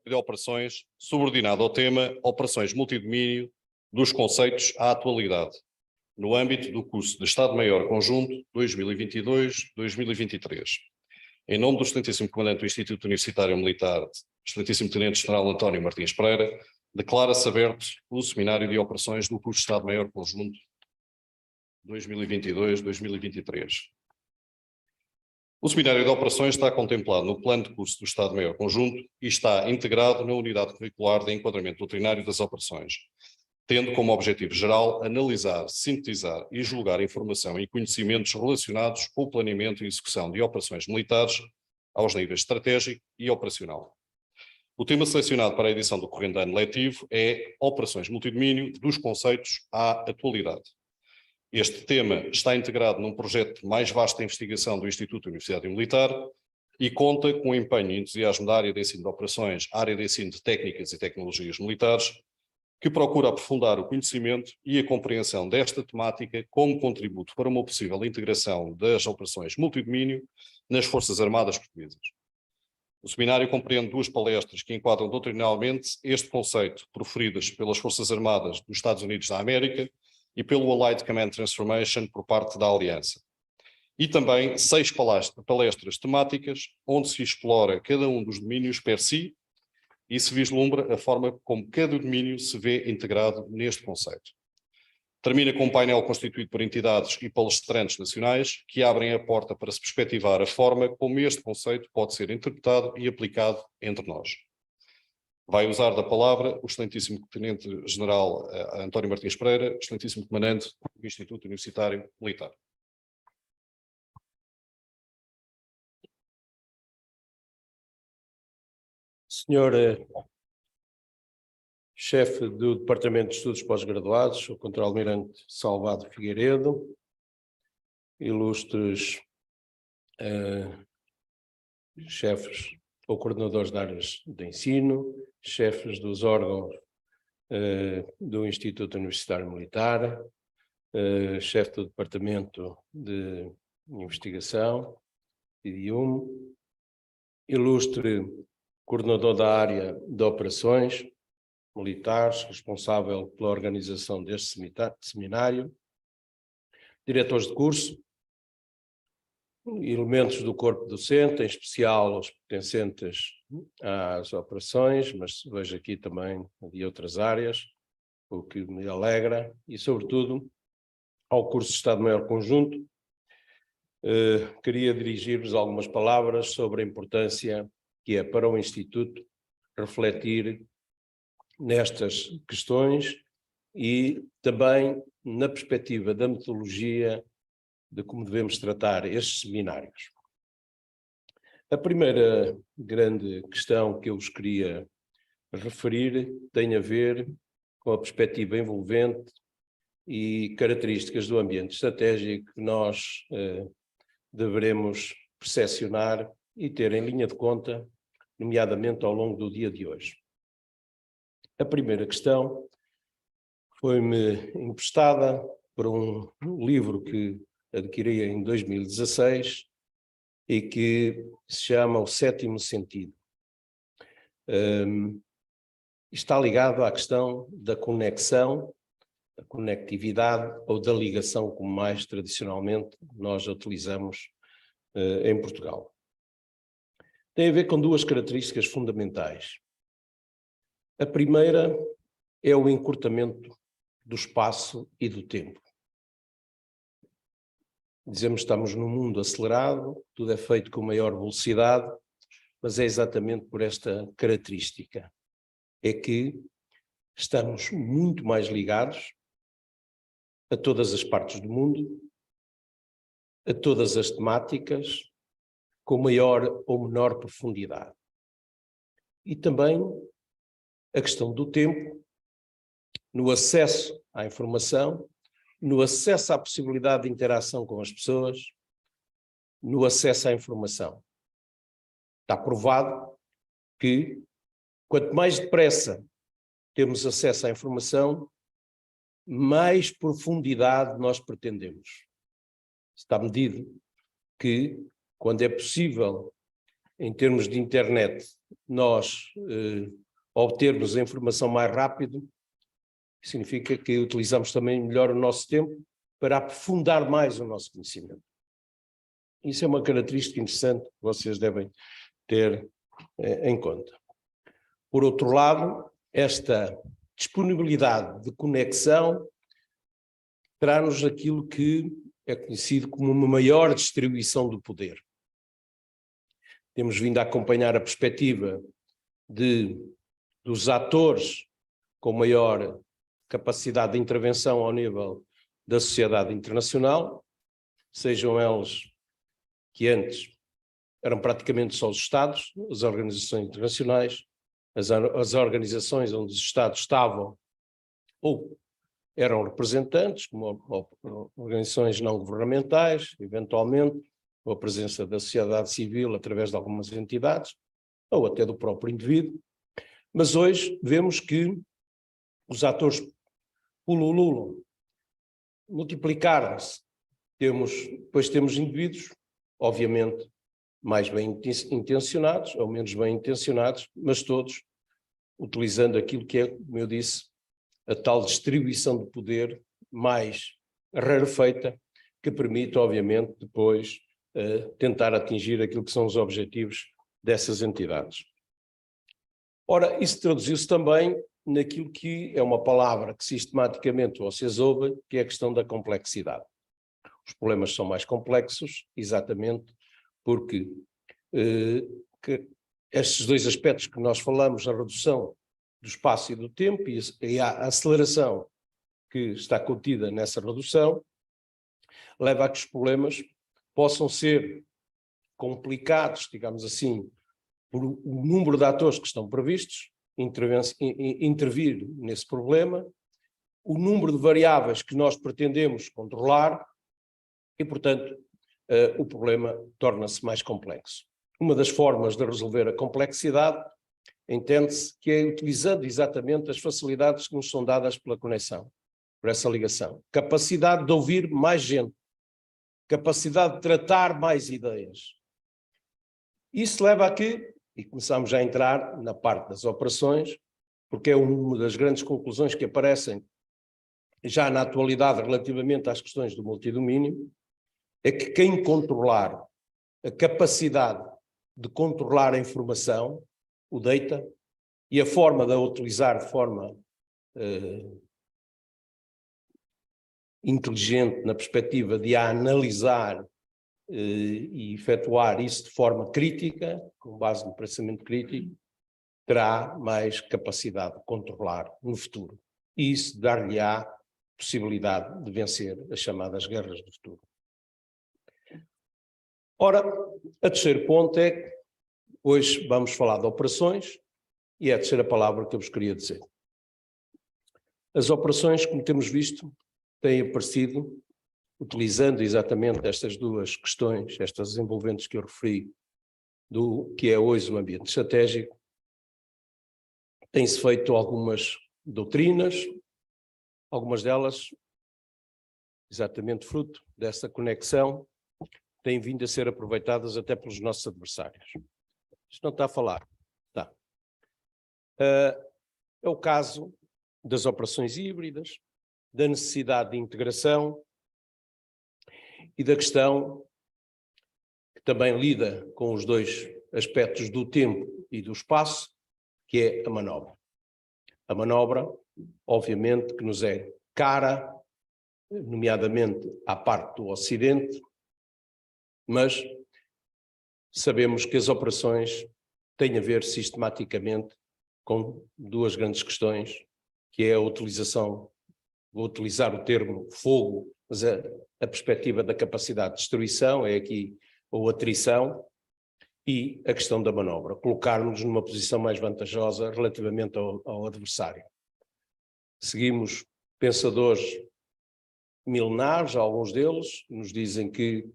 De operações, subordinado ao tema Operações Multi-Domínio dos conceitos à atualidade, no âmbito do curso de Estado-Maior Conjunto 2022-2023. Em nome do Excelentíssimo Comandante do Instituto Universitário Militar, Excelentíssimo Tenente-General António Martins Pereira, declara-se aberto o Seminário de Operações do curso de Estado-Maior Conjunto 2022-2023. O Seminário de Operações está contemplado no plano de curso do Estado-Maior Conjunto e está integrado na unidade curricular de enquadramento doutrinário das operações, tendo como objetivo geral analisar, sintetizar e julgar informação e conhecimentos relacionados com o planeamento e execução de operações militares aos níveis estratégico e operacional. O tema selecionado para a edição do corrente ano letivo é Operações Multidomínio dos conceitos à atualidade. Este tema está integrado num projeto mais vasto de investigação do Instituto Universitário Militar e conta com o empenho e entusiasmo da área de ensino de operações, área de ensino de técnicas e tecnologias militares, que procura aprofundar o conhecimento e a compreensão desta temática como contributo para uma possível integração das operações multidomínio nas Forças Armadas Portuguesas. O seminário compreende duas palestras que enquadram doutrinalmente este conceito, proferidas pelas Forças Armadas dos Estados Unidos da América e pelo Allied Command Transformation por parte da Aliança. E também 6 palestras temáticas, onde se explora cada um dos domínios per si e se vislumbra a forma como cada domínio se vê integrado neste conceito. Termina com um painel constituído por entidades e palestrantes nacionais que abrem a porta para se perspectivar a forma como este conceito pode ser interpretado e aplicado entre nós. Vai usar da palavra o Excelentíssimo Tenente-General António Martins Pereira, Excelentíssimo Comandante do Instituto Universitário Militar. Senhor Chefe do Departamento de Estudos Pós-Graduados, o Contra-Almirante Salvado Figueiredo, ilustres chefes ou coordenadores de áreas de ensino, chefes dos órgãos do Instituto Universitário Militar, chefe do Departamento de Investigação e de IUM, ilustre coordenador da área de operações militares, responsável pela organização deste seminário, diretores de curso, elementos do corpo docente, em especial os pertencentes às operações, mas vejo aqui também de outras áreas, o que me alegra, e sobretudo ao curso de Estado-Maior Conjunto. Queria dirigir-vos algumas palavras sobre a importância que é para o Instituto refletir nestas questões e também na perspectiva da metodologia de como devemos tratar estes seminários. A primeira grande questão que eu vos queria referir tem a ver com a perspectiva envolvente e características do ambiente estratégico que nós deveremos percepcionar e ter em linha de conta, nomeadamente ao longo do dia de hoje. A primeira questão foi-me emprestada por um livro que adquiri em 2016 e que se chama O Sétimo Sentido. Está ligado à questão da conexão, da conectividade ou da ligação, como mais tradicionalmente nós a utilizamos em Portugal. Tem a ver com duas características fundamentais. A primeira é o encurtamento do espaço e do tempo. Dizemos que estamos num mundo acelerado, tudo é feito com maior velocidade, mas é exatamente por esta característica. É que estamos muito mais ligados a todas as partes do mundo, a todas as temáticas, com maior ou menor profundidade. E também a questão do tempo, no acesso à informação, no acesso à possibilidade de interação com as pessoas, no acesso à informação. Está provado que quanto mais depressa temos acesso à informação, mais profundidade nós pretendemos. Está medido que, quando é possível em termos de internet, nós obtermos a informação mais rápido, significa que utilizamos também melhor o nosso tempo para aprofundar mais o nosso conhecimento. Isso é uma característica interessante que vocês devem ter em conta. Por outro lado, esta disponibilidade de conexão traz-nos aquilo que é conhecido como uma maior distribuição do poder. Temos vindo a acompanhar a perspectiva dos atores com maior capacidade de intervenção ao nível da sociedade internacional, sejam eles que antes eram praticamente só os Estados, as organizações internacionais, as organizações onde os Estados estavam ou eram representantes, como organizações não governamentais, eventualmente, ou a presença da sociedade civil através de algumas entidades, ou até do próprio indivíduo. Mas hoje vemos que os atores multiplicaram-se. Depois temos indivíduos, obviamente, mais bem intencionados ou menos bem intencionados, mas todos utilizando aquilo que é, como eu disse, a tal distribuição de poder mais rarefeita, que permite, obviamente, depois tentar atingir aquilo que são os objetivos dessas entidades. Ora, isso traduziu-se também naquilo que é uma palavra que sistematicamente vocês ouvem, que é a questão da complexidade. Os problemas são mais complexos, exatamente porque estes dois aspectos que nós falamos, a redução do espaço e do tempo e a aceleração que está contida nessa redução, leva a que os problemas possam ser complicados, digamos assim, por o número de atores que estão previstos, intervir nesse problema, o número de variáveis que nós pretendemos controlar e, portanto, o problema torna-se mais complexo. Uma das formas de resolver a complexidade entende-se que é utilizando exatamente as facilidades que nos são dadas pela conexão, por essa ligação. Capacidade de ouvir mais gente, capacidade de tratar mais ideias. Isso leva a que, e começamos já a entrar na parte das operações, porque é uma das grandes conclusões que aparecem já na atualidade relativamente às questões do multidomínio, é que quem controlar a capacidade de controlar a informação, o data, e a forma de a utilizar de forma inteligente na perspectiva de a analisar e efetuar isso de forma crítica, com base no pensamento crítico, terá mais capacidade de controlar no futuro. E isso dar-lhe-á possibilidade de vencer as chamadas guerras do futuro. Ora, a terceiro ponto é que hoje vamos falar de operações e é a terceira palavra que eu vos queria dizer. As operações, como temos visto, têm aparecido utilizando exatamente estas duas questões, estas envolventes que eu referi, do que é hoje o ambiente estratégico. Tem-se feito algumas doutrinas, algumas delas, exatamente fruto dessa conexão, têm vindo a ser aproveitadas até pelos nossos adversários. Isto não está a falar? Está. É o caso das operações híbridas, da necessidade de integração e da questão que também lida com os dois aspectos do tempo e do espaço, que é a manobra. A manobra, obviamente, que nos é cara, nomeadamente à parte do Ocidente, mas sabemos que as operações têm a ver sistematicamente com duas grandes questões, que é a utilização, vou utilizar o termo fogo, mas a perspectiva da capacidade de destruição é aqui, ou atrição, e a questão da manobra, colocar-nos numa posição mais vantajosa relativamente ao adversário. Seguimos pensadores milenares, alguns deles nos dizem que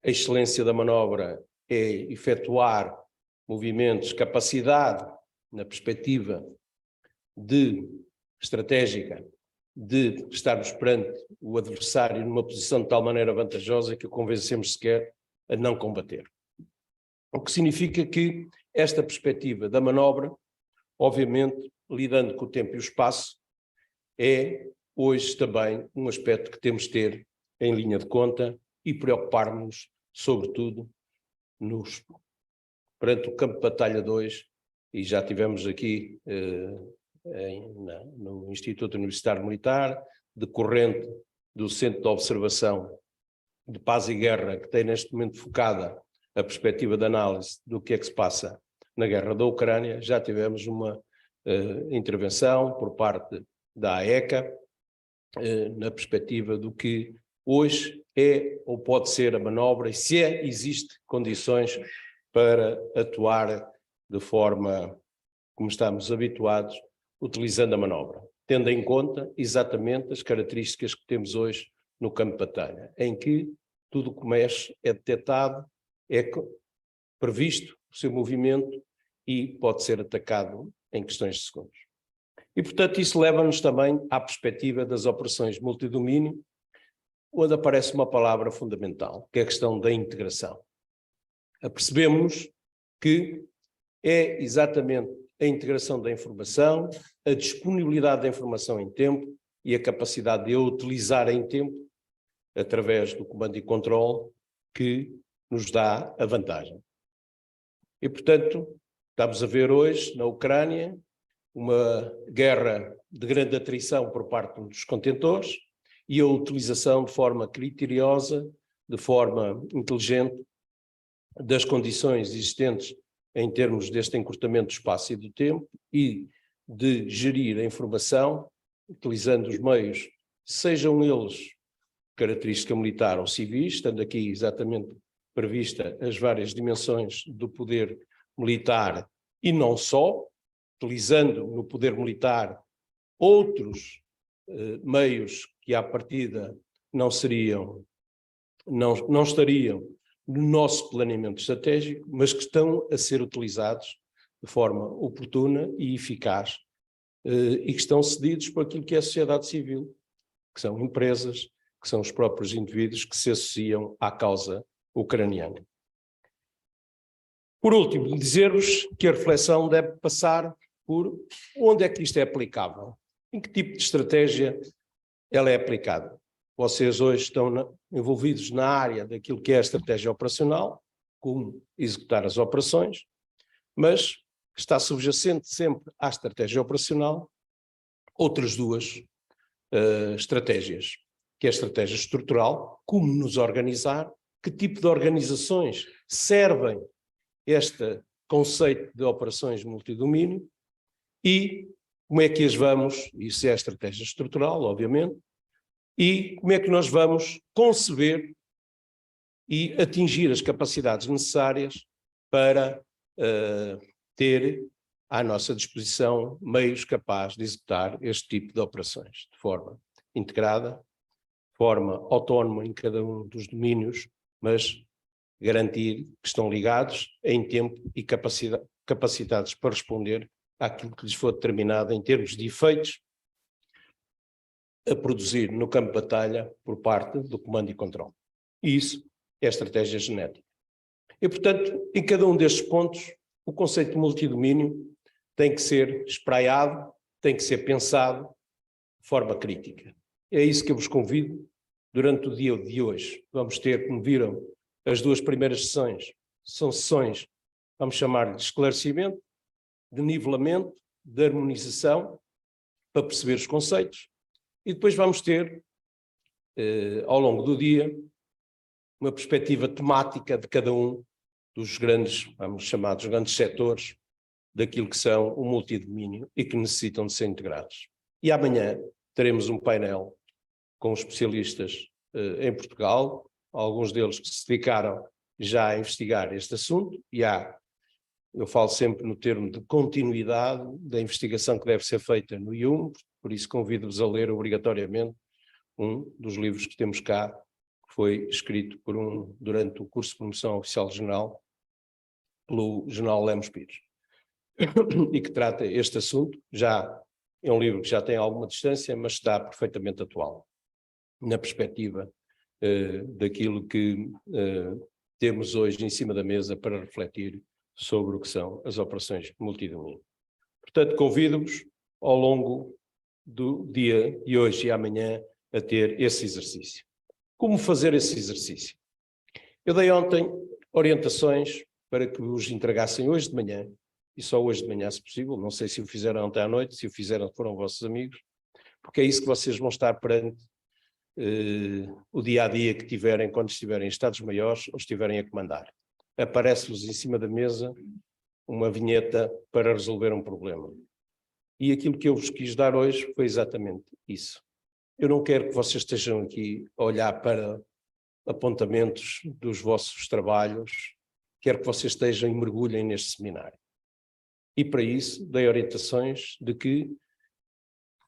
a excelência da manobra é efetuar movimentos, capacidade, na perspectiva estratégica, de estarmos perante o adversário numa posição de tal maneira vantajosa que o convencemos sequer a não combater. O que significa que esta perspectiva da manobra, obviamente, lidando com o tempo e o espaço, é hoje também um aspecto que temos de ter em linha de conta e preocupar-nos, sobretudo, perante o campo de batalha 2, e já tivemos aqui no Instituto Universitário Militar, decorrente do Centro de Observação de Paz e Guerra, que tem neste momento focada a perspectiva de análise do que é que se passa na guerra da Ucrânia. Já tivemos uma intervenção por parte da AECA, na perspectiva do que hoje é ou pode ser a manobra e se existe condições para atuar de forma como estamos habituados, utilizando a manobra, tendo em conta exatamente as características que temos hoje no campo de batalha, em que tudo o que mexe é detectado, é previsto o seu movimento e pode ser atacado em questões de segundos. E, portanto, isso leva-nos também à perspectiva das operações multidomínio, onde aparece uma palavra fundamental, que é a questão da integração. Apercebemos que é exatamente a integração da informação, a disponibilidade da informação em tempo e a capacidade de a utilizar em tempo, através do comando e controle, que nos dá a vantagem. E, portanto, estamos a ver hoje, na Ucrânia, uma guerra de grande atrição por parte dos contentores e a utilização de forma criteriosa, de forma inteligente, das condições existentes em termos deste encurtamento do espaço e do tempo e de gerir a informação, utilizando os meios, sejam eles característica militar ou civis, estando aqui exatamente prevista as várias dimensões do poder militar e não só, utilizando no poder militar outros meios que à partida não estariam no nosso planeamento estratégico, mas que estão a ser utilizados de forma oportuna e eficaz e que estão cedidos por aquilo que é a sociedade civil, que são empresas, que são os próprios indivíduos que se associam à causa ucraniana. Por último, dizer-vos que a reflexão deve passar por onde é que isto é aplicável, em que tipo de estratégia ela é aplicada. Vocês hoje estão envolvidos na área daquilo que é a estratégia operacional, como executar as operações, mas está subjacente sempre à estratégia operacional outras duas estratégias, que é a estratégia estrutural, como nos organizar, que tipo de organizações servem este conceito de operações multidomínio e como é que as vamos, isso é a estratégia estrutural, obviamente, e como é que nós vamos conceber e atingir as capacidades necessárias para ter à nossa disposição meios capazes de executar este tipo de operações, de forma integrada, de forma autónoma em cada um dos domínios, mas garantir que estão ligados em tempo e capacitados para responder àquilo que lhes for determinado em termos de efeitos a produzir no campo de batalha por parte do comando e controle. E isso é a estratégia genética. E, portanto, em cada um destes pontos, o conceito de multidomínio tem que ser espraiado, tem que ser pensado de forma crítica. É isso que eu vos convido durante o dia de hoje. Vamos ter, como viram, as duas primeiras sessões. São sessões, vamos chamar de esclarecimento, de nivelamento, de harmonização, para perceber os conceitos. E depois vamos ter, ao longo do dia, uma perspectiva temática de cada um dos grandes, vamos chamar de grandes setores, daquilo que são o multidomínio e que necessitam de ser integrados. E amanhã teremos um painel com especialistas em Portugal, alguns deles que se dedicaram já a investigar este assunto, e eu falo sempre no termo de continuidade da investigação que deve ser feita no IUM, por isso convido-vos a ler obrigatoriamente um dos livros que temos cá, que foi escrito durante o curso de promoção oficial general, pelo general Lemos Pires, e que trata este assunto. Já é um livro que já tem alguma distância, mas está perfeitamente atual, na perspectiva daquilo que temos hoje em cima da mesa para refletir sobre o que são as operações multi-domínio. Portanto, convido-vos ao longo do dia de hoje e amanhã a ter esse exercício. Como fazer esse exercício? Eu dei ontem orientações para que os entregassem hoje de manhã, e só hoje de manhã, se possível. Não sei se o fizeram ontem à noite, se o fizeram foram vossos amigos, porque é isso que vocês vão estar perante o dia-a-dia que tiverem quando estiverem em Estados-Maiores ou estiverem a comandar. Aparece-vos em cima da mesa uma vinheta para resolver um problema. E aquilo que eu vos quis dar hoje foi exatamente isso. Eu não quero que vocês estejam aqui a olhar para apontamentos dos vossos trabalhos, quero que vocês estejam e mergulhem neste seminário. E para isso dei orientações de que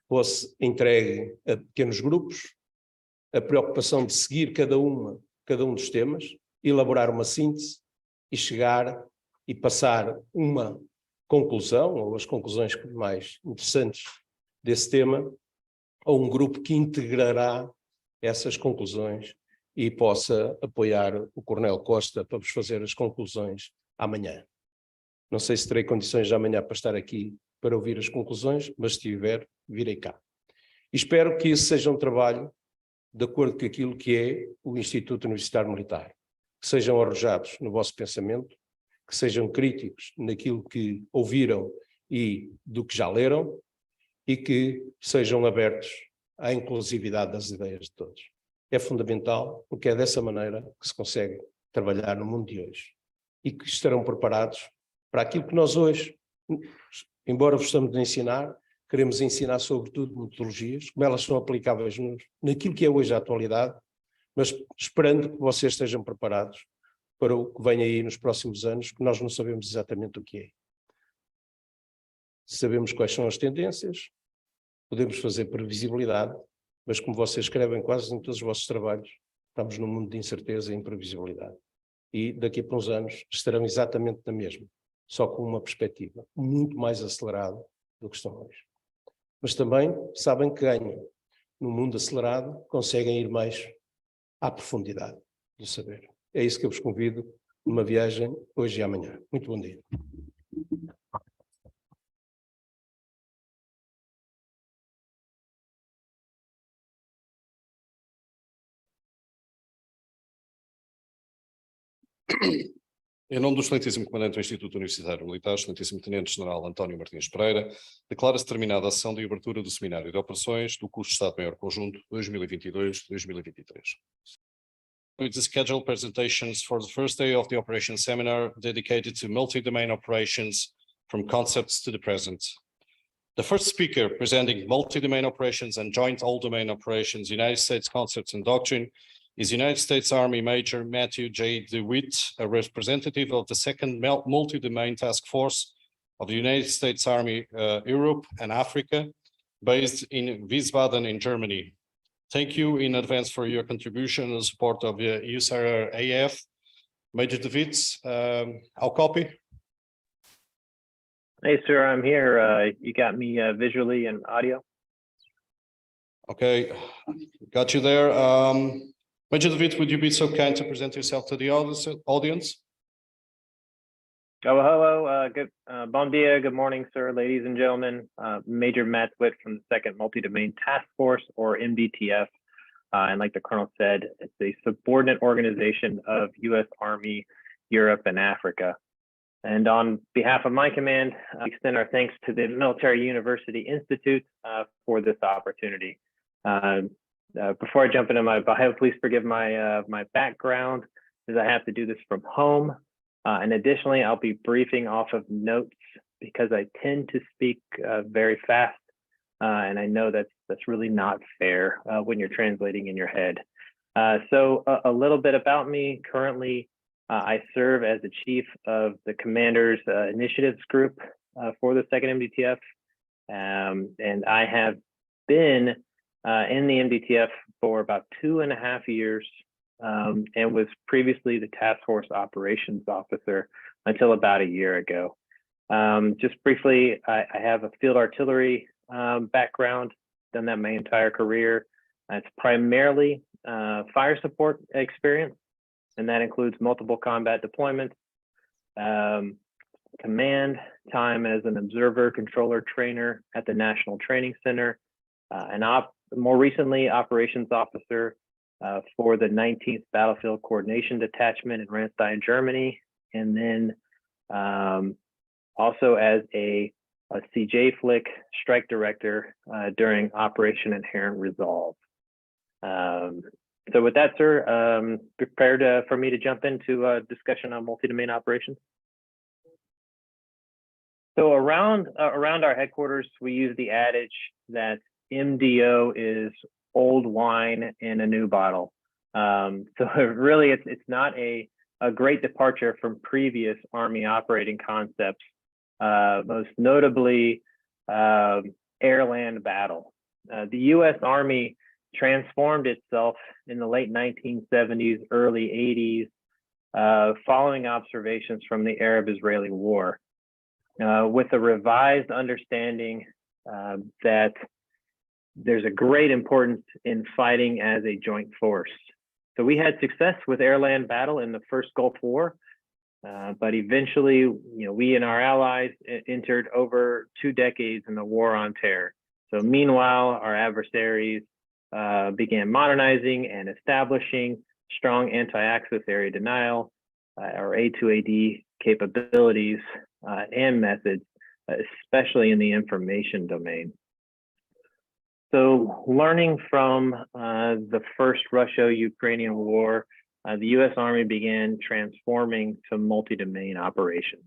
fosse entregue a pequenos grupos a preocupação de seguir cada um dos temas, elaborar uma síntese e chegar e passar uma conclusão, ou as conclusões mais interessantes desse tema, a um grupo que integrará essas conclusões e possa apoiar o Coronel Costa para vos fazer as conclusões amanhã. Não sei se terei condições de amanhã para estar aqui para ouvir as conclusões, mas se tiver, virei cá. E espero que isso seja um trabalho de acordo com aquilo que é o Instituto Universitário Militar. Que sejam arrojados no vosso pensamento, que sejam críticos naquilo que ouviram e do que já leram, e que sejam abertos à inclusividade das ideias de todos. É fundamental, porque é dessa maneira que se consegue trabalhar no mundo de hoje. E que estarão preparados para aquilo que nós hoje, embora vos estamos a ensinar, queremos ensinar sobretudo metodologias, como elas são aplicáveis naquilo que é hoje a atualidade, mas esperando que vocês estejam preparados para o que vem aí nos próximos anos, que nós não sabemos exatamente o que é. Sabemos quais são as tendências, podemos fazer previsibilidade, mas como vocês escrevem quase em todos os vossos trabalhos, estamos num mundo de incerteza e imprevisibilidade. E daqui a uns anos estarão exatamente na mesma, só com uma perspectiva muito mais acelerada do que estão hoje. Mas também sabem que ganham. No mundo acelerado, conseguem ir mais à profundidade do saber. É isso que eu vos convido numa viagem hoje e amanhã. Muito bom dia. Em nome do excelentíssimo comandante do Instituto Universitário Militar, excelentíssimo tenente-general António Martins Pereira, declara-se terminada a sessão de abertura do Seminário de Operações do curso de Estado-Maior Conjunto 2022-2023. With the scheduled presentations for the first day of the Operation Seminar dedicated to multi-domain operations from concepts to the present. The first speaker presenting multi-domain operations and joint all-domain operations, United States Concepts and Doctrine, is United States Army Major Matthew J. DeWitt, a representative of the 2nd Multi-Domain Task Force of the United States Army Europe and Africa, based in Wiesbaden in Germany. Thank you in advance for your contribution and support of the USAREUR-AF. Major DeWitt, I'll copy. Hey, sir, I'm here. You got me visually and audio? Okay, got you there. Major DeWitt, would you be so kind to present yourself to the audience? Oh, hello, good, bon dia, good morning, sir, ladies and gentlemen. Major Matt DeWitt from the 2nd Multi-Domain Task Force, or MDTF. And like the Colonel said, it's a subordinate organization of U.S. Army, Europe, and Africa. And on behalf of my command, we extend our thanks to the Military University Institute for this opportunity. Before I jump into my bio, please forgive my background, as I have to do this from home. And additionally, I'll be briefing off of notes because I tend to speak very fast, and I know that's really not fair when you're translating in your head. So a little bit about me. Currently, I serve as the chief of the Commander's Initiatives Group for the 2nd MDTF, and I have been in the MDTF for about 2.5 years, and was previously the Task Force Operations Officer until about a year ago. Just briefly, I have a field artillery background, done that my entire career. It's primarily fire support experience, and that includes multiple combat deployments, command time as an observer, controller, trainer at the National Training Center, and more recently, operations officer for the 19th Battlefield Coordination Detachment in Ramstein, Germany, and then also as a CJ Flick strike director during Operation Inherent Resolve. So with that, sir, prepared for me to jump into a discussion on multi-domain operations? So around our headquarters, we use the adage that MDO is old wine in a new bottle. So really, it's not a great departure from previous Army operating concepts, most notably air-land battle. The U.S. Army transformed itself in the late 1970s, early 80s, following observations from the Arab-Israeli War, with a revised understanding that there's a great importance in fighting as a joint force. So we had success with air-land battle in the first Gulf War, but eventually, we and our allies entered over 2 decades in the War on Terror. So meanwhile, our adversaries began modernizing and establishing strong anti-access area denial, or A2AD capabilities and methods, especially in the information domain. So learning from the first Russia-Ukrainian war, the U.S. Army began transforming to multi-domain operations.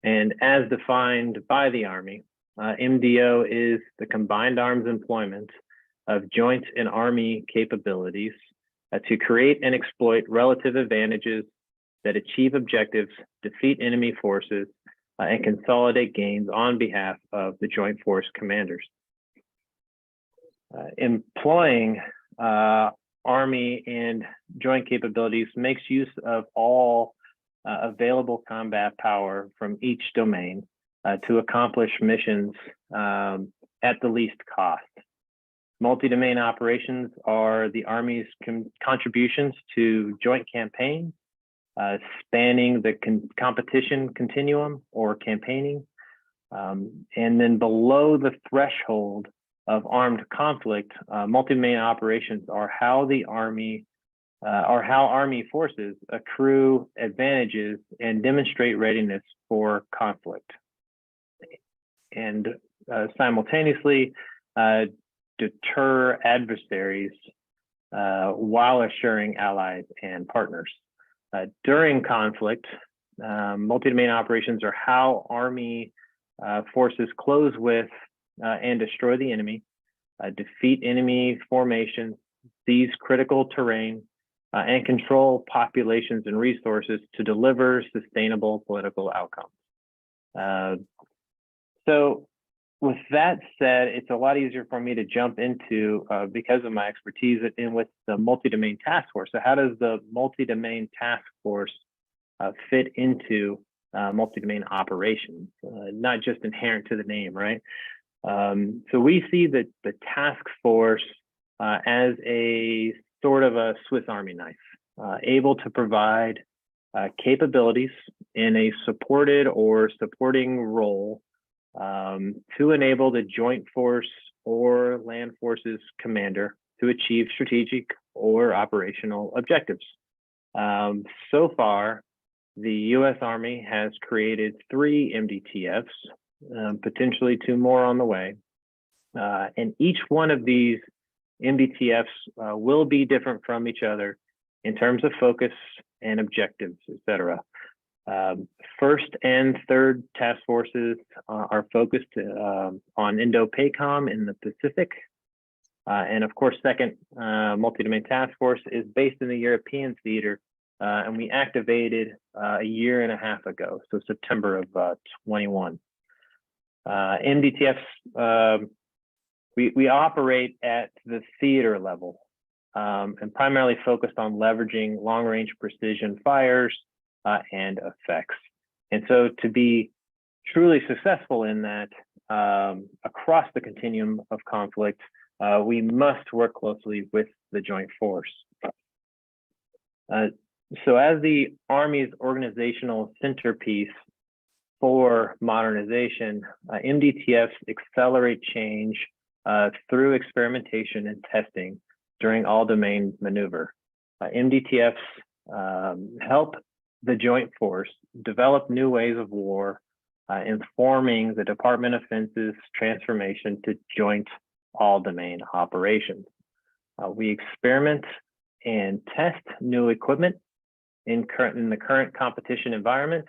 And as defined by the Army, MDO is the combined arms employment of joint and Army capabilities to create and exploit relative advantages that achieve objectives, defeat enemy forces, and consolidate gains on behalf of the Joint Force commanders. Employing Army and joint capabilities makes use of all available combat power from each domain to accomplish missions at the least cost. Multi-domain operations are the Army's contributions to joint campaigns, spanning the competition continuum or campaigning, and then below the threshold of armed conflict, multi-domain operations are how the Army Army forces accrue advantages and demonstrate readiness for conflict, and simultaneously deter adversaries while assuring allies and partners. During conflict, multi-domain operations are how Army forces close with and destroy the enemy, defeat enemy formations, seize critical terrain, and control populations and resources to deliver sustainable political outcomes. So with that said, it's a lot easier for me to jump into, because of my expertise in with the multi-domain task force. So how does the multi-domain task force fit into multi-domain operations? Not just inherent to the name, right? So we see the task force as a sort of a Swiss Army knife, able to provide capabilities in a supported or supporting role to enable the Joint Force or Land Forces commander to achieve strategic or operational objectives. So far, the U.S. Army has created 3 MDTFs, potentially 2 more on the way. And each one of these MDTFs will be different from each other in terms of focus and objectives, et cetera. First and third task forces are focused on Indo-PACOM in the Pacific. And of course, second multi-domain task force is based in the European theater, and we activated a year and a half ago, so September of 21. MDTFs, we operate at the theater level and primarily focused on leveraging long-range precision fires and effects. And so to be truly successful in that across the continuum of conflict, we must work closely with the Joint Force. So as the Army's organizational centerpiece for modernization, MDTFs accelerate change through experimentation and testing during all-domain maneuver. MDTFs help the Joint Force develop new ways of war, informing the Department of Defense's transformation to joint all-domain operations. We experiment and test new equipment in the current competition environment,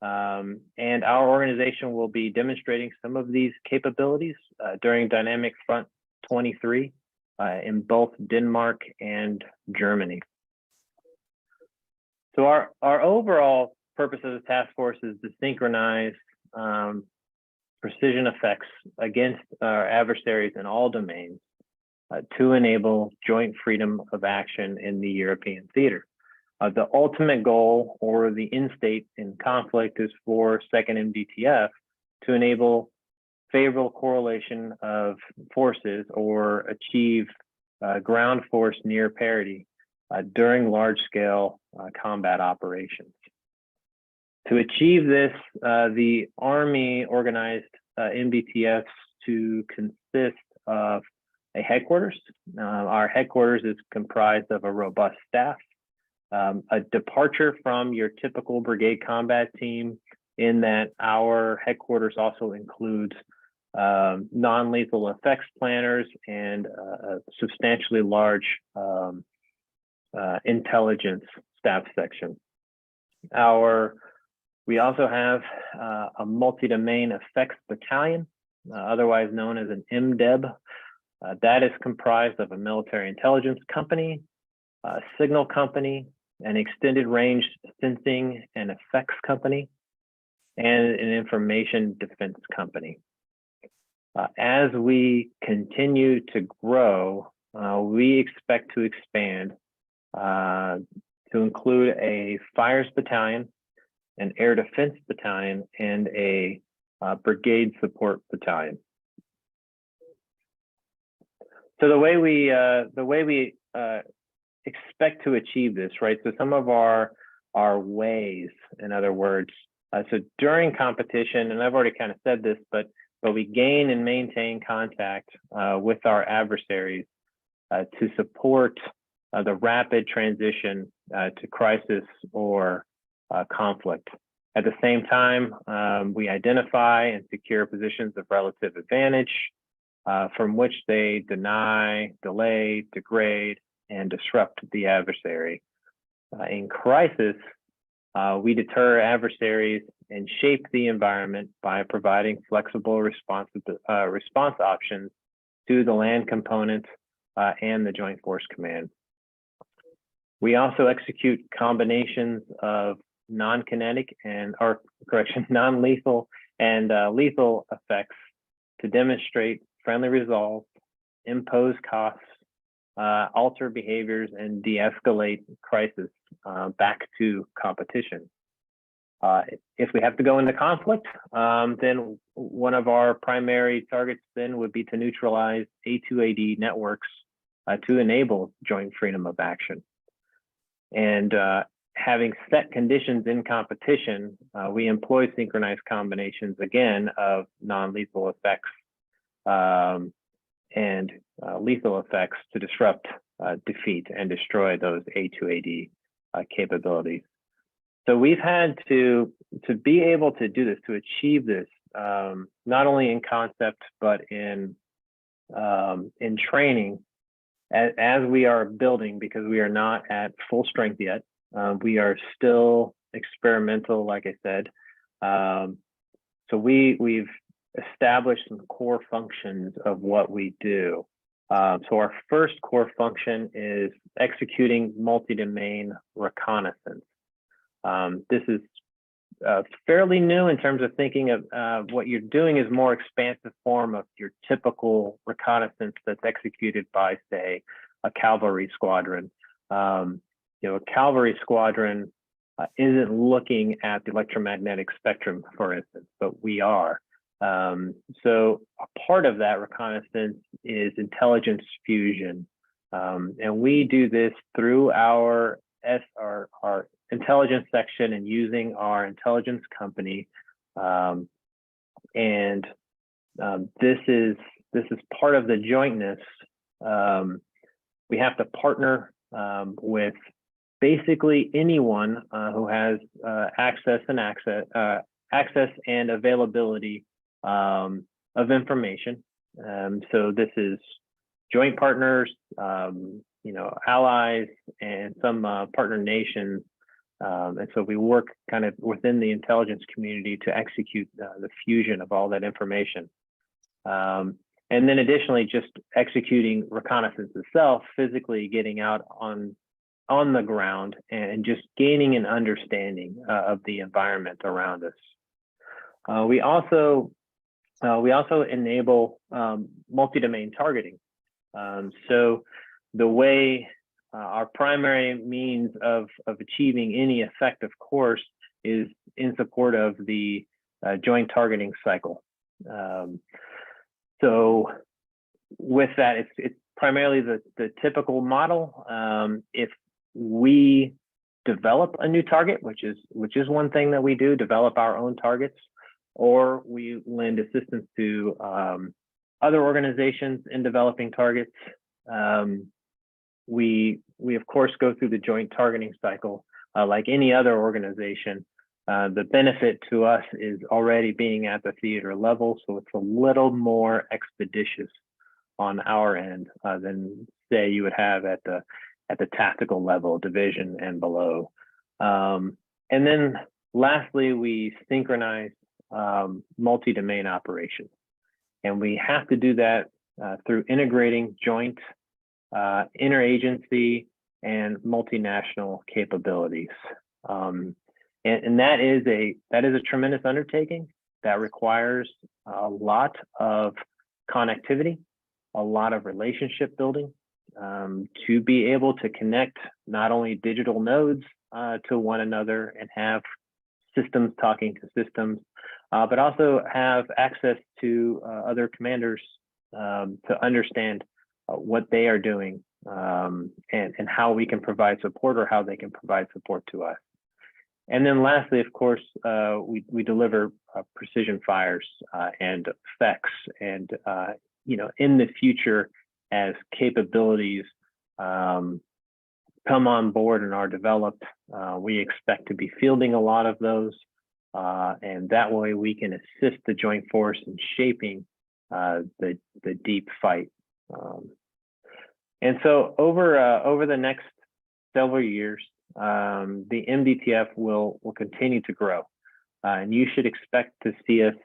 and our organization will be demonstrating some of these capabilities during Dynamic Front 23 in both Denmark and Germany. So our overall purpose of the task force is to synchronize precision effects against our adversaries in all domains to enable joint freedom of action in the European theater. The ultimate goal, or the end state in conflict, is for 2nd MDTF to enable favorable correlation of forces or achieve ground force near parity during large-scale combat operations. To achieve this, the Army organized MDTFs to consist of a headquarters. Our headquarters is comprised of a robust staff, a departure from your typical brigade combat team, in that our headquarters also includes non-lethal effects planners and a substantially large intelligence staff section. We also have a multi-domain effects battalion, otherwise known as an MDEB. That is comprised of a military intelligence company, a signal company, an extended range sensing and effects company, and an information defense company. As we continue to grow, we expect to expand to include a fires battalion, an air defense battalion, and a brigade support battalion. So the way we expect to achieve this, right? So some of our ways, in other words, so during competition, and I've already kind of said this, but we gain and maintain contact with our adversaries to support the rapid transition to crisis or conflict. At the same time, we identify and secure positions of relative advantage from which they deny, delay, degrade, and disrupt the adversary. In crisis, we deter adversaries and shape the environment by providing flexible response options to the land component and the Joint Force Command. We also execute combinations of non-kinetic and, non-lethal and lethal effects to demonstrate friendly resolve, impose costs, alter behaviors, and de-escalate crisis back to competition. If we have to go into conflict, then one of our primary targets then would be to neutralize A2AD networks to enable joint freedom of action. And having set conditions in competition, we employ synchronized combinations, again, of non-lethal effects and lethal effects to disrupt, defeat, and destroy those A2AD capabilities. So we've had to be able to do this, to achieve this, not only in concept, but in training, as we are building, because we are not at full strength yet. We are still experimental, like I said. So we've established some core functions of what we do. So our first core function is executing multi-domain reconnaissance. This is fairly new in terms of thinking of what you're doing is more expansive form of your typical reconnaissance that's executed by, say, a cavalry squadron. A cavalry squadron isn't looking at the electromagnetic spectrum, for instance, but we are. So a part of that reconnaissance is intelligence fusion. And we do this through our our intelligence section and using our intelligence company. This is part of the jointness. We have to partner with basically anyone who has access and availability of information. So this is joint partners, allies, and some partner nations. And so we work kind of within the intelligence community to execute the fusion of all that information. And then additionally, just executing reconnaissance itself, physically getting out on the ground and just gaining an understanding of the environment around us. We also enable multi-domain targeting. So the way our primary means of achieving any effective course is in support of the joint targeting cycle. So with that, it's primarily the typical model. If we develop a new target, which is one thing that we do, develop our own targets, or we lend assistance to other organizations in developing targets. We of course go through the joint targeting cycle like any other organization. The benefit to us is already being at the theater level, so it's a little more expeditious on our end than say you would have at the tactical level, division and below. And then lastly, we synchronize multi-domain operations, and we have to do that through integrating joint interagency and multinational capabilities. And that is a tremendous undertaking that requires a lot of connectivity, a lot of relationship building, to be able to connect not only digital nodes to one another and have systems talking to systems, but also have access to other commanders to understand what they are doing and how we can provide support, or how they can provide support to us. And then lastly, of course, we deliver precision fires and effects. And in the future, as capabilities come on board and are developed, we expect to be fielding a lot of those. And that way we can assist the joint force in shaping the deep fight. And so over the next several years, the MDTF will continue to grow, and you should expect to see us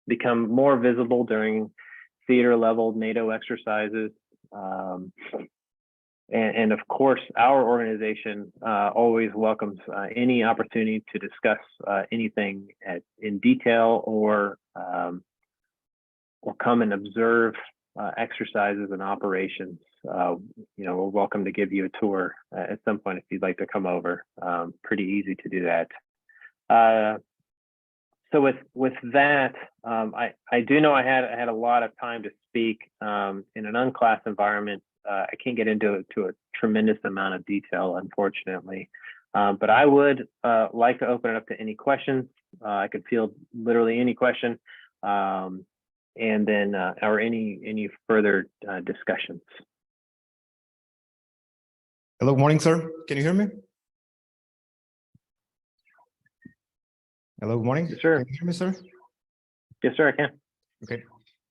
become more visible during theater level NATO exercises. And of course, our organization always welcomes any opportunity to discuss anything in detail, or come and observe exercises and operations. We're welcome to give you a tour at some point if you'd like to come over. Pretty easy to do that. So with that, I do know I had a lot of time to speak in an unclassed environment. I can't get into a tremendous amount of detail, unfortunately. But I would like to open it up to any questions. I could field literally any question, and then or any further discussions. Hello, good morning, sir. Can you hear me? Hello, good morning. Yes, sir. Can you hear me, sir? Yes, sir, I can. Okay.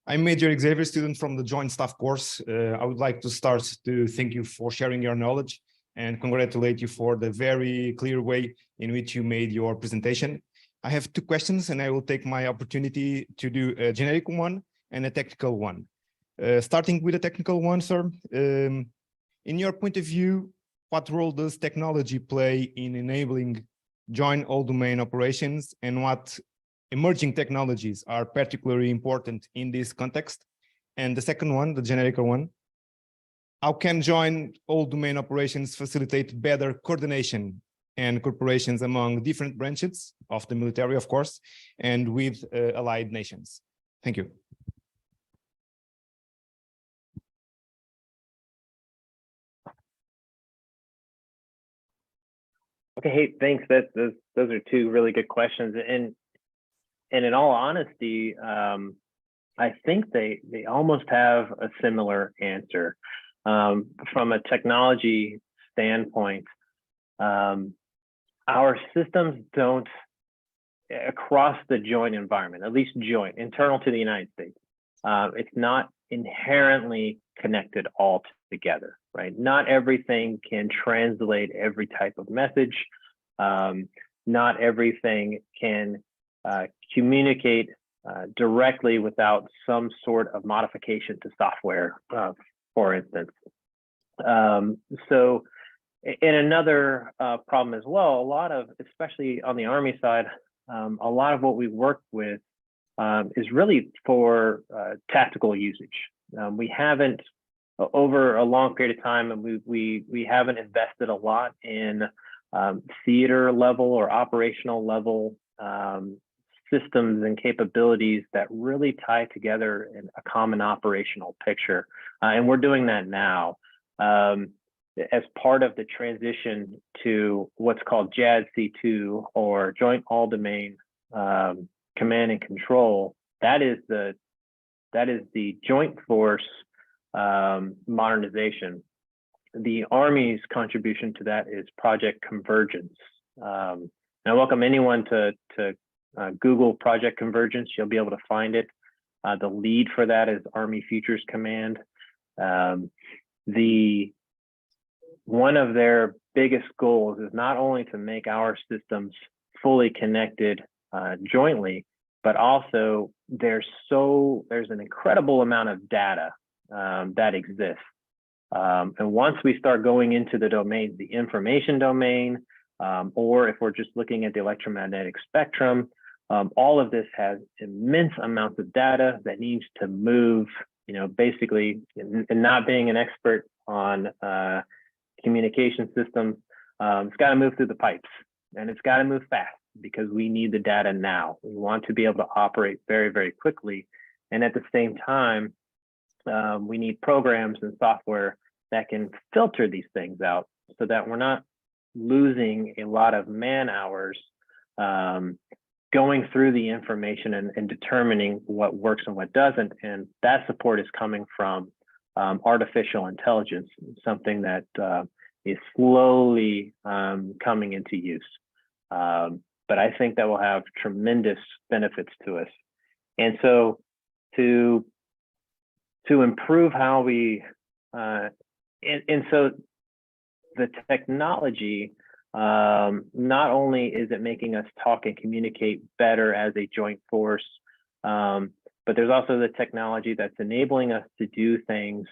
I'm Major Xavier, student from the Joint Staff course. I would like to start to thank you for sharing your knowledge and congratulate you for the very clear way in which you made your presentation. I have two questions, and I will take my opportunity to do a generic one and a technical one. Starting with a technical one, sir. In your point of view, what role does technology play in enabling joint all-domain operations, and what emerging technologies are particularly important in this context? And the second one, the generic one, how can joint all-domain operations facilitate better coordination and cooperations among different branches of the military, of course, and with allied nations? Thank you. Okay, hey, thanks. Those are two really good questions, and in all honesty, I think they almost have a similar answer. From a technology standpoint, our systems don't, across the joint environment, at least joint, internal to the United States, it's not inherently connected all together, right? Not everything can translate every type of message. Not everything can communicate directly without some sort of modification to software, for instance. So, and another problem as well, a lot of, especially on the Army side, a lot of what we work with is really for tactical usage. We haven't, over a long period of time, and we haven't invested a lot in theater level or operational level systems and capabilities that really tie together in a common operational picture. And we're doing that now. As part of the transition to what's called JADC2, or Joint All-Domain Command and Control, that is the Joint Force modernization. The Army's contribution to that is Project Convergence. And I welcome anyone to Google Project Convergence. You'll be able to find it. The lead for that is Army Futures Command. One of their biggest goals is not only to make our systems fully connected jointly, but also there's an incredible amount of data that exists. And once we start going into the domains, the information domain, or if we're just looking at the electromagnetic spectrum, all of this has immense amounts of data that needs to move, basically, and not being an expert on communication systems, it's got to move through the pipes, and it's got to move fast because we need the data now. We want to be able to operate very, very quickly. And at the same time, we need programs and software that can filter these things out so that we're not losing a lot of man hours going through the information and determining what works and what doesn't. And that support is coming from artificial intelligence, something that is slowly coming into use. But I think that will have tremendous benefits to us. And so to improve how we, and so the technology, not only is it making us talk and communicate better as a joint force, but there's also the technology that's enabling us to do things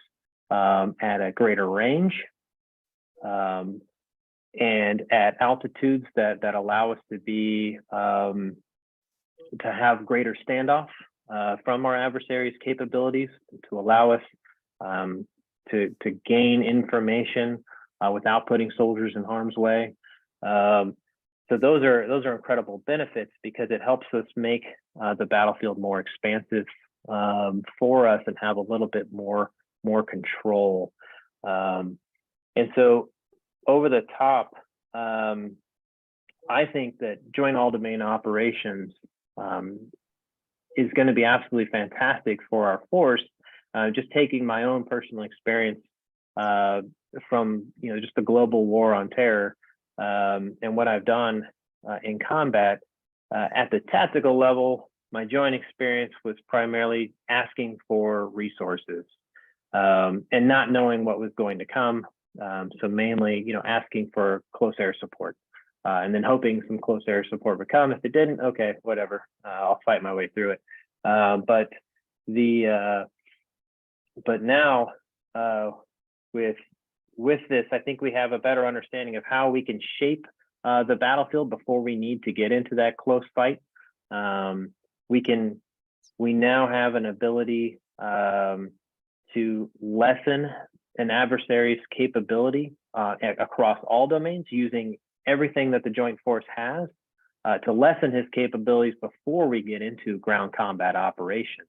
at a greater range and at altitudes that allow us to be to have greater standoff from our adversaries' capabilities, to allow us to gain information without putting soldiers in harm's way. So those are incredible benefits because it helps us make the battlefield more expansive for us and have a little bit more control. And so over the top, I think that joint all-domain operations is going to be absolutely fantastic for our force. Just taking my own personal experience from just the global war on terror and what I've done in combat at the tactical level, my joint experience was primarily asking for resources and not knowing what was going to come. So mainly, asking for close air support and then hoping some close air support would come. If it didn't, okay, whatever, I'll fight my way through it. But now with this, I think we have a better understanding of how we can shape the battlefield before we need to get into that close fight. We now have an ability to lessen an adversary's capability across all domains using everything that the joint force has to lessen his capabilities before we get into ground combat operations,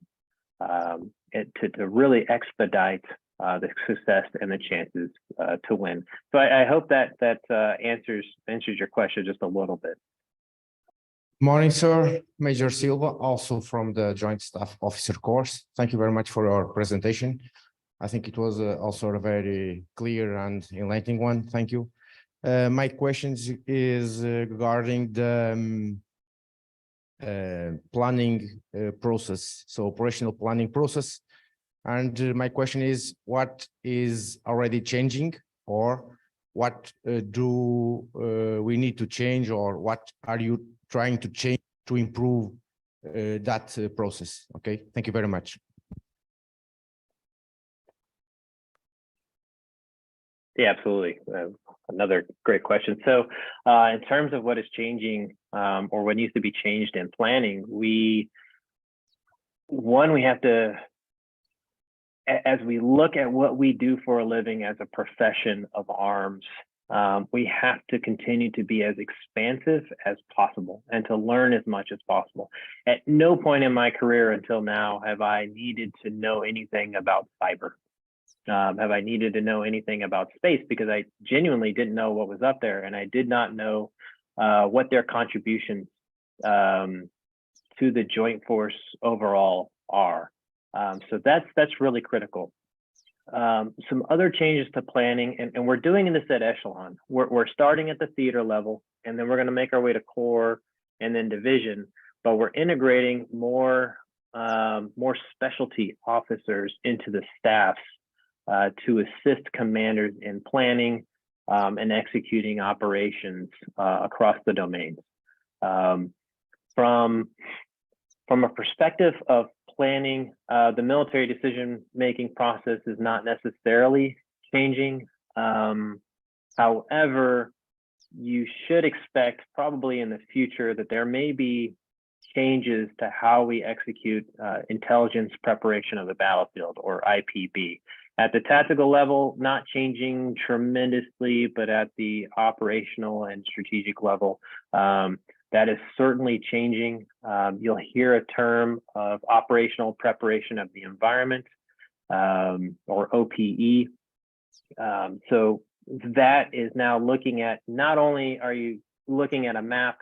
to really expedite the success and the chances to win. So I hope that answers your question just a little bit. Morning, sir. Major Silva, also from the Joint Staff Officer course. Thank you very much for your presentation. I think it was also a very clear and enlightening one. Thank you. My question is regarding the planning process, so operational planning process. And my question is, what is already changing, or what do we need to change, or what are you trying to change to improve that process? Okay, thank you very much. Yeah, absolutely. Another great question. So in terms of what is changing or what needs to be changed in planning, we have to, as we look at what we do for a living as a profession of arms, we have to continue to be as expansive as possible and to learn as much as possible. At no point in my career until now have I needed to know anything about cyber. Have I needed to know anything about space, because I genuinely didn't know what was up there, and I did not know what their contributions to the joint force overall are. So that's really critical. Some other changes to planning, and we're doing this at echelon. We're starting at the theater level, and then we're going to make our way to corps and then division, but we're integrating more specialty officers into the staffs to assist commanders in planning and executing operations across the domains. From a perspective of planning, the military decision-making process is not necessarily changing. However, you should expect probably in the future that there may be changes to how we execute intelligence preparation of the battlefield, or IPB. At the tactical level, not changing tremendously, but at the operational and strategic level, that is certainly changing. You'll hear a term of operational preparation of the environment, or OPE. So that is now looking at, not only are you looking at a map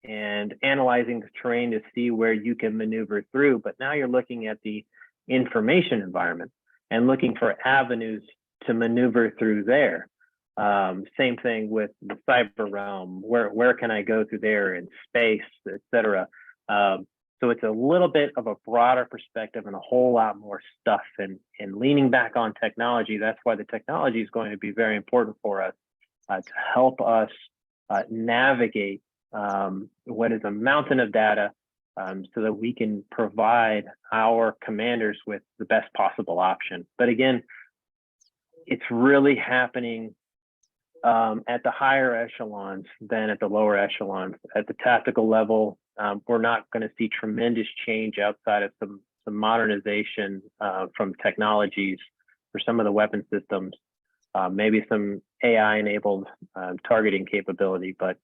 and analyzing the terrain to see where you can maneuver through, but now you're looking at the information environment and looking for avenues to maneuver through there. Same thing with the cyber realm. Where can I go through there in space, et cetera? So it's a little bit of a broader perspective and a whole lot more stuff. And leaning back on technology, that's why the technology is going to be very important for us to help us navigate what is a mountain of data, so that we can provide our commanders with the best possible option. But again, it's really happening at the higher echelons than at the lower echelons. At the tactical level, we're not going to see tremendous change outside of some modernization from technologies for some of the weapon systems, maybe some AI-enabled targeting capability, but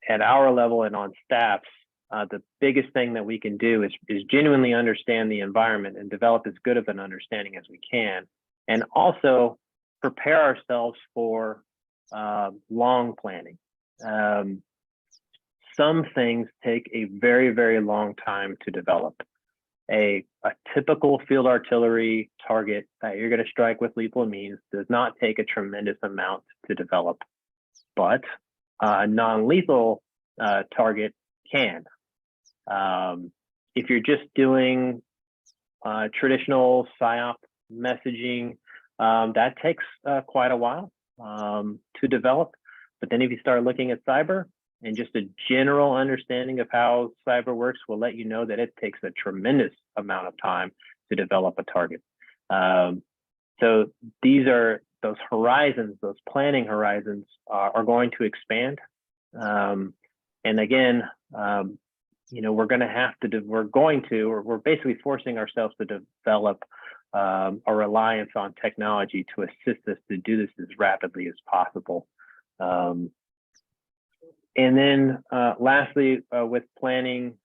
at our level and on staffs, the biggest thing that we can do is genuinely understand the environment and develop as good of an understanding as we can, and also prepare ourselves for long planning. Some things take a very, very long time to develop. A typical field artillery target that you're going to strike with lethal means does not take a tremendous amount to develop, but a non-lethal target can. If you're just doing traditional PSYOP messaging, that takes quite a while to develop. But then if you start looking at cyber, and just a general understanding of how cyber works will let you know that it takes a tremendous amount of time to develop a target. So these are those horizons, those planning horizons are going to expand. And again, you know, we're basically forcing ourselves to develop a reliance on technology to assist us to do this as rapidly as possible. And then lastly, with planning,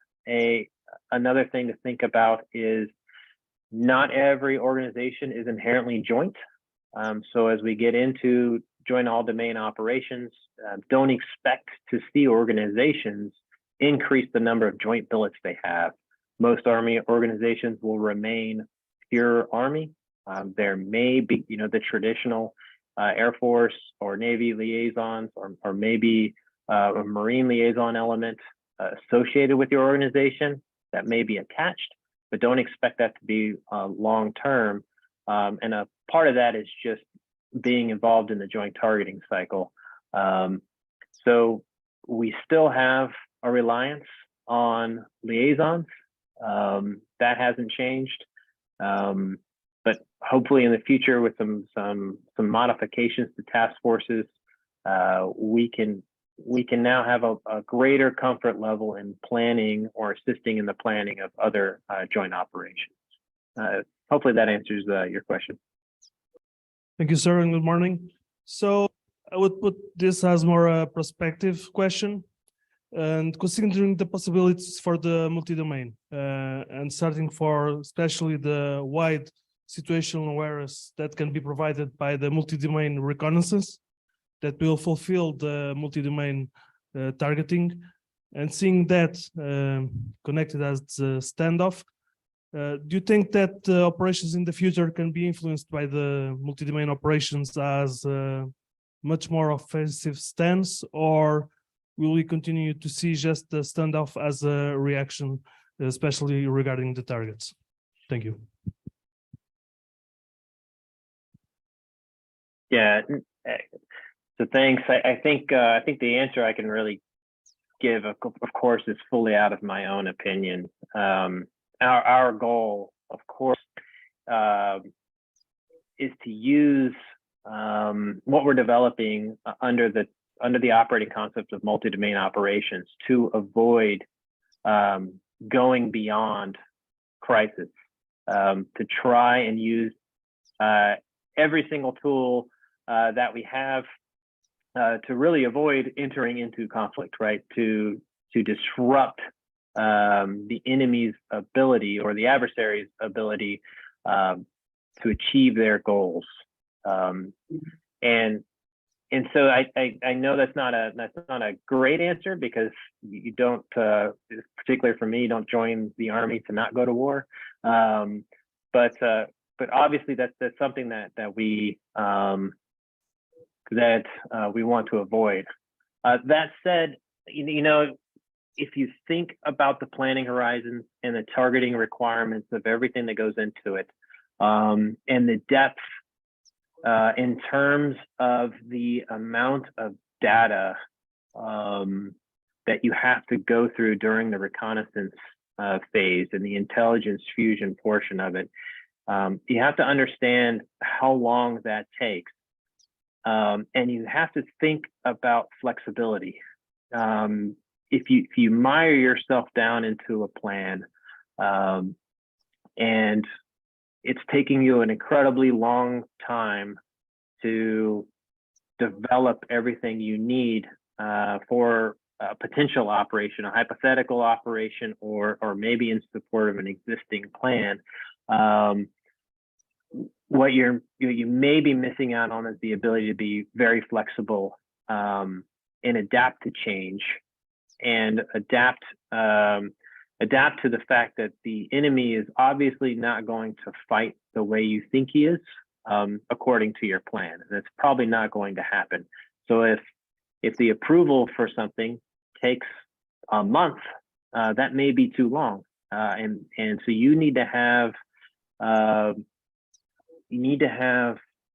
another thing to think about is Not every organization is inherently joint. So as we get into joint all-domain operations, don't expect to see organizations increase the number of joint billets they have. Most Army organizations will remain pure Army. There may be, the traditional Air Force or Navy liaisons, or maybe a Marine liaison element associated with your organization that may be attached, but don't expect that to be long-term. And a part of that is just being involved in the joint targeting cycle. So we still have a reliance on liaisons. That hasn't changed. But hopefully in the future, with some modifications to task forces, we can now have a greater comfort level in planning or assisting in the planning of other joint operations. Hopefully that answers your question. Thank you, sir, and good morning. So I would put this as more a prospective question, and considering the possibilities for the multi-domain, and starting for especially the wide situational awareness that can be provided by the multi-domain reconnaissance that will fulfill the multi-domain targeting, and seeing that connected as the standoff, do you think that operations in the future can be influenced by the multi-domain operations as much more offensive stance, or will we continue to see just the standoff as a reaction, especially regarding the targets? Thank you. Yeah, so thanks. I think the answer I can really give, of course, is fully out of my own opinion. Our goal, of course, is to use what we're developing under the operating concept of multi-domain operations to avoid going beyond crisis, to try and use every single tool that we have to really avoid entering into conflict, right? To disrupt the enemy's ability or the adversary's ability to achieve their goals. And so I know that's not a great answer, because you don't, particularly for me, you don't join the Army to not go to war. But obviously that's something that we want to avoid. That said, if you think about the planning horizons and the targeting requirements of everything that goes into it, and the depth in terms of the amount of data that you have to go through during the reconnaissance phase and the intelligence fusion portion of it, you have to understand how long that takes. And you have to think about flexibility. If you mire yourself down into a plan, and it's taking you an incredibly long time to develop everything you need for a potential operation, a hypothetical operation, or maybe in support of an existing plan, what you may be missing out on is the ability to be very flexible and adapt to change, and adapt to the fact that the enemy is obviously not going to fight the way you think he is, according to your plan. And it's probably not going to happen. So if the approval for something takes a month, that may be too long. And so you need to have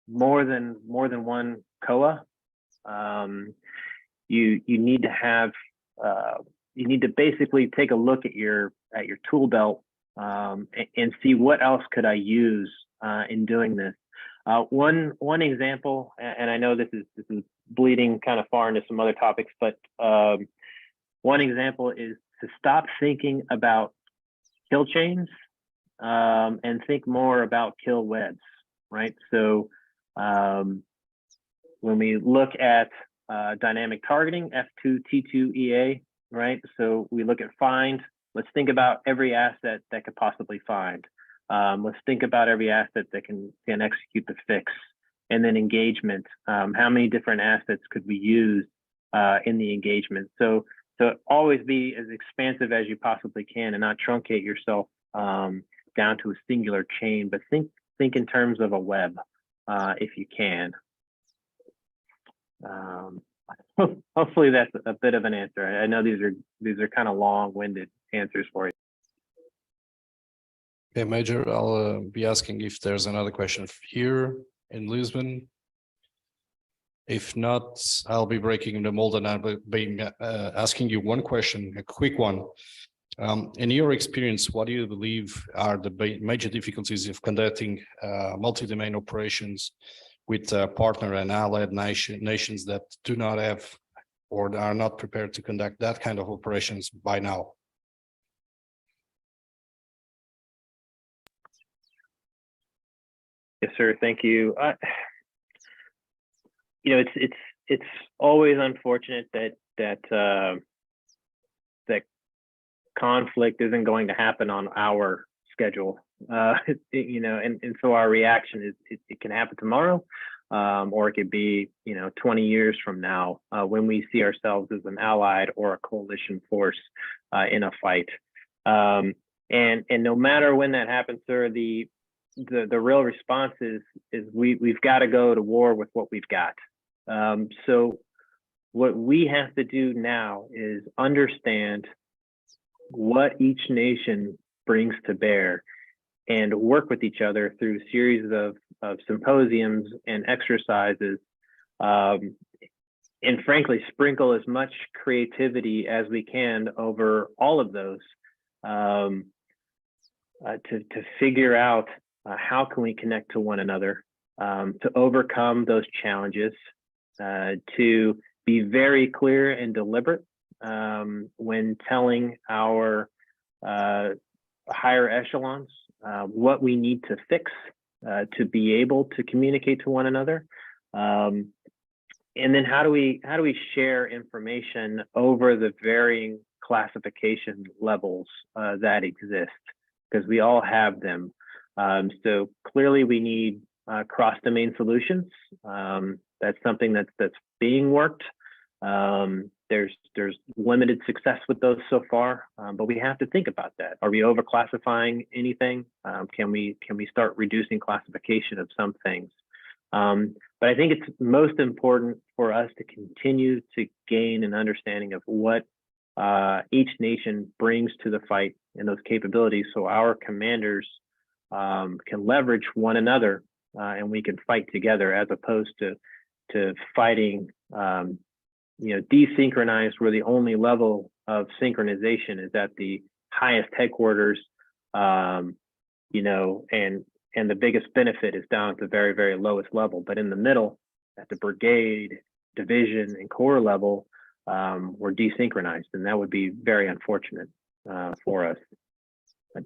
more than one COA. You need to basically take a look at your tool belt and see what else could I use in doing this. One example, and I know this is bleeding kind of far into some other topics, but one example is to stop thinking about kill chains and think more about kill webs, right? So when we look at dynamic targeting, F2T2EA, right? So we look at find. Let's think about every asset that could possibly find. Let's think about every asset that can execute the fix. And then engagement. How many different assets could we use in the engagement? So always be as expansive as you possibly can and not truncate yourself down to a singular chain, but think in terms of a web if you can. Hopefully that's a bit of an answer. I know these are kind of long-winded answers for you. Okay, Major, I'll be asking if there's another question here in Lisbon. If not, I'll be breaking the mold and I'll be asking you one question, a quick one. In your experience, what do you believe are the major difficulties of conducting multi-domain operations with partner and allied nations that do not have or are not prepared to conduct that kind of operations by now? Yes, sir. Thank you. You know, it's always unfortunate that conflict isn't going to happen on our schedule. You know, and so our reaction is it can happen tomorrow, or it could be 20 years from now when we see ourselves as an allied or a coalition force in a fight. And no matter when that happens, sir, the real response is we've got to go to war with what we've got. So what we have to do now is understand what each nation brings to bear and work with each other through a series of symposiums and exercises, and frankly, sprinkle as much creativity as we can over all of those to figure out how can we connect to one another, to overcome those challenges, to be very clear and deliberate when telling our higher echelons what we need to fix to be able to communicate to one another. And then how do we share information over the varying classification levels that exist, because we all have them. So clearly we need cross-domain solutions. That's something that's being worked. There's limited success with those so far, but we have to think about that. Are we overclassifying anything? Can we start reducing classification of some things? But I think it's most important for us to continue to gain an understanding of what each nation brings to the fight and those capabilities, so our commanders can leverage one another and we can fight together, as opposed to fighting desynchronized, where the only level of synchronization is at the highest headquarters, and the biggest benefit is down at the very, very lowest level. But in the middle, at the brigade, division, and corps level, we're desynchronized, and that would be very unfortunate for us.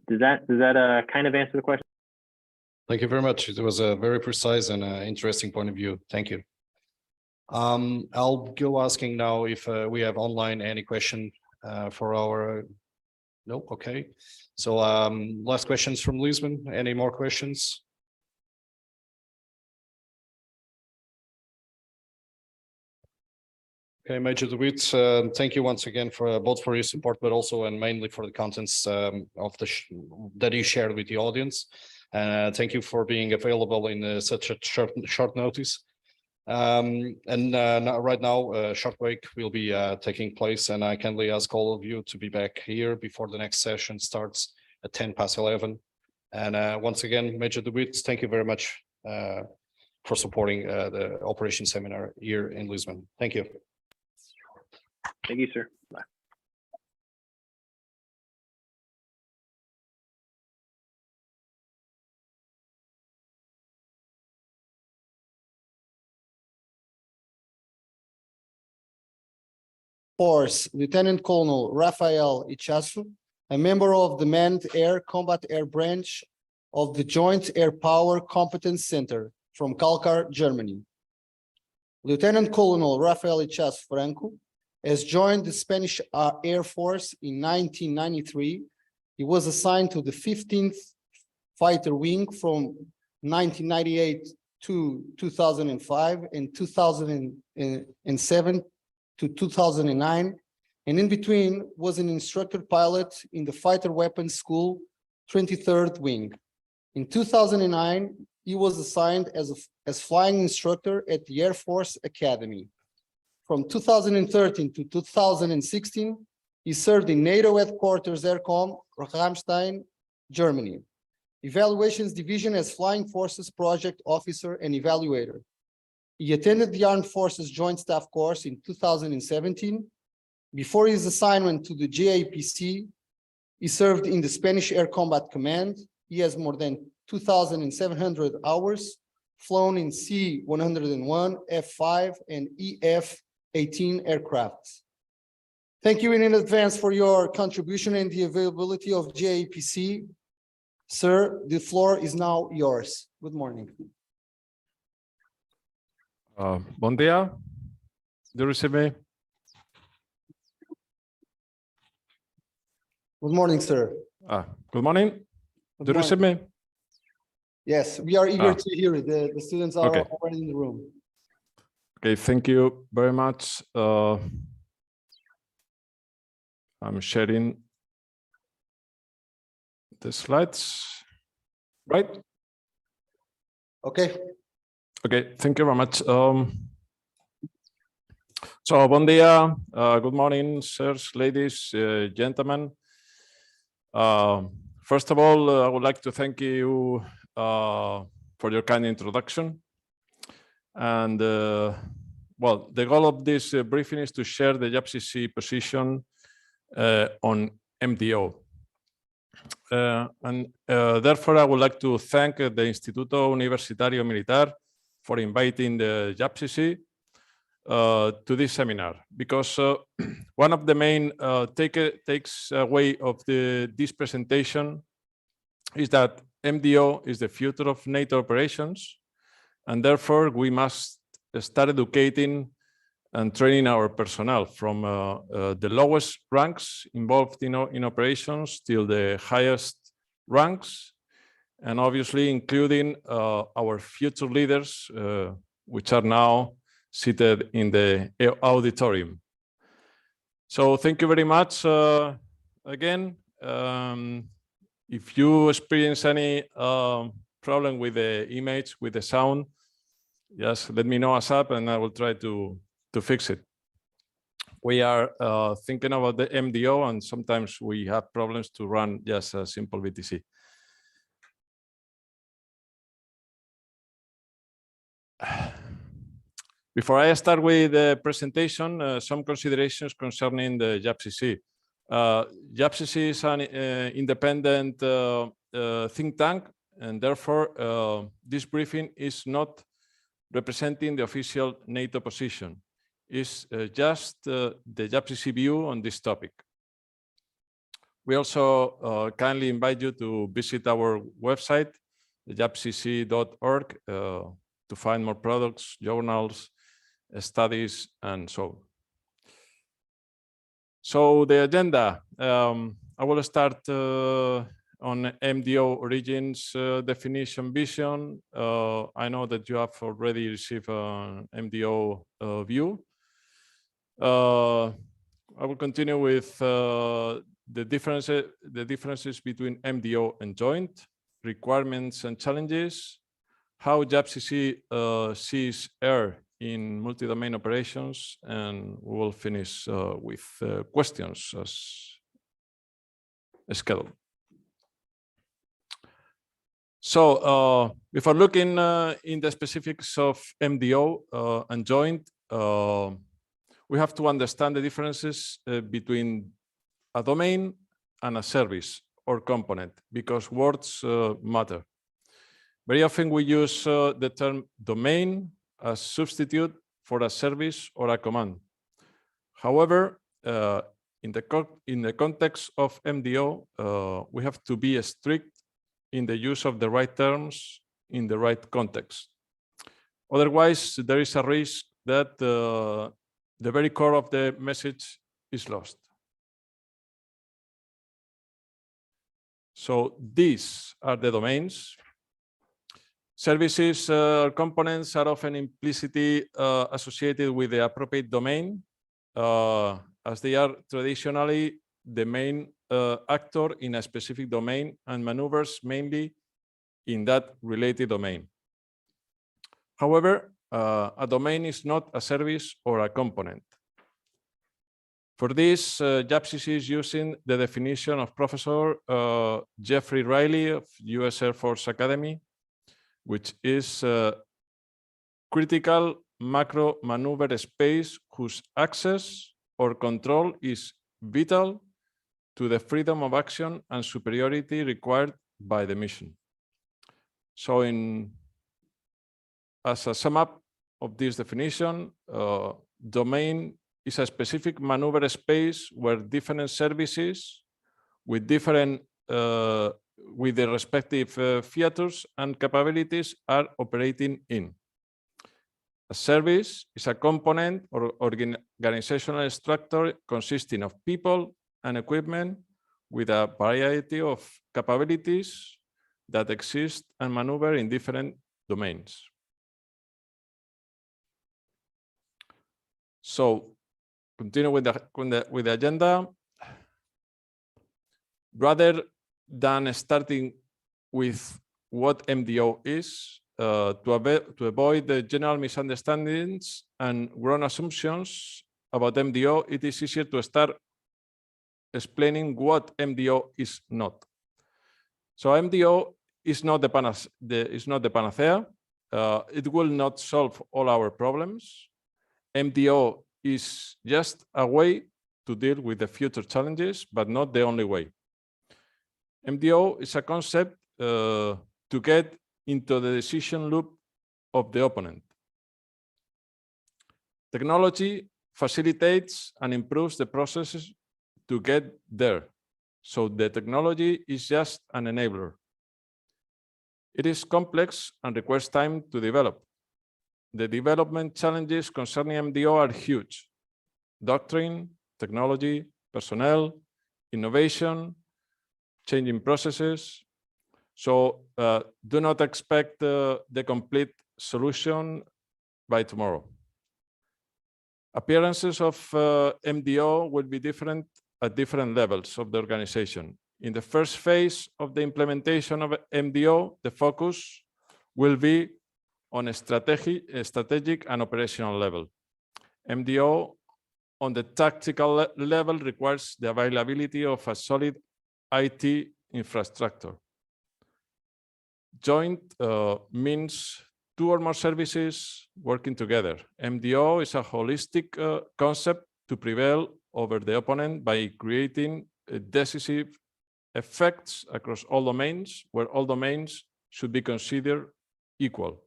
Does that kind of answer the question? Thank you very much. It was a very precise and interesting point of view. Thank you. I'll go asking now if we have online any question for our. No, okay. So last questions from Lisbon. Any more questions? Okay, Major DeWITT, thank you once again for both for your support, but also and mainly for the contents of that you shared with the audience. Thank you for being available in such a short notice. Right now, a short break will be taking place, and I kindly ask all of you to be back here before the next session starts at 11:10. And once again, Major DeWITT, thank you very much for supporting the Operations Seminar here in Lisbon. Thank you. Thank you, sir. Bye. Force, Lieutenant Colonel RAFAEL ICHASO, a member of the Manned Air Combat Air Branch of the Joint Air Power Competence Center from Kalkar, Germany. Lieutenant Colonel Rafael ICHASO Franco has joined the Spanish Air Force in 1993. He was assigned to the 15th fighter wing from 1998 to 2005 and 2007 to 2009. And in between was an instructor pilot in the Fighter Weapons School, 23rd Wing. In 2009, he was assigned as flying instructor at the Air Force Academy. From 2013 to 2016, he served in NATO Headquarters Aircom, Ramstein, Germany. Evaluations Division as Flying Forces Project Officer and Evaluator. He attended the Armed Forces Joint Staff Course in 2017. Before his assignment to the JAPCC, he served in the Spanish Air Combat Command. He has more than 2,700 hours flown in C-101, F-5, and EF-18 aircrafts. Thank you in advance for your contribution and the availability of JAPCC. Sir, the floor is now yours. Good morning. Bom dia. Do you receive me? Good morning, sir. Good morning. Do you receive me? Yes, we are eager to hear it. The students are Okay. already in the room. Okay, thank you very much. I'm sharing the slides, right? Okay. Okay, thank you very much. So, bon dia, good morning, sirs, ladies, gentlemen. First of all, I would like to thank you for your kind introduction. And well, the goal of this briefing is to share the JAPCC position on MDO. Therefore, I would like to thank the Instituto Universitario Militar for inviting the JAPCC to this seminar, because one of the main takes away of this presentation is that MDO is the future of NATO operations, and therefore we must start educating and training our personnel from the lowest ranks involved in operations till the highest ranks, and obviously including our future leaders, which are now seated in the auditorium. So thank you very much again. If you experience any problem with the image, with the sound, just let me know ASAP and I will try to fix it. We are thinking about the MDO, and sometimes we have problems to run just a simple VTC. Before I start with the presentation, some considerations concerning the JAPCC. JAPCC is an independent think tank, and therefore this briefing is not representing the official NATO position. It's just the JAPCC view on this topic. We also kindly invite you to visit our website, japcc.org, to find more products, journals, studies, and so on. So the agenda, I will start on MDO origins, definition, vision. I know that you have already received an MDO view. I will continue with the differences between MDO and joint, requirements and challenges, how JAPCC sees air in multi-domain operations, and we will finish with questions as scheduled. So before looking in the specifics of MDO and joint, we have to understand the differences between a domain and a service or component, because words matter. Very often we use the term domain as substitute for a service or a command. However, in the context of MDO, we have to be strict in the use of the right terms in the right context. Otherwise, there is a risk that the very core of the message is lost. So these are the domains. Services or components are often implicitly associated with the appropriate domain, as they are traditionally the main actor in a specific domain and maneuvers mainly in that related domain. However, a domain is not a service or a component. For this, JAPCC is using the definition of Professor Jeffrey Riley of US Air Force Academy, which is critical macro maneuver space whose access or control is vital to the freedom of action and superiority required by the mission. So as a sum up of this definition, domain is a specific maneuver space where different services with different with the respective features and capabilities are operating in. A service is a component or organizational structure consisting of people and equipment with a variety of capabilities that exist and maneuver in different domains. So, continue with the agenda. Rather than starting with what MDO is, to avoid the general misunderstandings and wrong assumptions about MDO, it is easier to start explaining what MDO is not. So MDO is not the panacea. It will not solve all our problems. MDO is just a way to deal with the future challenges, but not the only way. MDO is a concept to get into the decision loop of the opponent. Technology facilitates and improves the processes to get there. So the technology is just an enabler. It is complex and requires time to develop. The development challenges concerning MDO are huge. Doctrine, technology, personnel, innovation, changing processes. So do not expect the complete solution by tomorrow. Appearances of MDO will be different at different levels of the organization. In the first phase of the implementation of MDO, the focus will be on a strategic and operational level. MDO on the tactical level requires the availability of a solid IT infrastructure. Joint means two or more services working together. MDO is a holistic concept to prevail over the opponent by creating decisive effects across all domains, where all domains should be considered equal.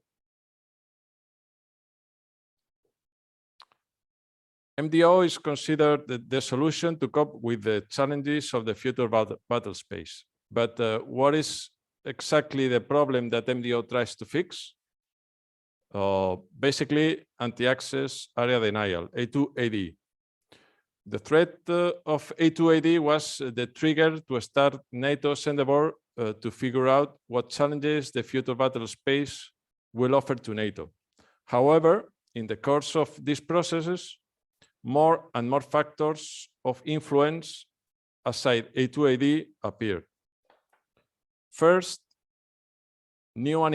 MDO is considered the solution to cope with the challenges of the future battle space. But what is exactly the problem that MDO tries to fix? Basically, anti-access area denial, A2AD. The threat of A2AD was the trigger to start NATO's endeavor to figure out what challenges the future battle space will offer to NATO. However, in the course of these processes, more and more factors of influence aside A2AD appeared. First, new and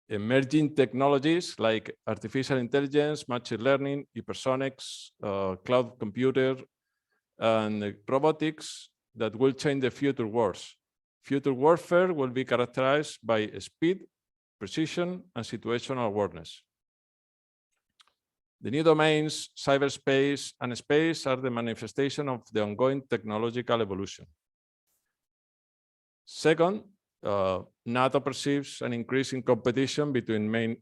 emerging technologies like artificial intelligence, machine learning, hypersonics, cloud computer, and robotics that will change the future wars. Future warfare will be characterized by speed, precision, and situational awareness. The new domains, cyberspace and space, are the manifestation of the ongoing technological evolution. Second, NATO perceives an increasing competition between main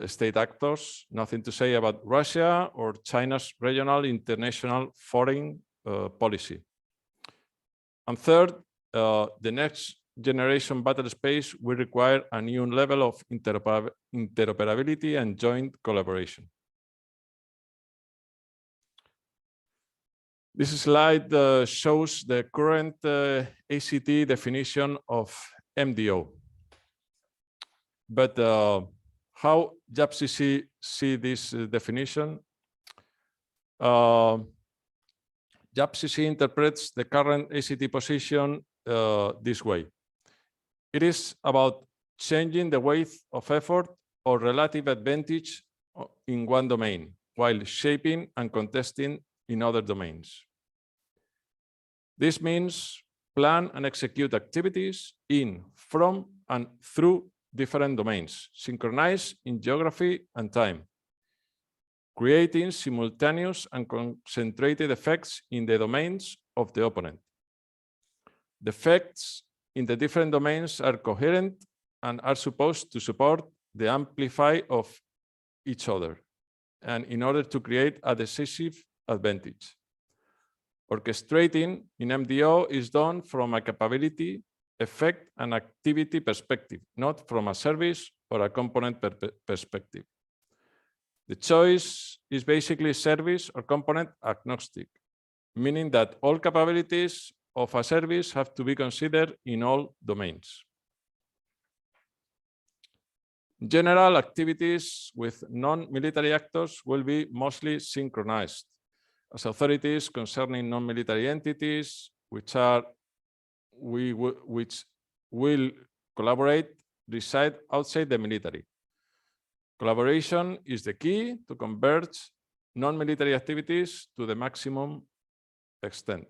state actors, nothing to say about Russia or China's regional international foreign policy. And third, the next generation battle space will require a new level of interoperability and joint collaboration. This slide shows the current ACT definition of MDO. But how JAPCC see this definition? JAPCC interprets the current ACT position this way. It is about changing the weight of effort or relative advantage in one domain, while shaping and contesting in other domains. This means plan and execute activities in, from, and through different domains, synchronized in geography and time, creating simultaneous and concentrated effects in the domains of the opponent. The effects in the different domains are coherent and are supposed to support the amplify of each other, and in order to create a decisive advantage. Orchestrating in MDO is done from a capability, effect, and activity perspective, not from a service or a component perspective. The choice is basically service or component agnostic, meaning that all capabilities of a service have to be considered in all domains. In general, activities with non-military actors will be mostly synchronized, as authorities concerning non-military entities, which will collaborate, reside outside the military. Collaboration is the key to converge non-military activities to the maximum extent.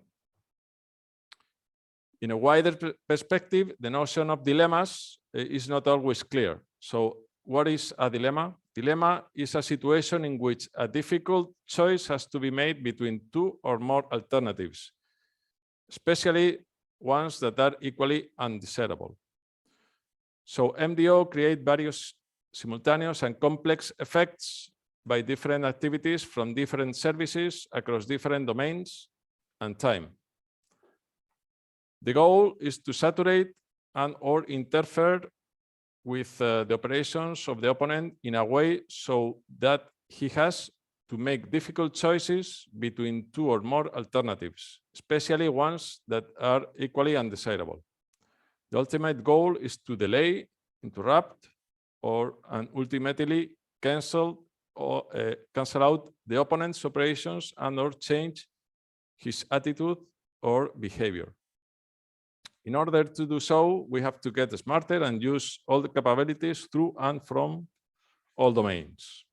In a wider perspective, the notion of dilemmas is not always clear. So what is a dilemma? Dilemma is a situation in which a difficult choice has to be made between two or more alternatives, especially ones that are equally undesirable. So MDO creates various simultaneous and complex effects by different activities from different services across different domains and time. The goal is to saturate and or interfere with the operations of the opponent in a way so that he has to make difficult choices between two or more alternatives, especially ones that are equally undesirable. The ultimate goal is to delay, interrupt, and ultimately cancel out the opponent's operations and or change his attitude or behavior. In order to do so, we have to get smarter and use all the capabilities through and from all domains.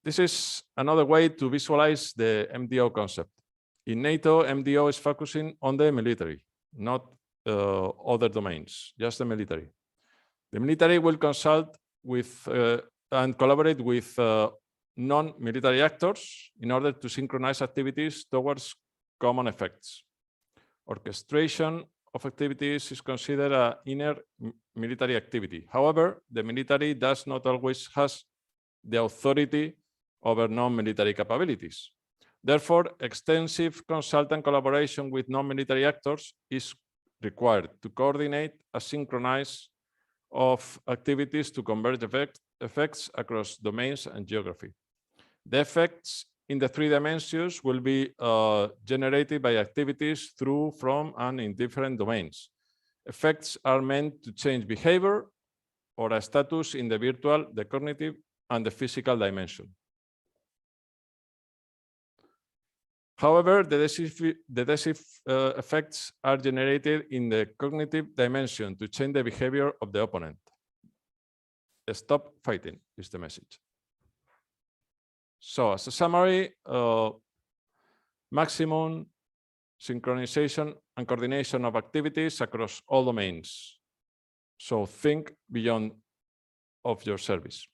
This is another way to visualize the MDO concept. In NATO, MDO is focusing on the military, not other domains, just the military. The military will consult with and collaborate with non-military actors in order to synchronize activities towards common effects. Orchestration of activities is considered an inner military activity. However, the military does not always have the authority over non-military capabilities. Therefore, extensive consultant collaboration with non-military actors is required to coordinate a synchronize of activities to converge effects across domains and geography. The effects in the three dimensions will be generated by activities through, from, and in different domains. Effects are meant to change behavior or a status in the virtual, the cognitive, and the physical dimension. However, the decisive effects are generated in the cognitive dimension to change the behavior of the opponent. Stop fighting is the message. So as a summary, maximum synchronization and coordination of activities across all domains. So think beyond of your service.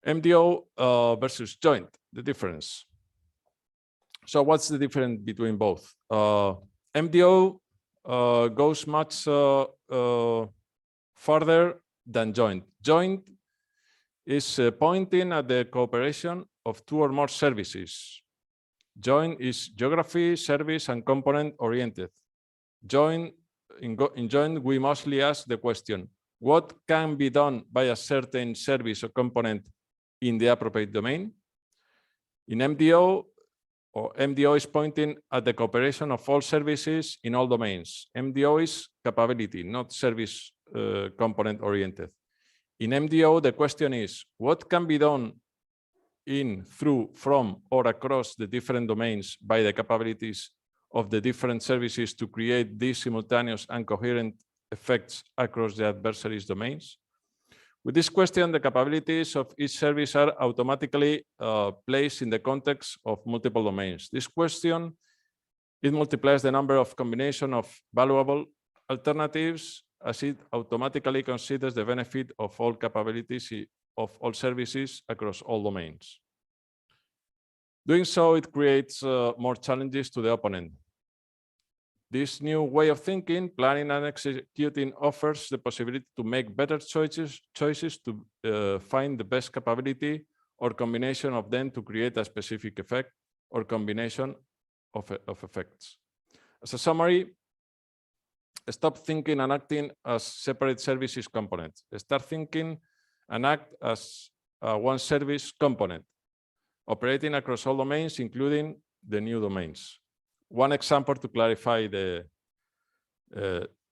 MDO versus joint, the difference. So what's the difference between both? MDO goes much further than joint. Joint is pointing at the cooperation of two or more services. Joint is geography, service, and component oriented. In joint, we mostly ask the question, what can be done by a certain service or component in the appropriate domain. In MDO, MDO is pointing at the cooperation of all services in all domains. MDO is capability, not service component oriented. In MDO, the question is, what can be done in, through, from, or across the different domains by the capabilities of the different services to create these simultaneous and coherent effects across the adversary's domains? With this question, the capabilities of each service are automatically placed in the context of multiple domains. This question, it multiplies the number of combination of valuable alternatives as it automatically considers the benefit of all capabilities of all services across all domains. Doing so, it creates more challenges to the opponent. This new way of thinking, planning and executing offers the possibility to make better choices to find the best capability or combination of them to create a specific effect or combination of effects. As a summary, stop thinking and acting as separate services components. Start thinking and act as one service component, operating across all domains, including the new domains. One example to clarify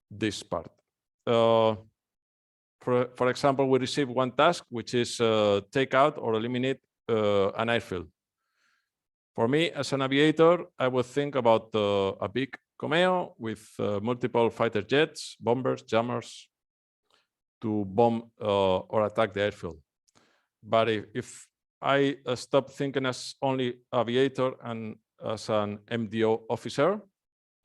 this part. For example, we receive one task, which is take out or eliminate an airfield. For me, as an aviator, I would think about a big Comeo with multiple fighter jets, bombers, jammers to bomb or attack the airfield. But if I stop thinking as only aviator and as an MDO officer,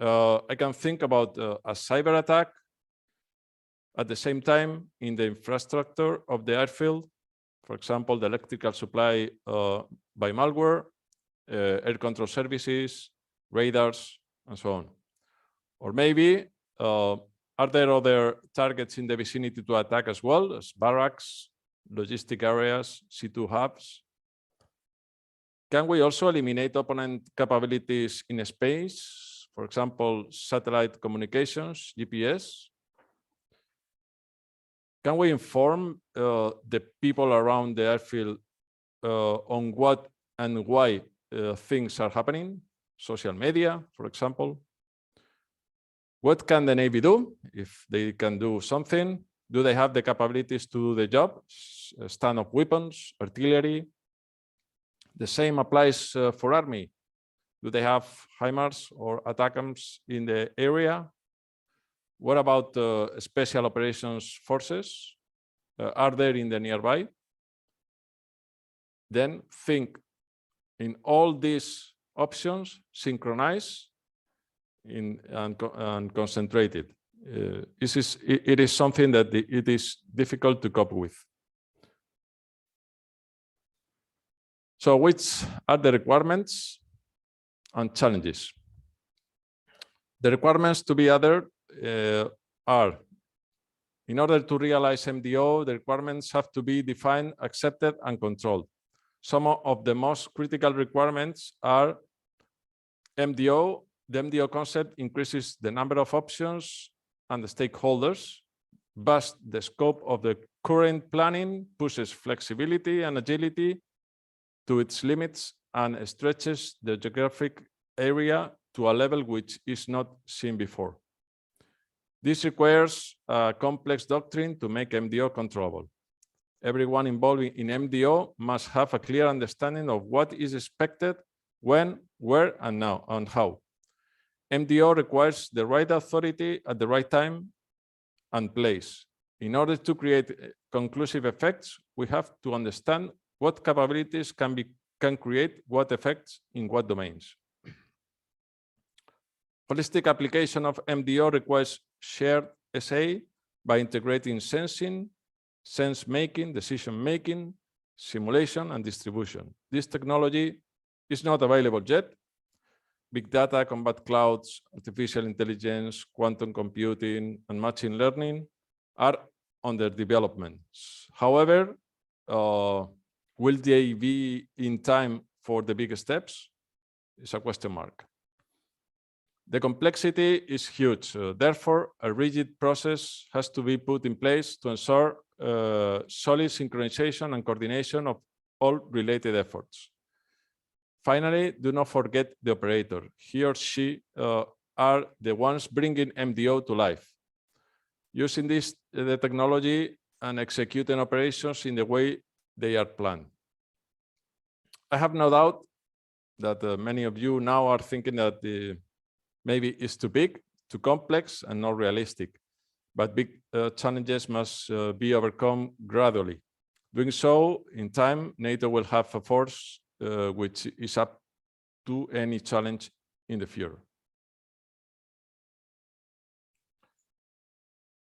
I can think about a cyber attack at the same time in the infrastructure of the airfield, for example, the electrical supply by malware, air control services, radars, and so on. Or maybe, are there other targets in the vicinity to attack as well, as barracks, logistic areas, C2 hubs? Can we also eliminate opponent capabilities in space? For example, satellite communications, GPS? Can we inform the people around the airfield on what and why things are happening? Social media, for example. What can the Navy do if they can do something? Do they have the capabilities to do the job? Stand-up weapons, artillery. The same applies for Army. Do they have HIMARS or ATACMS in the area? What about special operations forces? Are there in the nearby? Then think in all these options, synchronize and concentrate it. It is something that it is difficult to cope with. So which are the requirements and challenges? The requirements to be added are, in order to realize MDO, the requirements have to be defined, accepted, and controlled. Some of the most critical requirements are MDO. The MDO concept increases the number of options and the stakeholders, but the scope of the current planning pushes flexibility and agility to its limits and stretches the geographic area to a level which is not seen before. This requires a complex doctrine to make MDO controllable. Everyone involved in MDO must have a clear understanding of what is expected, when, where, and now, and how. MDO requires the right authority at the right time and place. In order to create conclusive effects, we have to understand what capabilities can create what effects in what domains. Holistic application of MDO requires shared SA by integrating sensing, sense-making, decision-making, simulation, and distribution. This technology is not available yet. Big data, combat clouds, artificial intelligence, quantum computing, and machine learning are under development. However, will they be in time for the big steps? It's a question mark. The complexity is huge. Therefore, a rigid process has to be put in place to ensure solid synchronization and coordination of all related efforts. Finally, do not forget the operator. He or she are the ones bringing MDO to life, using the technology and executing operations in the way they are planned. I have no doubt that many of you now are thinking that maybe it's too big, too complex, and not realistic. But big challenges must be overcome gradually. Doing so, in time, NATO will have a force which is up to any challenge in the future.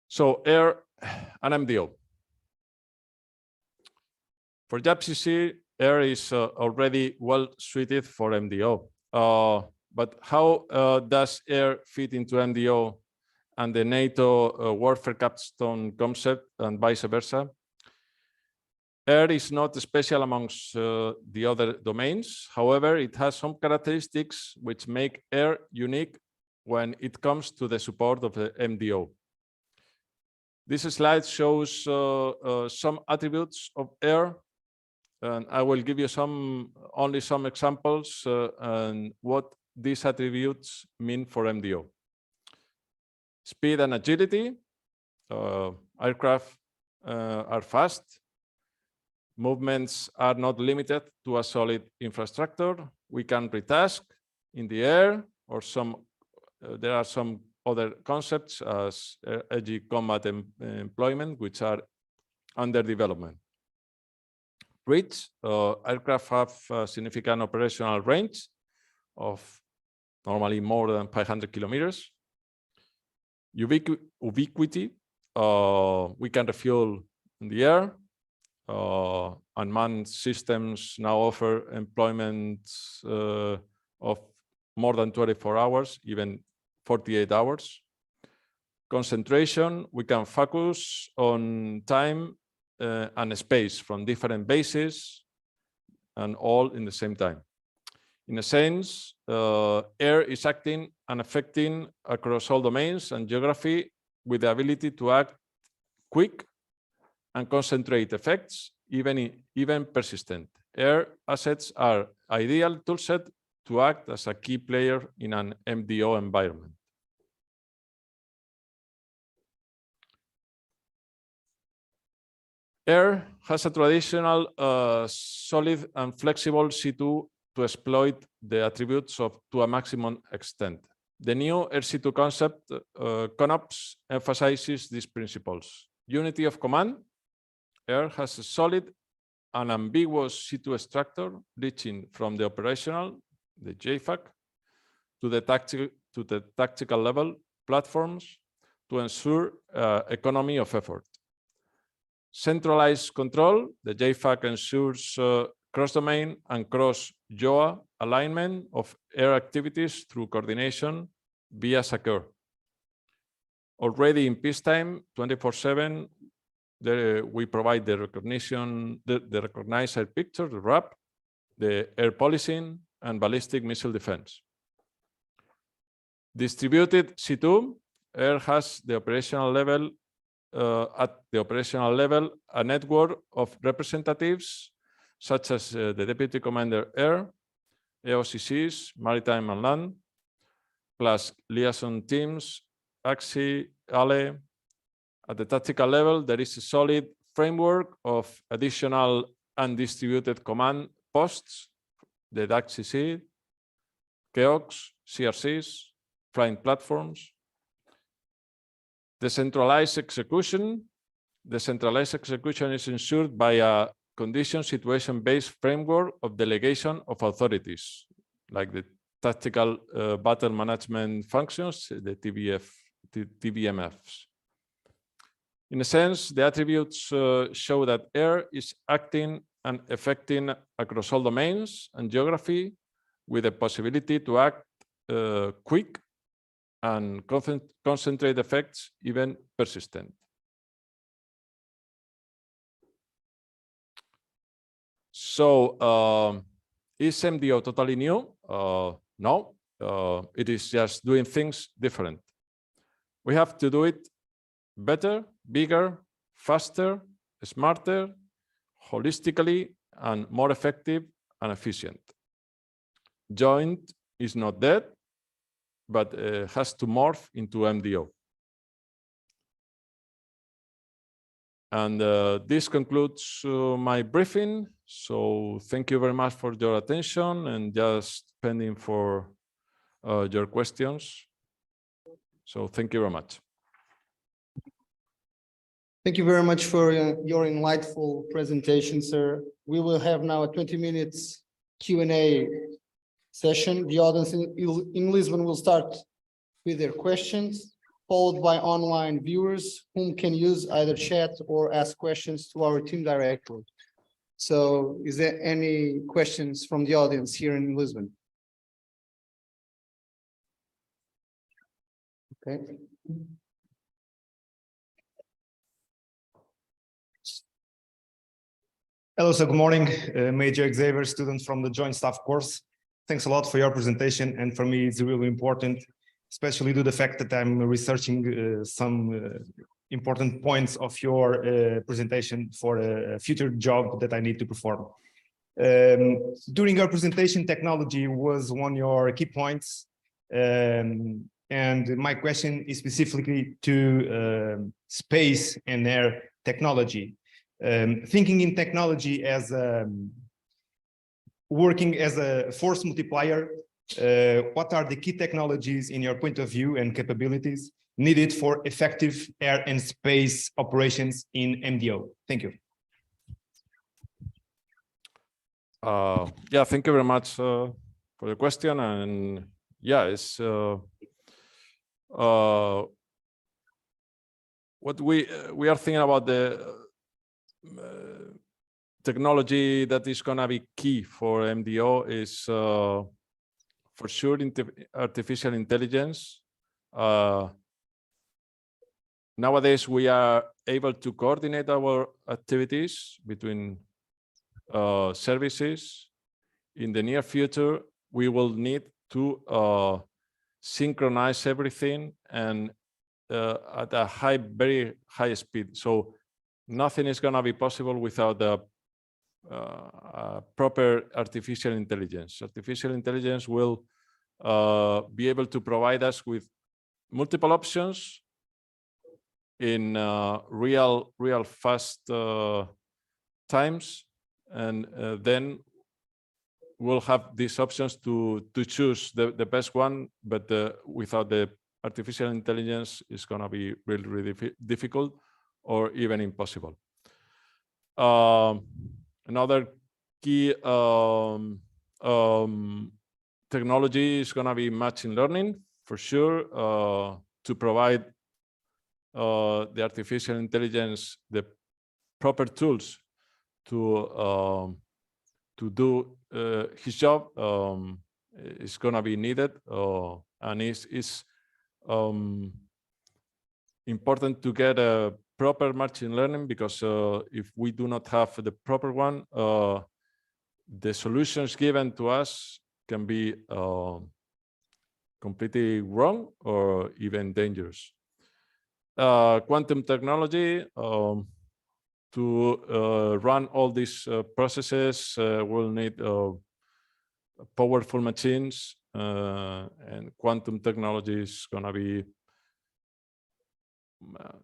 So, air and MDO. For JAPCC, air is already well suited for MDO. But how does air fit into MDO and the NATO warfare capstone concept and vice versa? Air is not special amongst the other domains. However, it has some characteristics which make air unique when it comes to the support of the MDO. This slide shows some attributes of air, and I will give you only some examples and what these attributes mean for MDO. Speed and agility. Aircraft are fast. Movements are not limited to a solid infrastructure. We can retask in the air, or there are some other concepts as edge combat employment, which are under development. Reach. Aircraft have significant operational range of normally more than 500 kilometers. Ubiquity. We can refuel in the air. Unmanned systems now offer employment of more than 24 hours, even 48 hours. Concentration. We can focus on time and space from different bases and all in the same time. In a sense, air is acting and affecting across all domains and geography with the ability to act quick and concentrate effects, even persistent. Air assets are ideal toolset to act as a key player in an MDO environment. Air has a traditional solid and flexible C2 to exploit the attributes to a maximum extent. The new Air-C2 concept, CONOPS, emphasizes these principles. Unity of command. Air has a solid and ambiguous C2 structure reaching from the operational, the JFAC, to the tactical level platforms to ensure economy of effort. Centralized control. The JFAC ensures cross-domain and cross-JOA alignment of air activities through coordination via SACEUR. Already in peacetime, 24/7, we provide the recognition, the recognized air picture, the RAP, the air policing, and ballistic missile defense. Distributed C2, air has the operational level, at the operational level, a network of representatives such as the Deputy Commander Air, AOCCs, Maritime and Land, plus liaison teams, AXI, ALE. At the tactical level, there is a solid framework of additional undistributed command posts, the DACCC, KEOX, CRCs, flying platforms. Decentralized execution. Decentralized execution is ensured by a condition situation-based framework of delegation of authorities, like the tactical battle management functions, the TBMFs. In a sense, the attributes show that air is acting and affecting across all domains and geography with the possibility to act quick and concentrate effects, even persistent. So, is MDO totally new? No. it is just doing things different. We have to do it better, bigger, faster, smarter, holistically, and more effective and efficient. Joint is not dead, but has to morph into MDO. And this concludes my briefing. So thank you very much for your attention, and just pending for your questions. So thank you very much. Thank you very much for your enlightful presentation, sir. We will have now a 20 minutes Q&A session. The audience in Lisbon will start with their questions, followed by online viewers whom can use either chat or ask questions to our team directly. So is there any questions from the audience here in Lisbon? Okay. Hello, sir. Good morning. Major Xavier, student from the Joint Staff course. Thanks a lot for your presentation. And for me, it's really important, especially due to the fact that I'm researching some important points of your presentation for a future job that I need to perform. During your presentation, technology was one of your key points. And my question is specifically to space and air technology. Thinking in technology as working as a force multiplier, what are the key technologies in your point of view and capabilities needed for effective air and space operations in MDO? Thank you. Yeah, thank you very much for the question. And yeah, it's what we are thinking about the technology that is going to be key for MDO is for sure artificial intelligence. Nowadays, we are able to coordinate our activities between services. In the near future, we will need to synchronize everything and at a very high speed. So nothing is going to be possible without the proper artificial intelligence. Artificial intelligence will be able to provide us with multiple options in real fast times, and then we'll have these options to choose the best one, but without the artificial intelligence, it's going to be really difficult or even impossible. Another key technology is going to be machine learning, for sure, to provide the artificial intelligence the proper tools to do his job. Is going to be needed, and is important to get a proper machine learning, because if we do not have the proper one, the solutions given to us can be completely wrong or even dangerous. Quantum technology, to run all these processes, will need powerful machines, and quantum technology is going to be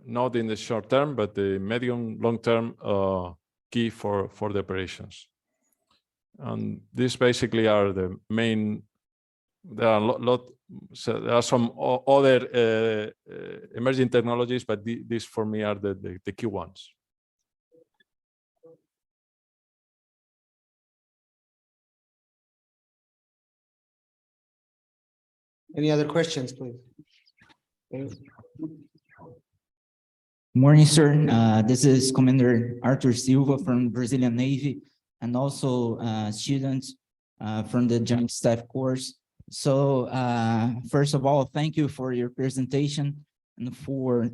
not in the short term, but the medium long term key for the operations. And these basically are the main. There are some other emerging technologies, but these for me are the key ones. Any other questions, please? Morning, sir. This is Commander Arthur Silva from Brazilian Navy, and also students from the Joint Staff course. So first of all, thank you for your presentation and for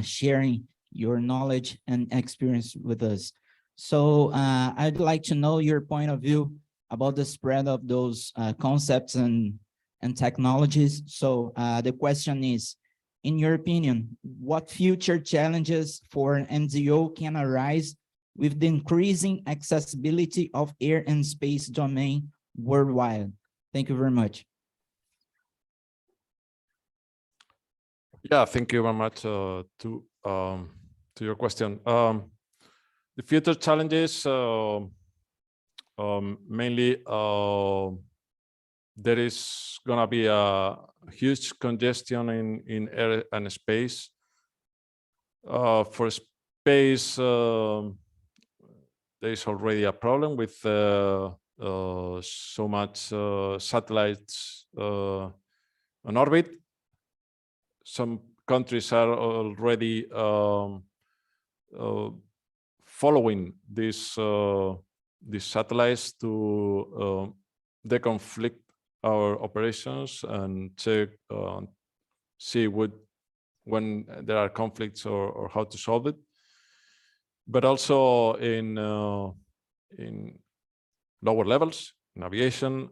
sharing your knowledge and experience with us. So I'd like to know your point of view about the spread of those concepts and and technologies. So the question is, in your opinion, what future challenges for MDO can arise with the increasing accessibility of air and space domain worldwide? Thank you very much. Yeah, thank you very much to your question. The future challenges, mainly there is gonna be a huge congestion in air and space. For space, there is already a problem with so much satellites on orbit. Some countries are already following these satellites to deconflict our operations and check, see when there are conflicts or how to solve it. But also in lower levels in aviation,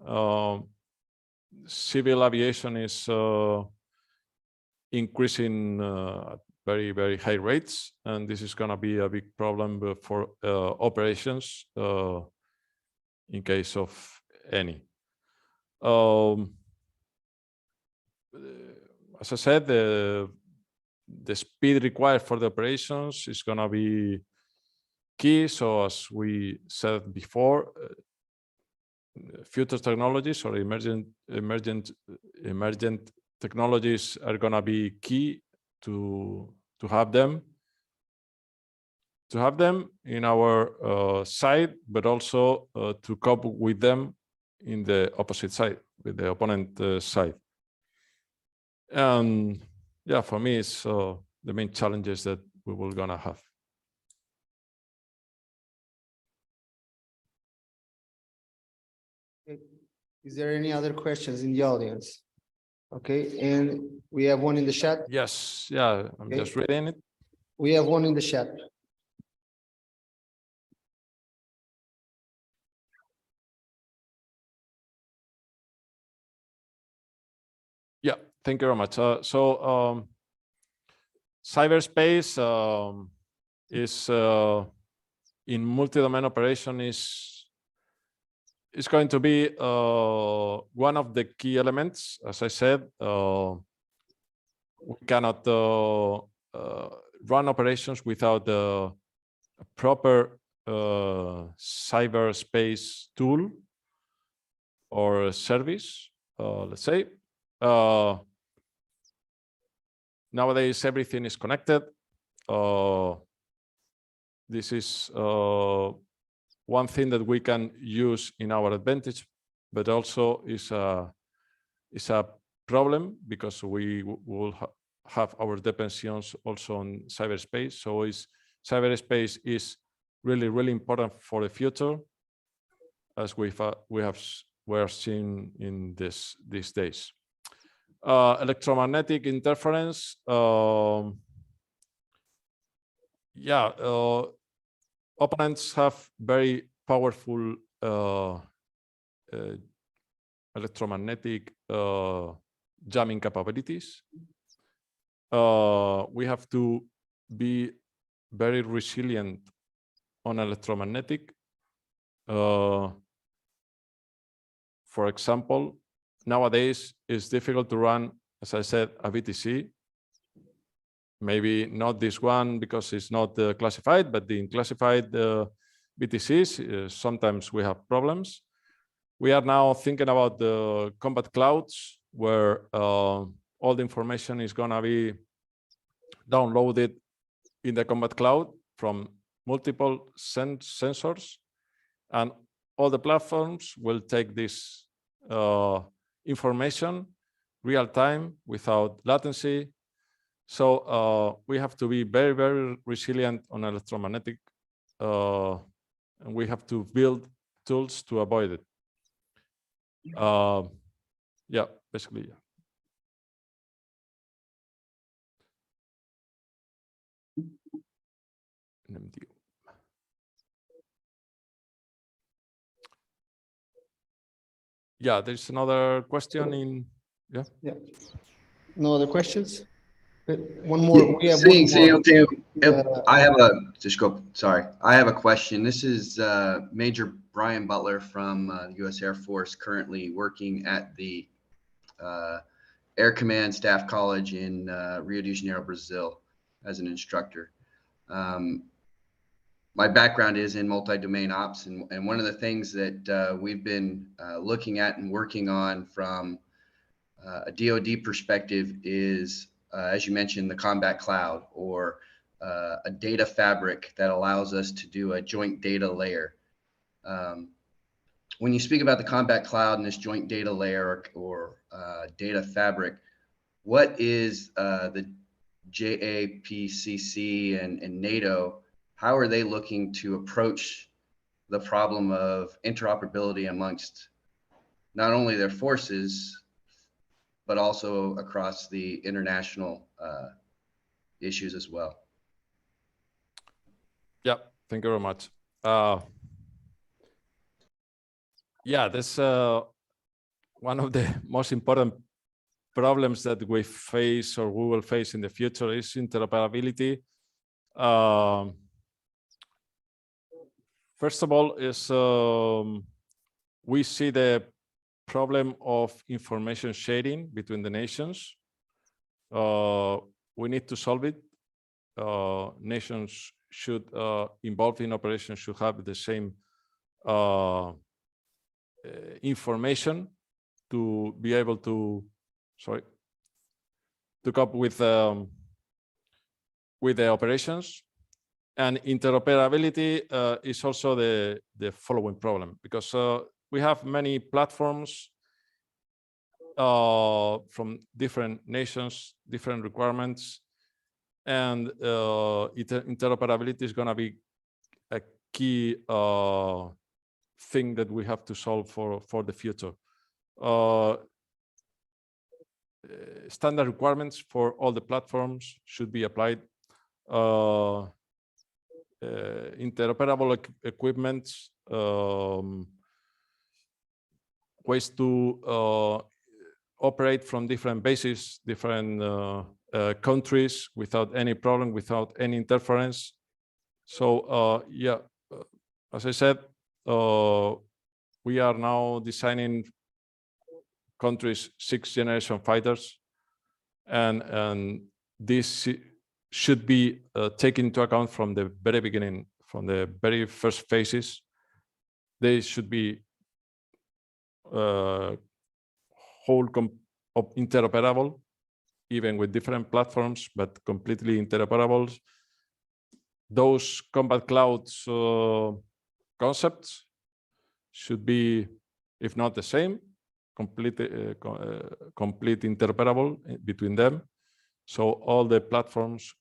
civil aviation is increasing at very, very high rates, and this is going to be a big problem for operations in case of any. As I said, the speed required for the operations is going to be key. So as we said before, future technologies or emergent technologies are going to be key to have them in our side, but also to cope with them in the opposite side, with the opponent side. And yeah, for me, it's the main challenges that we will gonna have. Is there any other questions in the audience? Okay, and we have one in the chat. Yes, yeah, I'm just reading it. We have one in the chat. Yeah, thank you very much. Cyberspace is in multi-domain operation is going to be one of the key elements. As I said, we cannot run operations without a proper cyberspace tool or service, let's say. Nowadays, everything is connected. This is one thing that we can use in our advantage, but also is a problem because we will have our dependencies also on cyberspace. So cyberspace is really, really important for the future, as we're seeing in these days. Electromagnetic interference. Opponents have very powerful electromagnetic jamming capabilities. We have to be very resilient on electromagnetic. For example, nowadays it's difficult to run, as I said, a VTC. Maybe not this one because it's not classified, but the classified VTCs, sometimes we have problems. We are now thinking about the combat clouds, where all the information is going to be downloaded in the combat cloud from multiple sensors, and all the platforms will take this information real time without latency. So we have to be very, very resilient on electromagnetic, and we have to build tools to avoid it. Yeah, basically, yeah. Yeah, there's another question in Yeah. Yeah. No other questions? One more. We have Sim, one more. eu tenho. I have a question. This is Major Brian Butler from the U.S. Air Force, currently working at the Air Command Staff College in Rio de Janeiro, Brazil, as an instructor. My background is in multi-domain ops, and one of the things that we've been looking at and working on from a DoD perspective is, as you mentioned, the combat cloud, or a data fabric that allows us to do a joint data layer. When you speak about the combat cloud and this joint data layer or data fabric, what is the JAPCC and NATO, how are they looking to approach the problem of interoperability amongst not only their forces, but also across the international issues as well? Yeah, thank you very much. Yeah, that's one of the most important problems that we face or we will face in the future is interoperability. First of all, is we see the problem of information sharing between the nations. We need to solve it. Nations should involved in operations should have the same information to be able to cope with the operations. And interoperability is also the following problem, because we have many platforms from different nations, different requirements, and interoperability is going to be a key thing that we have to solve for the future. Standard requirements for all the platforms should be applied. Interoperable equipment, ways to operate from different bases, different countries without any problem, without any interference. So yeah, as I said, we are now designing countries' 6th generation fighters, and this should be taken into account from the very beginning, from the very first phases. They should be interoperable, even with different platforms, but completely interoperable. Those combat clouds concepts should be, if not the same, complete interoperable between them. So all the platforms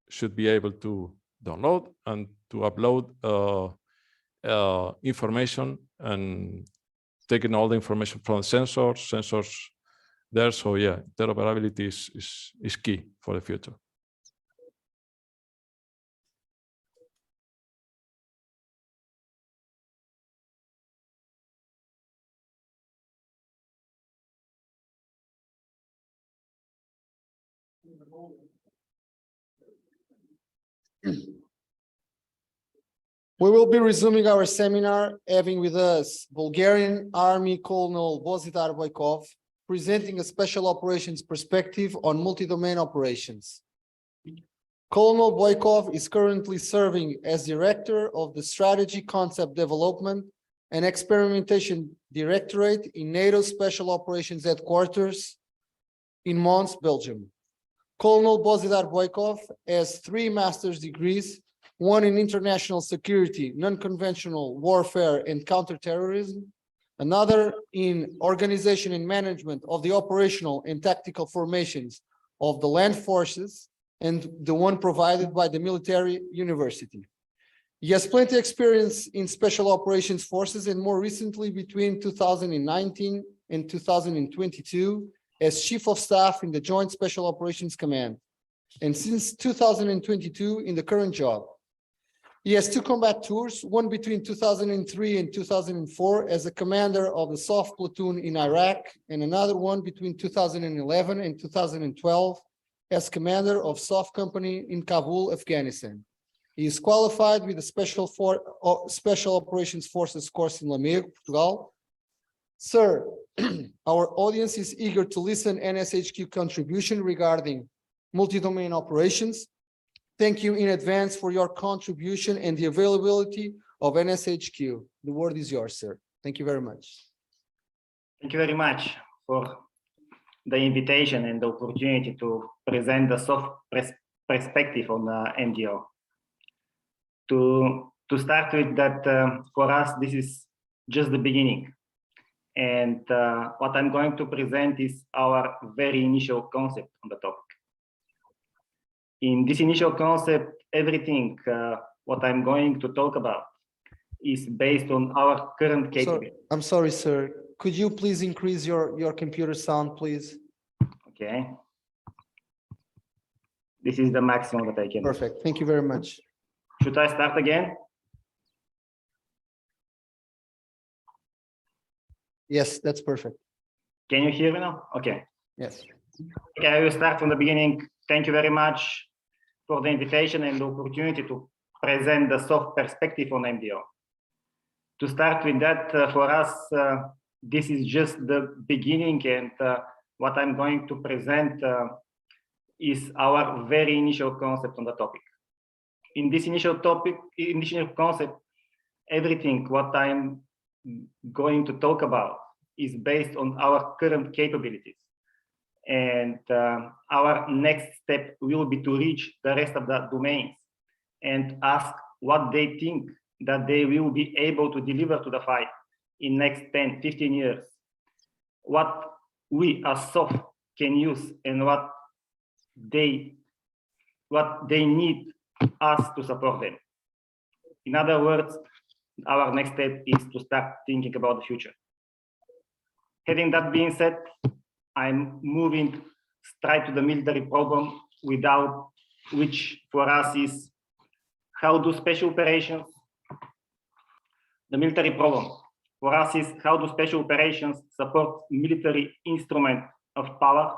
should be able to download and to upload information, and taking all the information from sensors there. So yeah, interoperability is key for the future. We will be resuming our seminar, having with us Bulgarian Army Colonel BOZHIDAR BOYKOV, presenting a special operations perspective on multi-domain operations. Colonel BOYKOV is currently serving as Director of the Strategy Concept Development and Experimentation Directorate in NATO Special Operations Headquarters in Mons, Belgium. Colonel BOZHIDAR BOYKOV has 3 master's degrees, one in international security, non-conventional warfare and counterterrorism, another in organization and management of the operational and tactical formations of the land forces, and the one provided by the military university. He has plenty of experience in special operations forces, and more recently between 2019 and 2022 as Chief of Staff in the Joint Special Operations Command, and since 2022 in the current job. He has 2 combat tours, one between 2003 and 2004 as a commander of the SOF platoon in Iraq, and another one between 2011 and 2012 as commander of SOF company in Kabul, Afghanistan. He is qualified with the Special Operations Forces course in Lamego, Portugal. Sir, our audience is eager to listen NSHQ contribution regarding multi-domain operations. Thank you in advance for your contribution and the availability of NSHQ. The word is yours, sir. Thank you very much. Thank you very much for the invitation and the opportunity to present the soft perspective on the MDO. To start with that, for us, this is just the beginning. And what I'm going to present is our very initial concept on the topic. In this initial concept, everything what I'm going to talk about is based on our current capability. I'm sorry, sir. Could you please increase your computer sound, please? Okay. This is the maximum that I can. Perfect. Thank you very much. Should I start again? Yes, that's perfect. Can you hear me now? Okay. Yes. Okay, I will start from the beginning. Thank you very much for the invitation and the opportunity to present the soft perspective on MDO. To start with that, for us, this is just the beginning, and what I'm going to present is our very initial concept on the topic. In this initial concept, everything what I'm going to talk about is based on our current capabilities. And our next step will be to reach the rest of the domains and ask what they think that they will be able to deliver to the fight in next 10, 15 years. What we as SOF can use and what they need us to support them. In other words, our next step is to start thinking about the future. Having that being said, I'm moving straight to the military problem, without which for us is how do special operations, the military problem for us is how do special operations support military instrument of power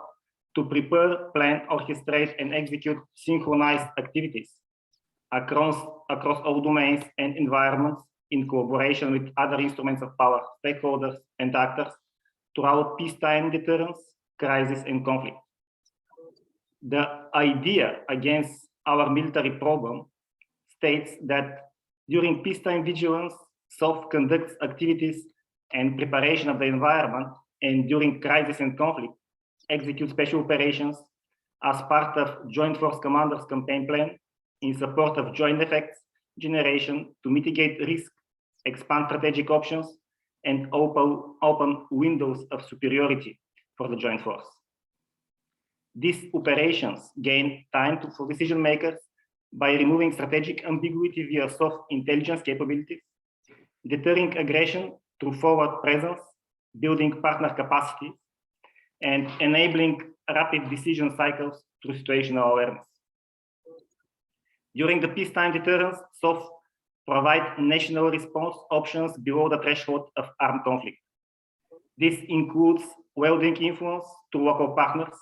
to prepare, plan, orchestrate, and execute synchronized activities across all domains and environments in collaboration with other instruments of power, stakeholders, and actors throughout peacetime deterrence, crisis, and conflict. The idea against our military problem states that during peacetime vigilance, SOF conducts activities and preparation of the environment, and during crisis and conflict, execute special operations as part of Joint Force Commanders campaign plan in support of joint effects generation to mitigate risk, expand strategic options, and open windows of superiority for the joint force. These operations gain time for decision makers by removing strategic ambiguity via soft intelligence capabilities, deterring aggression through forward presence, building partner capacity, and enabling rapid decision cycles through situational awareness. During the peacetime deterrence, SOF provide national response options below the threshold of armed conflict. This includes wielding influence to local partners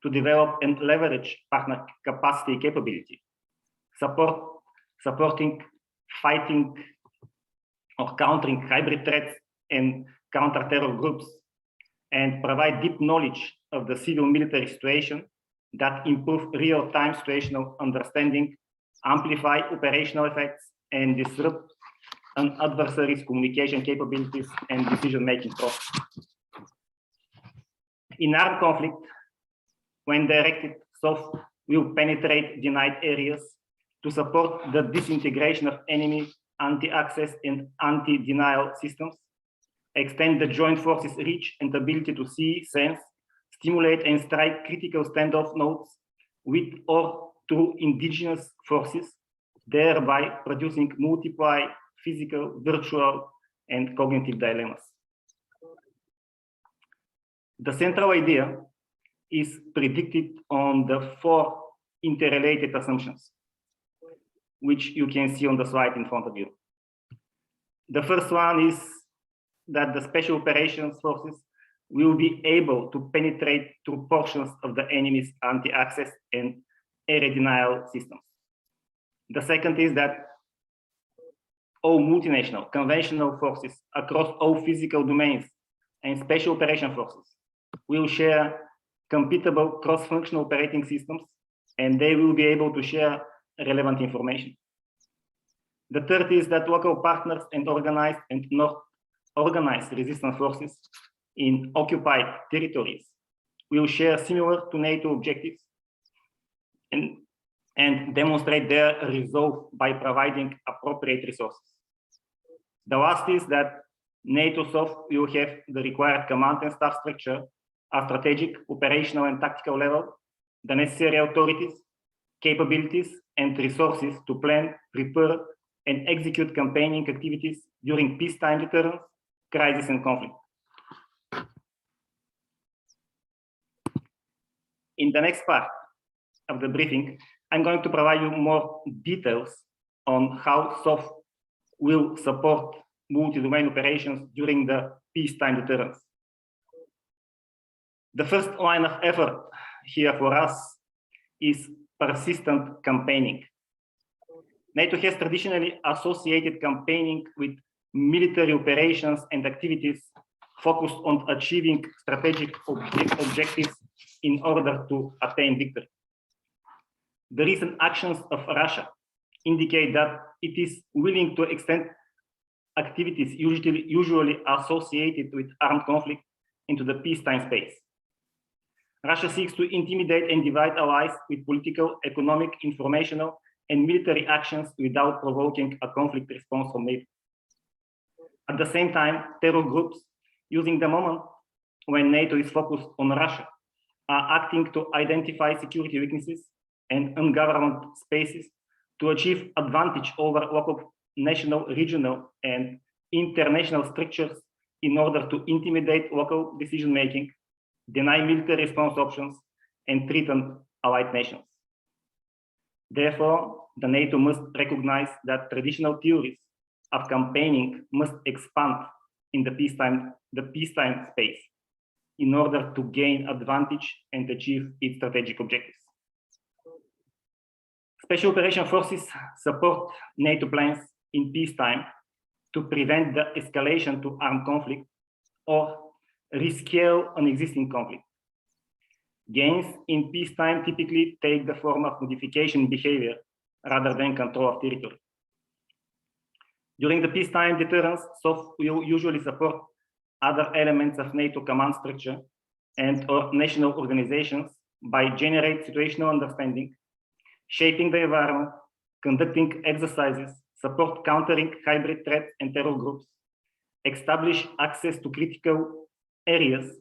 to develop and leverage partner capacity capability, supporting fighting or countering hybrid threats and counter-terror groups, and provide deep knowledge of the civil-military situation that improve real-time situational understanding, amplify operational effects, and disrupt an adversary's communication capabilities and decision-making process. In armed conflict, when directed, SOF will penetrate denied areas to support the disintegration of enemy anti-access and anti-denial systems, extend the joint forces' reach and ability to see, sense, stimulate, and strike critical standoff nodes with or through indigenous forces, thereby producing multiple physical, virtual, and cognitive dilemmas. The central idea is predicted on the four interrelated assumptions. which you can see on the slide in front of you. The first one is that the Special Operations Forces will be able to penetrate through portions of the enemy's anti-access and area denial systems. The second is that all multinational conventional forces across all physical domains and special operation forces will share compatible cross-functional operating systems, and they will be able to share relevant information. The third is that local partners and organized and not organized resistance forces in occupied territories will share similar to NATO objectives and demonstrate their resolve by providing appropriate resources. The last is that NATO SOF will have the required command and staff structure at strategic, operational, and tactical level, the necessary authorities, capabilities, and resources to plan, prepare, and execute campaigning activities during peacetime deterrence, crisis, and conflict. In the next part of the briefing, I'm going to provide you more details on how SOF will support multi-domain operations during the peacetime deterrence. The first line of effort here for us is persistent campaigning. NATO has traditionally associated campaigning with military operations and activities focused on achieving strategic objectives in order to attain victory. The recent actions of Russia indicate that it is willing to extend activities usually associated with armed conflict into the peacetime space. Russia seeks to intimidate and divide allies with political, economic, informational, and military actions without provoking a conflict response from NATO. At the same time, terror groups, using the moment when NATO is focused on Russia, are acting to identify security weaknesses and ungoverned spaces to achieve advantage over local, national, regional, and international structures in order to intimidate local decision-making, deny military response options, and threaten allied nations. Therefore, the NATO must recognize that traditional theories of campaigning must expand in the peacetime space in order to gain advantage and achieve its strategic objectives. Special operation forces support NATO plans in peacetime to prevent the escalation to armed conflict or rescale an existing conflict. Gains in peacetime typically take the form of modification behavior rather than control of territory. During the peacetime deterrence, SOF will usually support other elements of NATO command structure and or national organizations by generate situational understanding, shaping the environment, conducting exercises, support countering hybrid threats and terror groups, establish access to critical areas,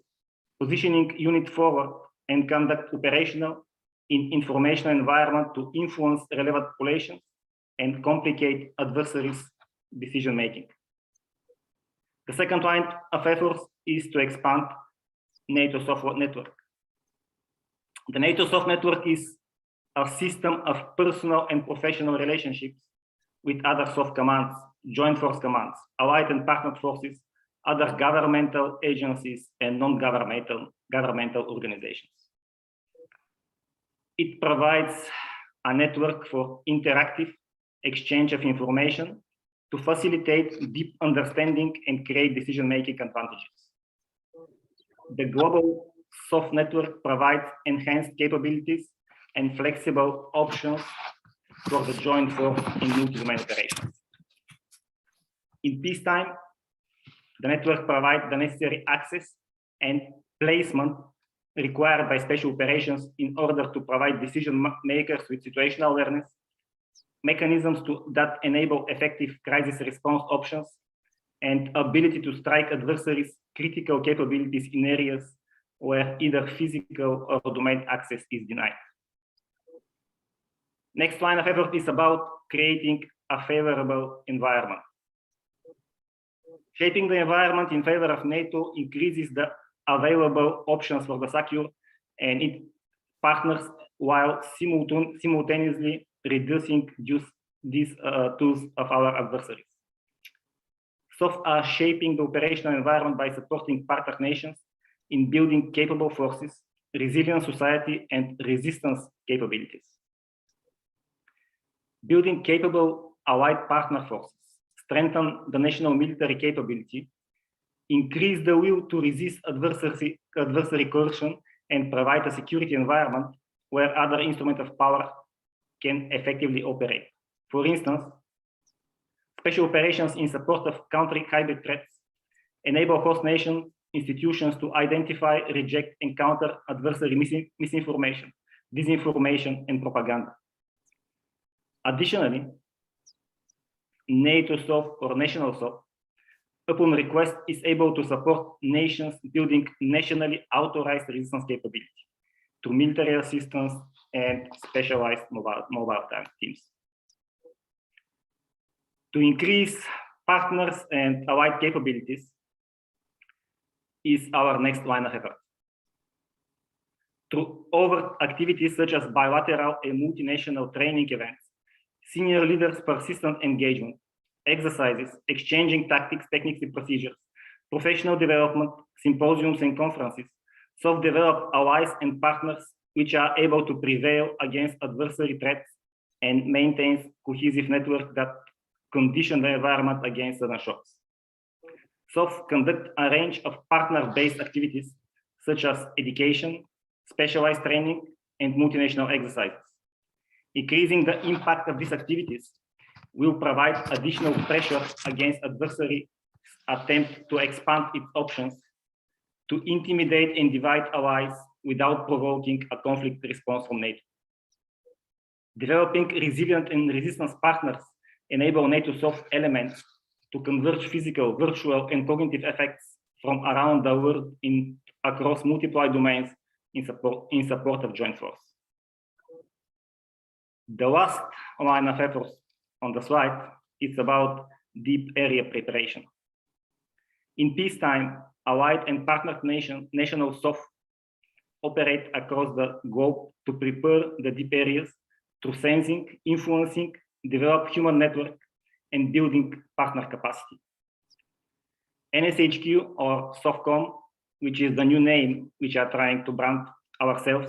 positioning unit forward, and conduct operational in informational environment to influence relevant populations and complicate adversaries' decision-making. The second line of efforts is to expand NATO SOF network. The NATO SOF network is a system of personal and professional relationships with other SOF commands, joint force commands, allied and partnered forces, other governmental agencies, and non-governmental organizations. It provides a network for interactive exchange of information to facilitate deep understanding and create decision-making advantages. The global SOF network provides enhanced capabilities and flexible options for the joint force in multi-domain operations. In peacetime, the network provides the necessary access and placement required by special operations in order to provide decision makers with situational awareness, mechanisms that enable effective crisis response options, and ability to strike adversaries' critical capabilities in areas where either physical or domain access is denied. Next line of effort is about creating a favorable environment. Shaping the environment in favor of NATO increases the available options for the SACEUR and its partners while simultaneously reducing these tools of our adversaries. SOF are shaping the operational environment by supporting partner nations in building capable forces, resilient society, and resistance capabilities. Building capable allied partner forces, strengthen the national military capability, increase the will to resist adversary coercion, and provide a security environment where other instruments of power can effectively operate. For instance, special operations in support of countering hybrid threats enable host nation institutions to identify, reject, and counter adversary misinformation, disinformation, and propaganda. Additionally, NATO SOF or national SOF, upon request, is able to support nations building nationally authorized resistance capability through military assistance and specialized mobile teams. To increase partners and allied capabilities is our next line of effort. Through overt activities such as bilateral and multinational training events, senior leaders' persistent engagement, exercises, exchanging tactics, techniques, and procedures, professional development, symposiums, and conferences, self-develop allies and partners which are able to prevail against adversary threats and maintains cohesive network that condition the environment against sudden shocks. SOF conduct a range of partner-based activities such as education, specialized training, and multinational exercises. Increasing the impact of these activities will provide additional pressure against adversary attempt to expand its options, to intimidate and divide allies without provoking a conflict response from NATO. Developing resilient and resistance partners enable NATO SOF elements to converge physical, virtual, and cognitive effects from around the world across multiple domains in support of joint force. The last line of efforts on the slide is about deep area preparation. In peacetime, allied and partner national SOF operate across the globe to prepare the deep areas through sensing, influencing, develop human network, and building partner capacity. NSHQ or SOFCOM, which is the new name which are trying to brand ourselves,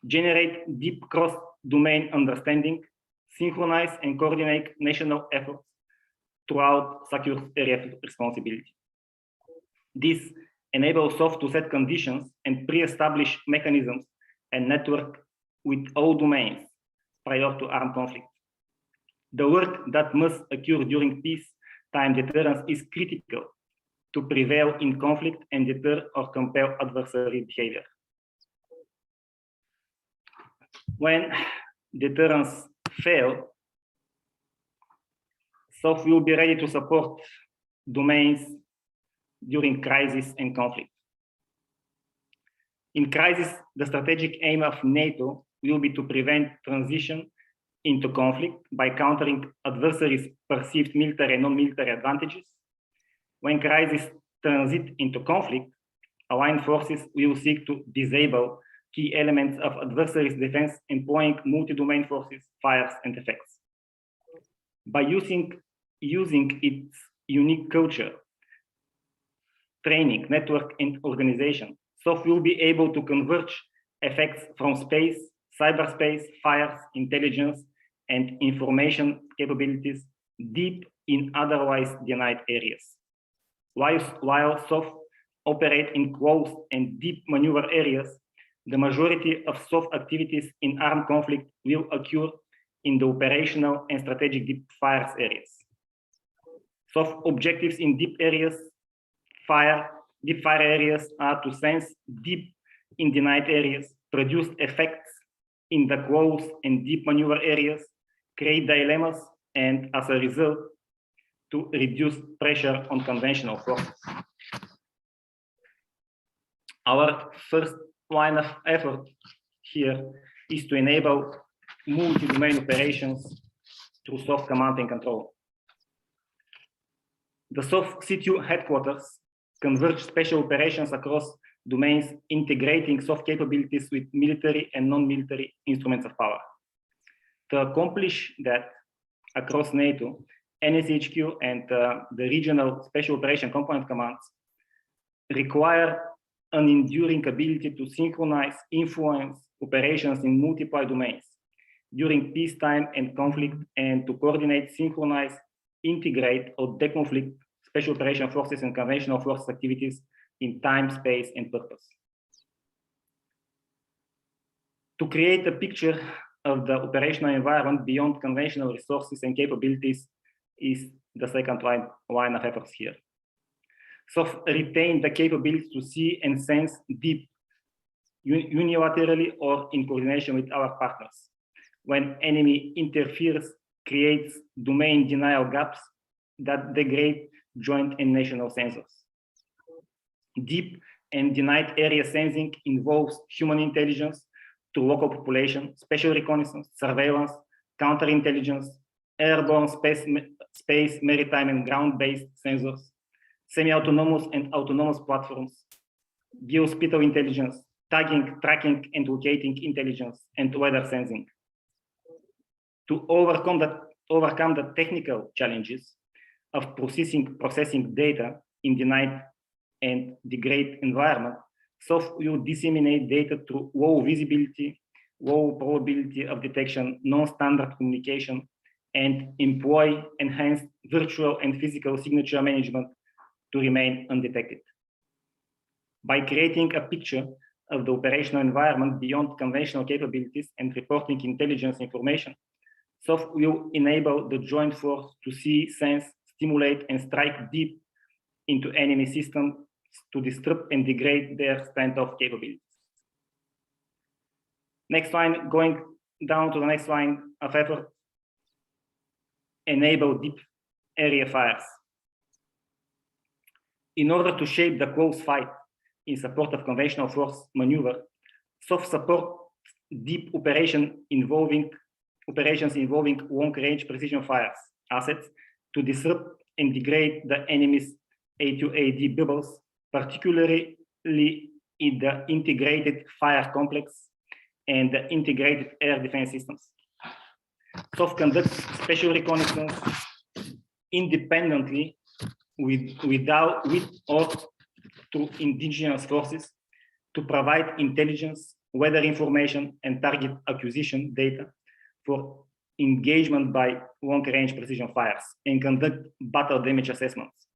generate deep cross-domain understanding, synchronize and coordinate national efforts throughout secure area responsibility. This enables SOF to set conditions and pre-establish mechanisms and network with all domains prior to armed conflict. The work that must occur during peacetime deterrence is critical to prevail in conflict and deter or compel adversary behavior. When deterrence fails, SOF will be ready to support domains during crisis and conflict. In crisis, the strategic aim of NATO will be to prevent transition into conflict by countering adversaries' perceived military and non-military advantages. When crisis transit into conflict, aligned forces will seek to disable key elements of adversaries' defense, employing multi-domain forces, fires, and effects. By using its unique culture, training, network, and organization, SOF will be able to converge effects from space, cyberspace, fires, intelligence, and information capabilities deep in otherwise denied areas. While SOF operate in close and deep maneuver areas, the majority of SOF activities in armed conflict will occur in the operational and strategic deep fires areas. SOF objectives in deep fire areas are to sense deep in denied areas, produce effects in the close and deep maneuver areas, create dilemmas, and as a result, to reduce pressure on conventional forces. Our first line of effort here is to enable multi-domain operations through SOF command and control. The SOF CTU headquarters converge special operations across domains, integrating SOF capabilities with military and non-military instruments of power. To accomplish that, across NATO, NSHQ, and the regional special operation component commands require an enduring ability to synchronize, influence operations in multiple domains during peacetime and conflict, and to coordinate, synchronize, integrate, or deconflict special operation forces and conventional forces activities in time, space, and purpose. To create a picture of the operational environment beyond conventional resources and capabilities is the second line of efforts here. So retain the capability to see and sense deep, unilaterally or in coordination with our partners. When enemy interferes, creates domain denial gaps that degrade joint and national sensors. Deep and denied area sensing involves human intelligence to local population, special reconnaissance, surveillance, counterintelligence, airborne, space, maritime, and ground-based sensors, semi-autonomous and autonomous platforms, geospatial intelligence, tagging, tracking, and locating intelligence, and weather sensing. To overcome the technical challenges of processing data in denied and degraded environment, SOF will disseminate data through low visibility, low probability of detection, non-standard communication, and employ enhanced virtual and physical signature management to remain undetected. By creating a picture of the operational environment beyond conventional capabilities and reporting intelligence information, SOF will enable the joint force to see, sense, stimulate, and strike deep into enemy systems to disrupt and degrade their standoff capabilities. Next line, going down to the next line of effort, enable deep area fires. In order to shape the close fight in support of conventional force maneuver, SOF support deep operations involving long-range precision fires assets to disrupt and degrade the enemy's A2AD bubbles, particularly in the integrated fire complex and the integrated air defense systems. SOF conducts special reconnaissance independently with or through indigenous forces to provide intelligence, weather information, and target acquisition data for engagement by long-range precision fires and conduct battle damage assessments.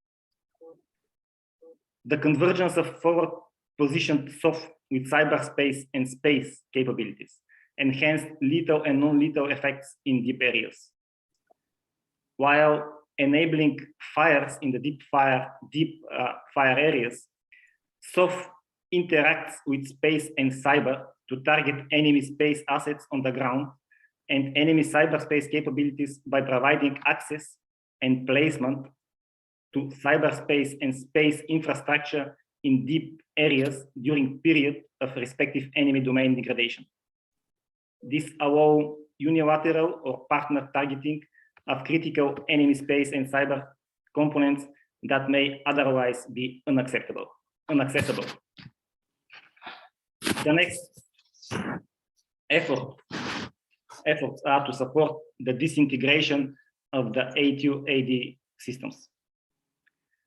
The convergence of forward-positioned SOF with cyberspace and space capabilities enhanced lethal and non-lethal effects in deep areas, while enabling fires in the deep fire areas. SOF interacts with space and cyber to target enemy space assets on the ground and enemy cyberspace capabilities by providing access and placement to cyberspace and space infrastructure in deep areas during period of respective enemy domain degradation. This allows unilateral or partner targeting of critical enemy space and cyber components that may otherwise be inaccessible. The next efforts are to support the disintegration of the A2AD systems.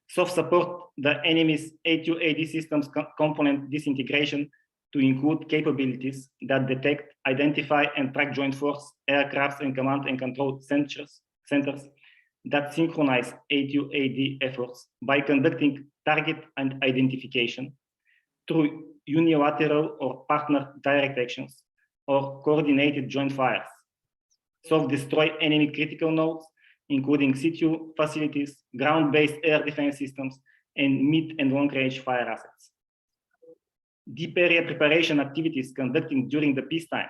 SOF support the enemy's A2AD systems component disintegration to include capabilities that detect, identify, and track joint force, aircrafts, and command and control centers that synchronize A2AD efforts by conducting target and identification through unilateral or partner direct actions or coordinated joint fires. SOF destroy enemy critical nodes, including situ facilities, ground-based air defense systems, and mid and long-range fire assets. Deep area preparation activities conducted during the peacetime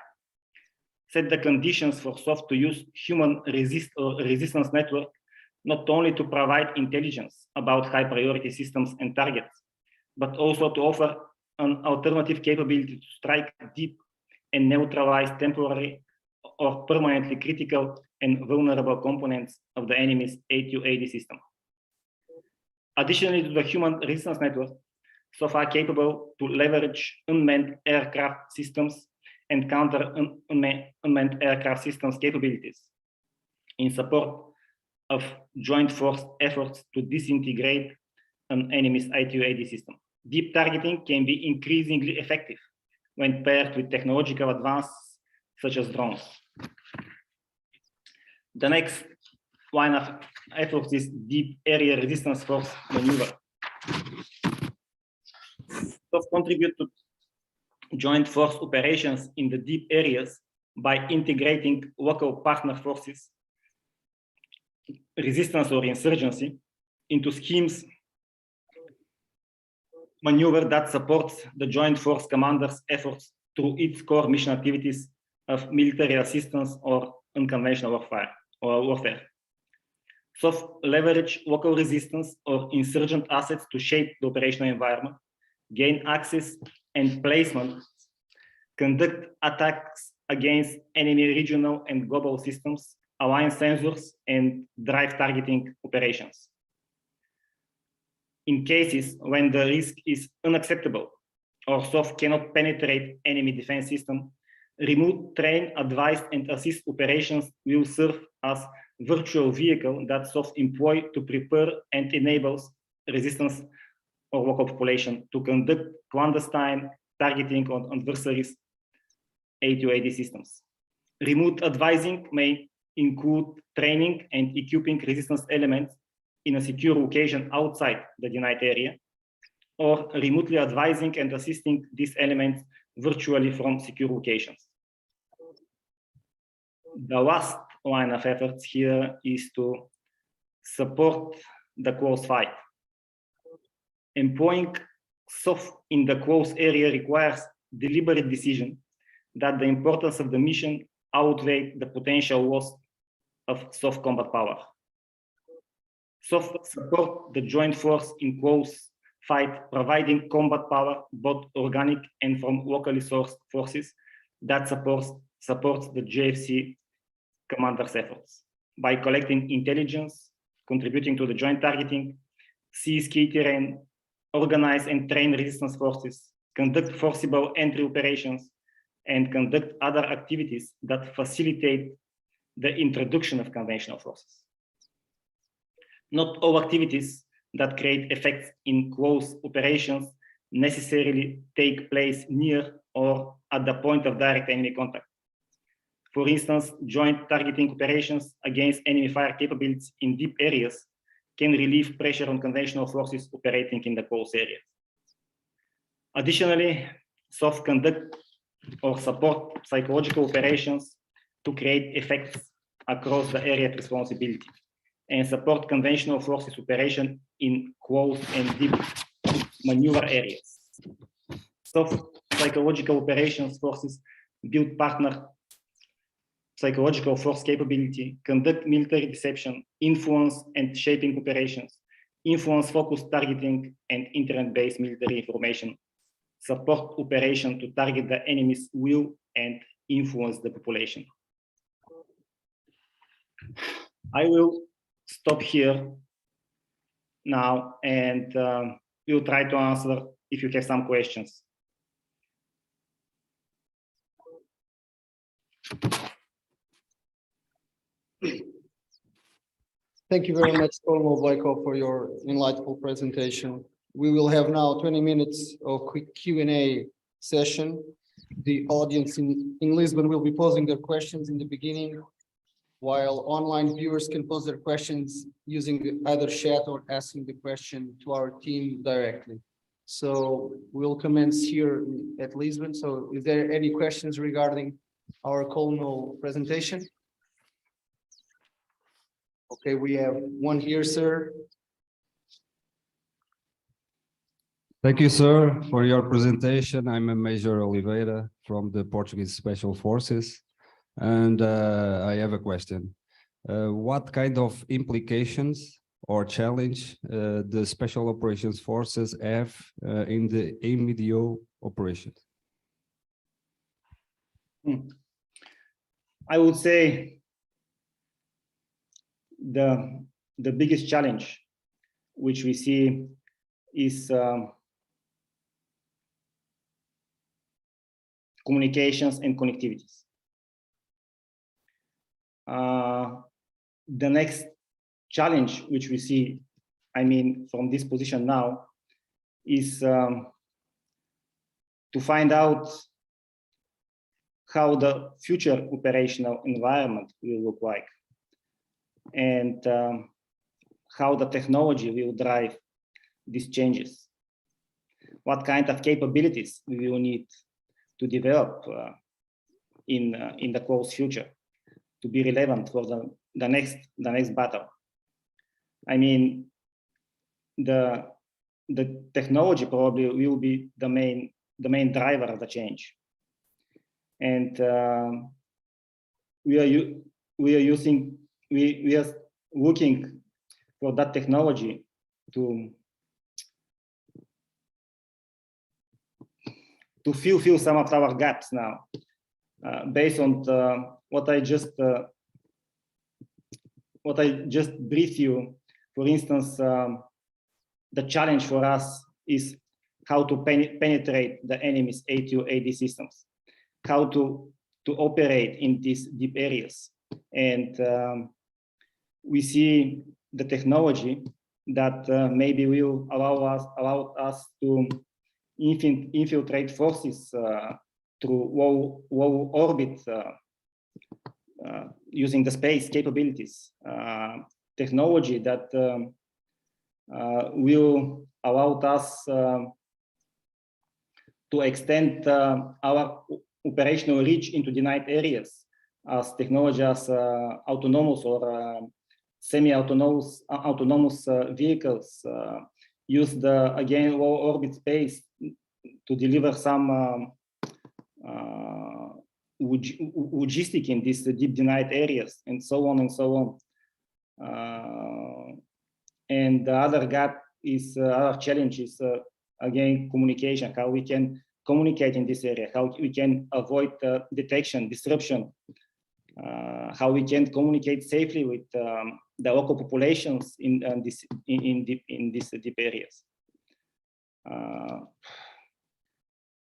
set the conditions for SOF to use human resistance network not only to provide intelligence about high-priority systems and targets, but also to offer an alternative capability to strike deep and neutralize temporary or permanently critical and vulnerable components of the enemy's A2AD system. Additionally to the human resistance network, SOF are capable to leverage unmanned aircraft systems and counter unmanned aircraft systems capabilities, in support of joint force efforts to disintegrate an enemy's ITU-AD system. Deep targeting can be increasingly effective when paired with technological advances such as drones. The next line of efforts is deep area resistance force maneuver. SOF contribute to joint force operations in the deep areas by integrating local partner forces, resistance or insurgency, into schemes maneuver that supports the joint force commander's efforts through its core mission activities of military assistance or unconventional warfare. SOF leverage local resistance or insurgent assets to shape the operational environment, gain access and placement, conduct attacks against enemy regional and global systems, align sensors, and drive targeting operations. In cases when the risk is unacceptable or SOF cannot penetrate enemy defense system, remote, train, advise, and assist operations will serve as virtual vehicle that SOF employ to prepare and enables resistance or local population to conduct clandestine targeting on adversaries' ITU-AD systems. Remote advising may include training and equipping resistance elements in a secure location outside the denied area, or remotely advising and assisting these elements virtually from secure locations. The last line of efforts here is to support the close fight. Employing SOF in the close area requires deliberate decision that the importance of the mission outweighs the potential loss of SOF combat power. SOF support the joint force in close fight, providing combat power, both organic and from locally sourced forces that supports the JFC commander's efforts by collecting intelligence, contributing to the joint targeting, seize key terrain, organize and train resistance forces, conduct forcible entry operations, and conduct other activities that facilitate the introduction of conventional forces. Not all activities that create effects in close operations necessarily take place near or at the point of direct enemy contact. For instance, joint targeting operations against enemy fire capabilities in deep areas can relieve pressure on conventional forces operating in the close areas. Additionally, SOF conduct or support psychological operations to create effects across the area of responsibility and support conventional forces operation in close and deep maneuver areas. SOF psychological operations forces build partner psychological force capability, conduct military deception, influence and shaping operations, influence focused targeting and internet-based military information, support operation to target the enemy's will and influence the population. I will stop here now and we'll try to answer if you have some questions. Thank you very much, Colonel BOYKOV, for your enlightful presentation. We will have now 20 minutes of quick Q&A session. The audience in Lisbon will be posing their questions in the beginning, while online viewers can pose their questions using either chat or asking the question to our team directly. So we'll commence here at Lisbon. So is there any questions regarding our Colonel presentation? Okay, we have one here, sir. Thank you, sir, for your presentation. I'm a Major Oliveira from the Portuguese Special Forces, and I have a question. What kind of implications or challenge the Special Operations Forces have in the AMDO operations? I would say the biggest challenge which we see is communications and connectivities. the next challenge which we see, I mean, from this position now, is to find out how the future operational environment will look like, and how the technology will drive these changes. What kind of capabilities we will need to develop in the close future to be relevant for the next battle. I mean, the technology probably will be the main driver of the change, and we are looking for that technology to fill some of our gaps now, based on what I just briefed you. For instance, the challenge for us is how to penetrate the enemy's A2AD systems, how to operate in these deep areas, and we see the technology that maybe will allow us to infiltrate forces through low orbit using the space capabilities, technology that will allow us to extend our operational reach into denied areas, as technology as autonomous or semi-autonomous vehicles use the, again, low orbit space to deliver some logistic in these deep denied areas, and so on and so on. And the other gap is, our challenge is, again, communication, how we can communicate in this area, how we can avoid detection, disruption, how we can communicate safely with the local populations in these deep areas.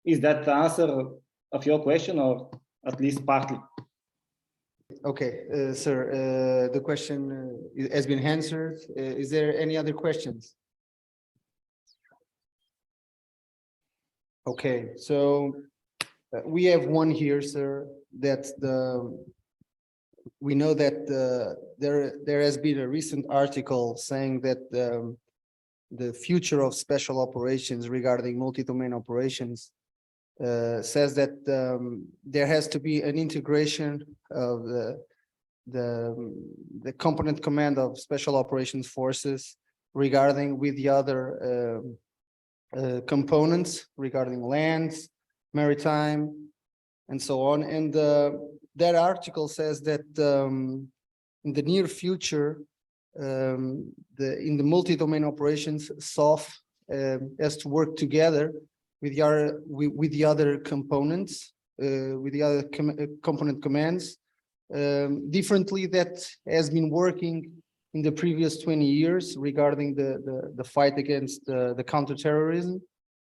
Is that the answer of your question, or at least partly? Okay, sir, the question has been answered. Is there any other questions? Okay, so we have one here, sir, that we know that there has been a recent article saying that the future of special operations regarding multi-domain operations says that there has to be an integration of the component command of special operations forces regarding with the other components regarding lands, maritime, and so on. And that article says that in the near future, in the multi-domain operations, SOF has to work together with the other components, with the other component commands, differently that has been working in the previous 20 years regarding the fight against the counterterrorism.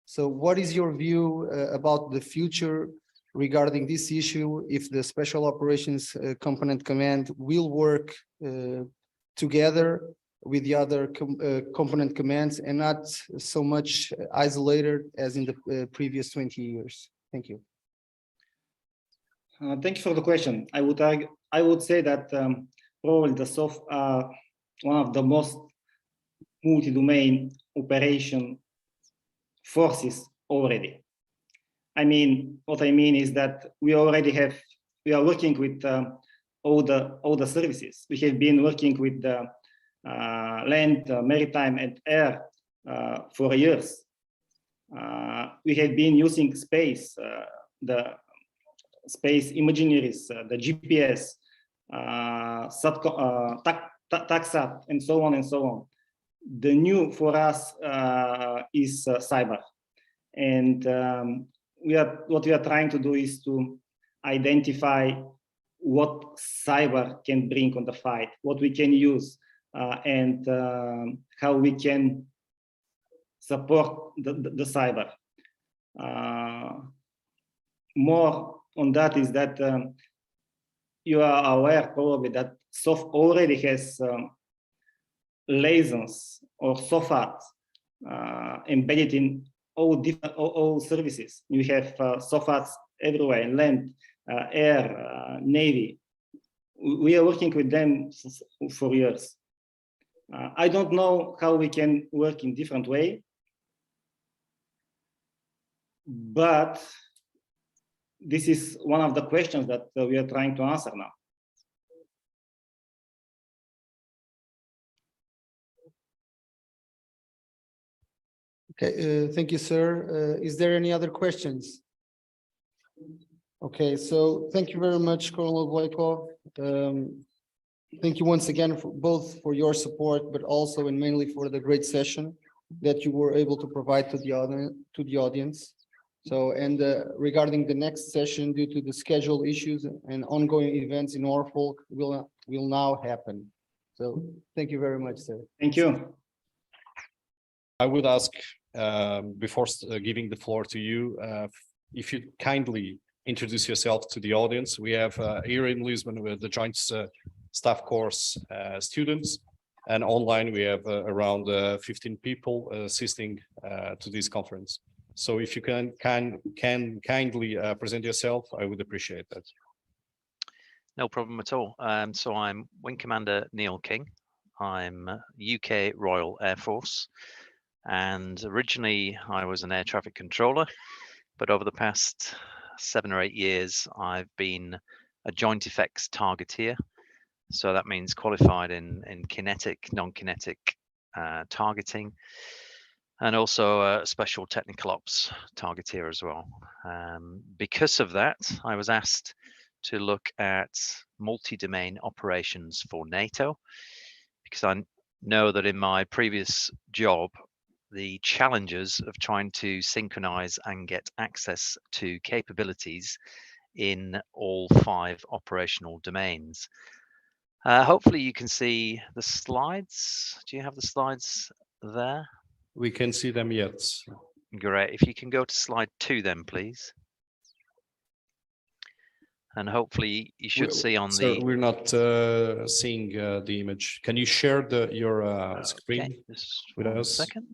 So what is your view about the future regarding this issue, if the Special Operations Component Command will work together with the other component commands and not so much isolated as in the previous 20 years? Thank you. Thank you for the question. I would say that probably the SOF are one of the most multi-domain operation forces already. I mean, what I mean is that we are working with all the services. We have been working with the land, maritime, and air for years. We have been using space, the space imageries, the GPS, TACSAT, and so on and so on. The new for us is cyber, and what we are trying to do is to identify what cyber can bring on the fight, what we can use, and how we can support the cyber. More on that is that you are aware probably that SOF already has license or SOFAT embedded in all services. You have SOFATs everywhere, land, air, Navy. We are working with them for years. I don't know how we can work in different way, but this is one of the questions that we are trying to answer now. Okay, thank you, sir. Is there any other questions? Okay, so thank you very much, Colonel BOYKOV. Thank you once again for both for your support, but also and mainly for the great session that you were able to provide to the audience. So, and regarding the next session, due to the schedule issues and ongoing events in Norfolk, will now happen. So, thank you very much, sir. Thank you. I would ask, before giving the floor to you, if you kindly introduce yourself to the audience. We have here in Lisbon with the Joint Staff Course students, and online we have around 15 people assisting to this conference. So if you can kindly present yourself, I would appreciate that. No problem at all. So I'm Wing Commander Neil King. I'm UK Royal Air Force, and originally I was an air traffic controller, but over the past 7 or 8 years I've been a joint effects targeteer. So that means qualified in kinetic, non-kinetic targeting, and also a special technical ops targeteer as well. Because of that, I was asked to look at multi-domain operations for NATO, because I know that in my previous job, the challenges of trying to synchronize and get access to capabilities in all 5 operational domains. Hopefully you can see the slides. Do you have the slides there? We can see them yet. Great. If you can go to slide 2 then, please. And hopefully you should see on the... We're not seeing the image. Can you share your screen okay, just with us? Second.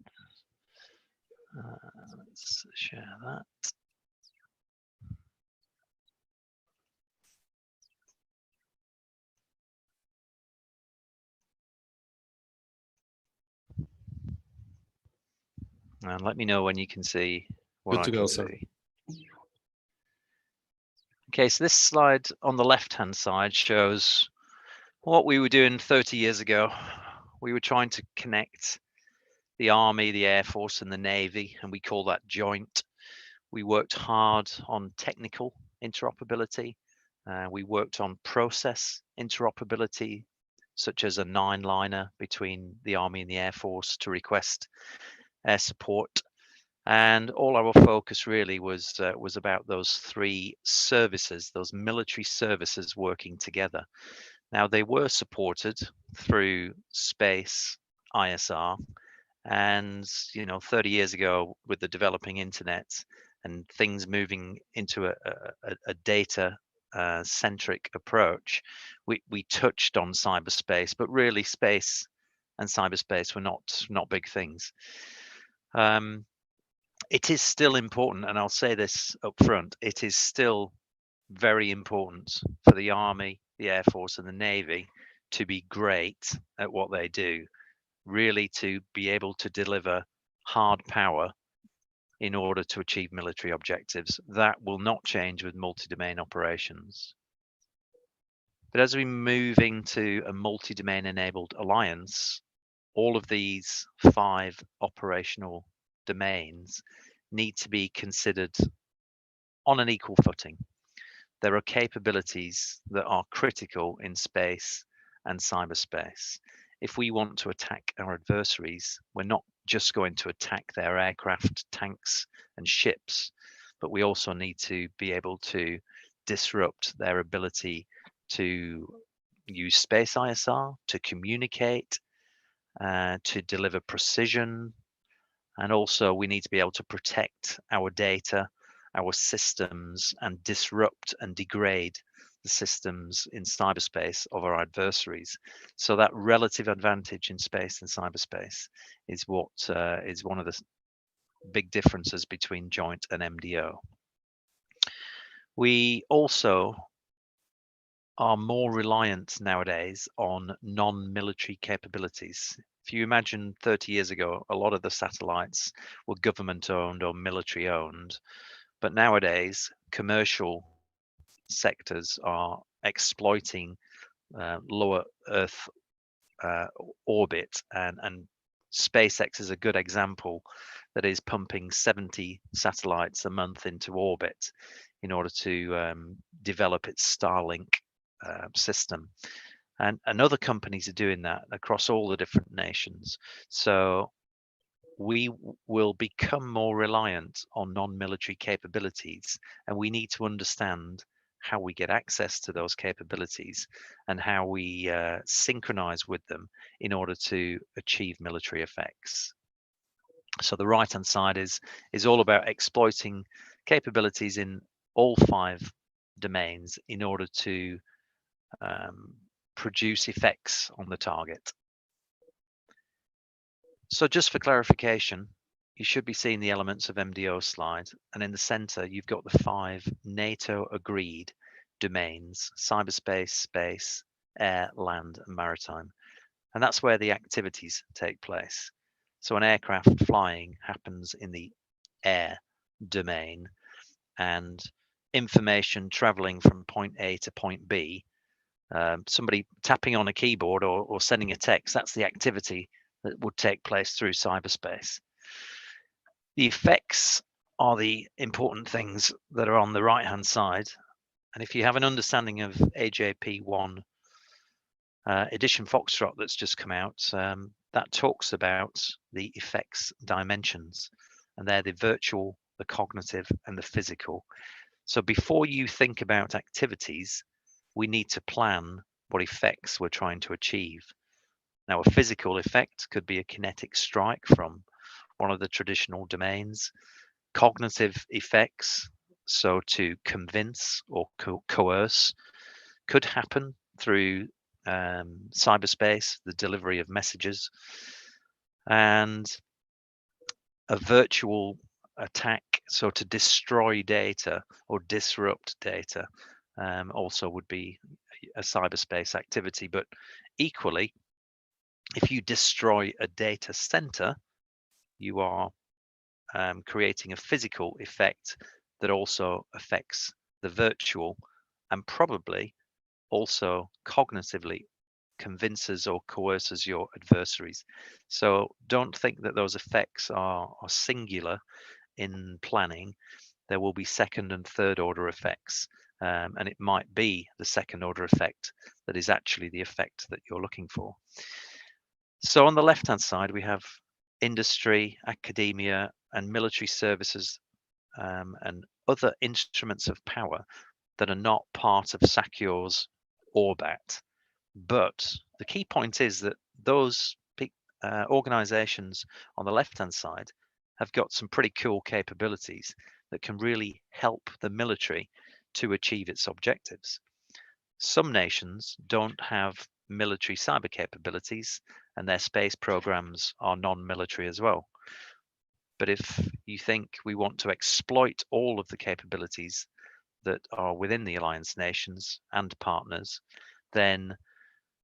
Let's share that. And let me know when you can see what I can see. Okay, so this slide on the left-hand side shows what we were doing 30 years ago. We were trying to connect the Army, the Air Force, and the Navy, and we call that joint. We worked hard on technical interoperability. We worked on process interoperability, such as a 9-liner between the Army and the Air Force to request air support, and all our focus really was about those 3 services, those military services working together. Now they were supported through space ISR, and 30 years ago with the developing internet and things moving into a data centric approach, we touched on cyberspace, but really space and cyberspace were not big things. It is still important, and I'll say this up front, it is still very important for the Army, the Air Force, and the Navy to be great at what they do, really to be able to deliver hard power in order to achieve military objectives. That will not change with multi-domain operations. But as we move into a multi-domain enabled alliance, all of these 5 operational domains need to be considered on an equal footing. There are capabilities that are critical in space and cyberspace. If we want to attack our adversaries, we're not just going to attack their aircraft, tanks, and ships, but we also need to be able to disrupt their ability to use space ISR, to communicate, to deliver precision, and also we need to be able to protect our data, our systems, and disrupt and degrade the systems in cyberspace of our adversaries. So that relative advantage in space and cyberspace is what is one of the big differences between joint and MDO. We also are more reliant nowadays on non-military capabilities. If you imagine 30 years ago, a lot of the satellites were government owned or military owned, but nowadays commercial sectors are exploiting lower Earth orbit, and SpaceX is a good example that is pumping 70 satellites a month into orbit in order to develop its Starlink system. And other companies are doing that across all the different nations. So we will become more reliant on non-military capabilities, and we need to understand how we get access to those capabilities and how we synchronize with them in order to achieve military effects. So the right hand side is all about exploiting capabilities in all 5 domains in order to produce effects on the target. So just for clarification, you should be seeing the elements of MDO slide, and in the center you've got the 5 NATO agreed domains: cyberspace, space, air, land and maritime. And that's where the activities take place. So an aircraft flying happens in the air domain, and information traveling from point A to point B, somebody tapping on a keyboard or sending a text, that's the activity that would take place through cyberspace. The effects are the important things that are on the right hand side. And if you have an understanding of AJP1 edition Foxtrot that's just come out, that talks about the effects dimensions, and they're the virtual, the cognitive and the physical. So before you think about activities, we need to plan what effects we're trying to achieve. Now, a physical effect could be a kinetic strike from one of the traditional domains. Cognitive effects, so to convince or coerce, could happen through cyberspace, the delivery of messages. And a virtual attack, so to destroy data or disrupt data, also would be a cyberspace activity. But equally, if you destroy a data center, you are creating a physical effect that also affects the virtual, and probably also cognitively convinces or coerces your adversaries. So don't think that those effects are singular in planning. There will be second and third order effects, and it might be the second order effect that is actually the effect that you're looking for. So on the left hand side we have industry, academia and military services, and other instruments of power that are not part of SACEUR's orbit. But the key point is that those organizations on the left hand side have got some pretty cool capabilities that can really help the military to achieve its objectives. Some nations don't have military cyber capabilities, and their space programs are non-military as well. But if you think we want to exploit all of the capabilities that are within the alliance nations and partners, then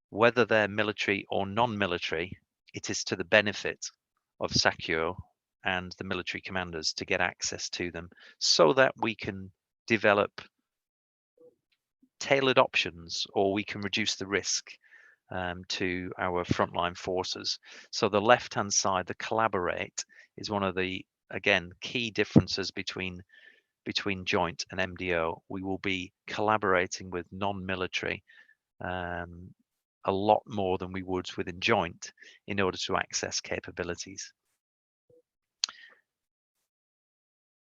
whether they're military or non-military, it is to the benefit of SACEUR and the military commanders to get access to them, so that we can develop tailored options, or we can reduce the risk to our frontline forces. So the left-hand side, the collaborate, is one of the, again, key differences between joint and MDO. We will be collaborating with non-military a lot more than we would within joint in order to access capabilities.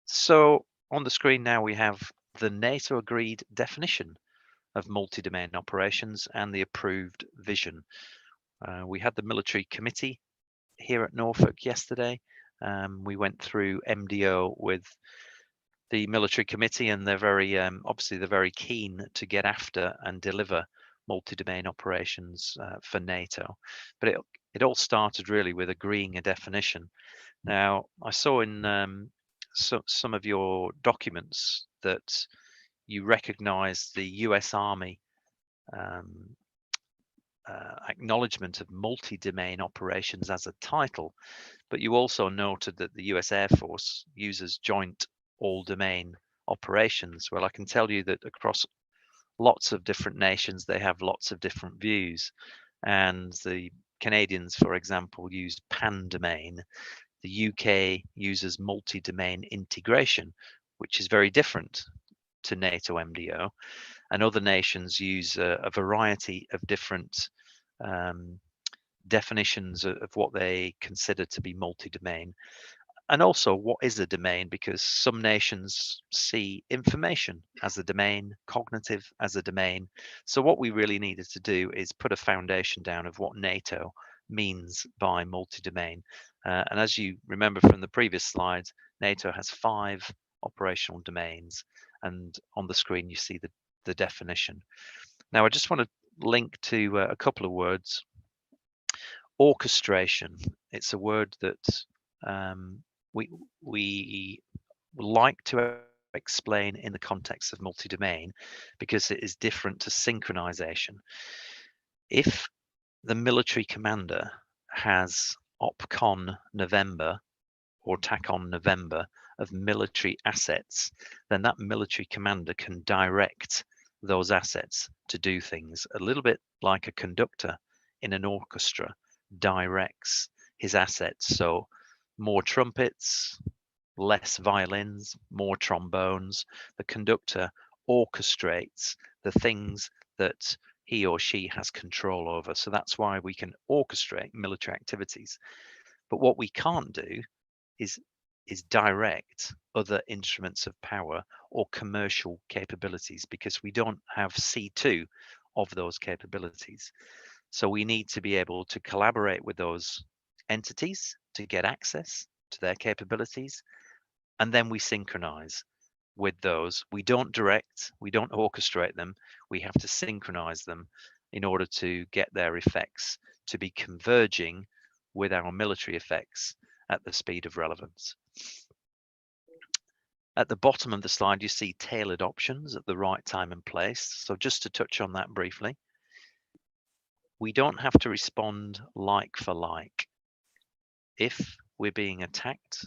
So on the screen now we have the NATO agreed definition of multi-domain operations and the approved vision. We had the military committee here at Norfolk yesterday. We went through MDO with the military committee, and they're very obviously they're very keen to get after and deliver multi-domain operations for NATO. But it all started really with agreeing a definition. Now, I saw in some of your documents that you recognize the US Army acknowledgement of multi-domain operations as a title, but you also noted that the US Air Force uses joint all-domain operations. Well, I can tell you that across lots of different nations, they have lots of different views. And the Canadians, for example, use pan-domain. The UK uses multi-domain integration, which is very different to NATO MDO. And other nations use a variety of different definitions of what they consider to be multi-domain. And also, what is a domain? Because some nations see information as a domain, cognitive as a domain. So what we really needed to do is put a foundation down of what NATO means by multi-domain. And as you remember from the previous slides, NATO has 5 operational domains. And on the screen, you see the definition. Now, I just want to link to a couple of words. Orchestration. It's a word that we like to explain in the context of multi-domain because it is different to synchronization. If the military commander has OPCON November or TACON November of military assets, then that military commander can direct those assets to do things a little bit like a conductor in an orchestra directs his assets. So more trumpets, less violins, more trombones. The conductor orchestrates the things that he or she has control over. So that's why we can orchestrate military activities. But what we can't do is direct other instruments of power or commercial capabilities, because we don't have C2 of those capabilities. So we need to be able to collaborate with those entities to get access to their capabilities, and then we synchronize with those. We don't direct, we don't orchestrate them, we have to synchronize them in order to get their effects to be converging with our military effects at the speed of relevance. At the bottom of the slide, you see tailored options at the right time and place. So just to touch on that briefly, we don't have to respond like for like. If we're being attacked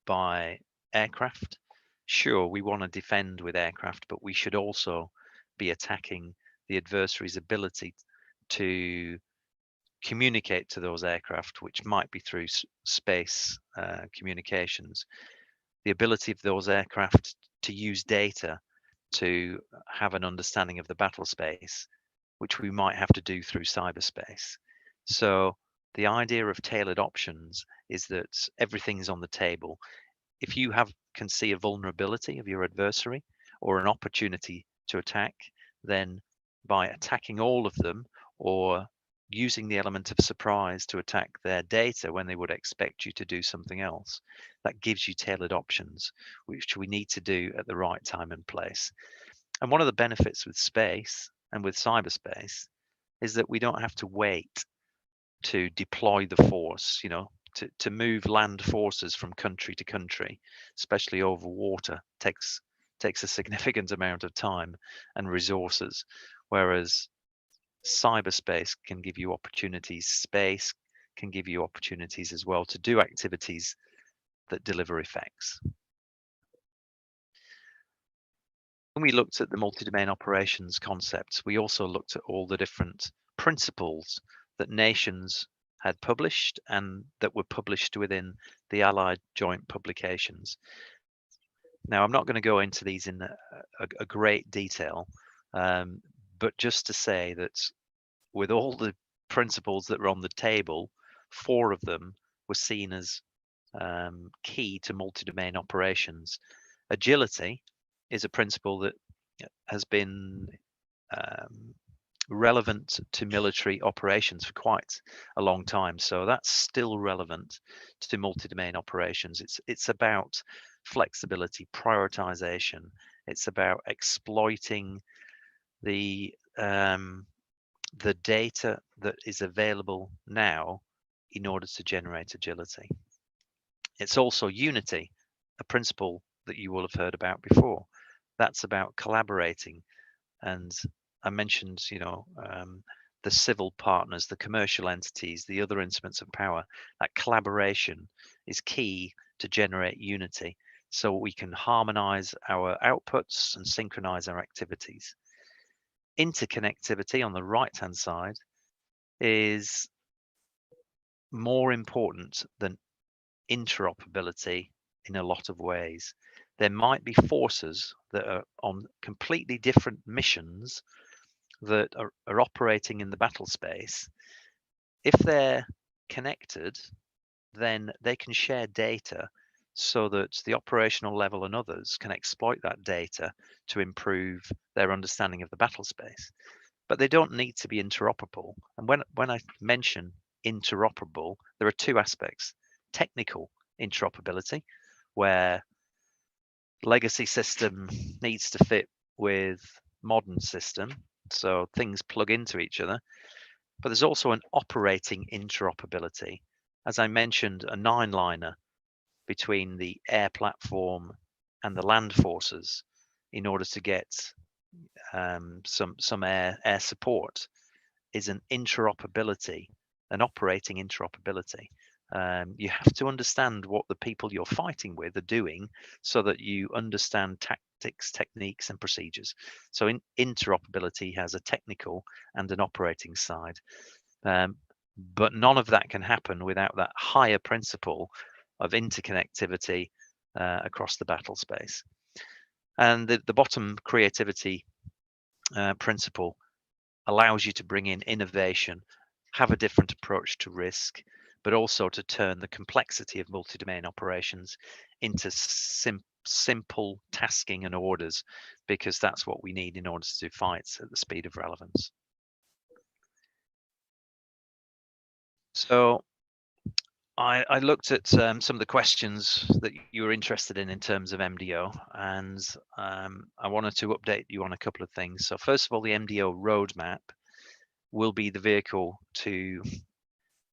by aircraft, sure, we want to defend with aircraft, but we should also be attacking the adversary's ability to communicate to those aircraft, which might be through space communications. The ability of those aircraft to use data to have an understanding of the battle space, which we might have to do through cyberspace. So the idea of tailored options is that everything's on the table. If you can see a vulnerability of your adversary or an opportunity to attack, then by attacking all of them or using the element of surprise to attack their data when they would expect you to do something else, that gives you tailored options, which we need to do at the right time and place. And one of the benefits with space and with cyberspace is that we don't have to wait to deploy the force, to move land forces from country to country, especially over water, takes a significant amount of time and resources, whereas cyberspace can give you opportunities, space can give you opportunities as well to do activities that deliver effects. When we looked at the multi-domain operations concepts, we also looked at all the different principles that nations had published and that were published within the Allied joint publications. Now, I'm not going to go into these in a great detail, but just to say that with all the principles that were on the table, 4 of them were seen as key to multi-domain operations. Agility is a principle that has been relevant to military operations for quite a long time. So that's still relevant to multi-domain operations. It's about flexibility, prioritization. It's about exploiting the data that is available now in order to generate agility. It's also unity, a principle that you will have heard about before. That's about collaborating. And I mentioned, the civil partners, the commercial entities, the other instruments of power. That collaboration is key to generate unity, so we can harmonize our outputs and synchronize our activities. Interconnectivity on the right-hand side is more important than interoperability in a lot of ways. There might be forces that are on completely different missions that are operating in the battle space. If they're connected, then they can share data so that the operational level and others can exploit that data to improve their understanding of the battle space. But they don't need to be interoperable. And when I mention interoperable, there are two aspects. Technical interoperability, where legacy system needs to fit with modern system, so things plug into each other. But there's also an operating interoperability. As I mentioned, a 9-liner between the air platform and the land forces in order to get some air support is an interoperability, an operating interoperability. You have to understand what the people you're fighting with are doing so that you understand tactics, techniques, and procedures. So interoperability has a technical and an operating side. But none of that can happen without that higher principle of interconnectivity across the battle space. And the bottom creativity principle allows you to bring in innovation, have a different approach to risk, but also to turn the complexity of multi-domain operations into simple tasking and orders, because that's what we need in order to do fights at the speed of relevance. So I looked at some of the questions that you were interested in terms of MDO, and I wanted to update you on a couple of things. So first of all, the MDO roadmap will be the vehicle to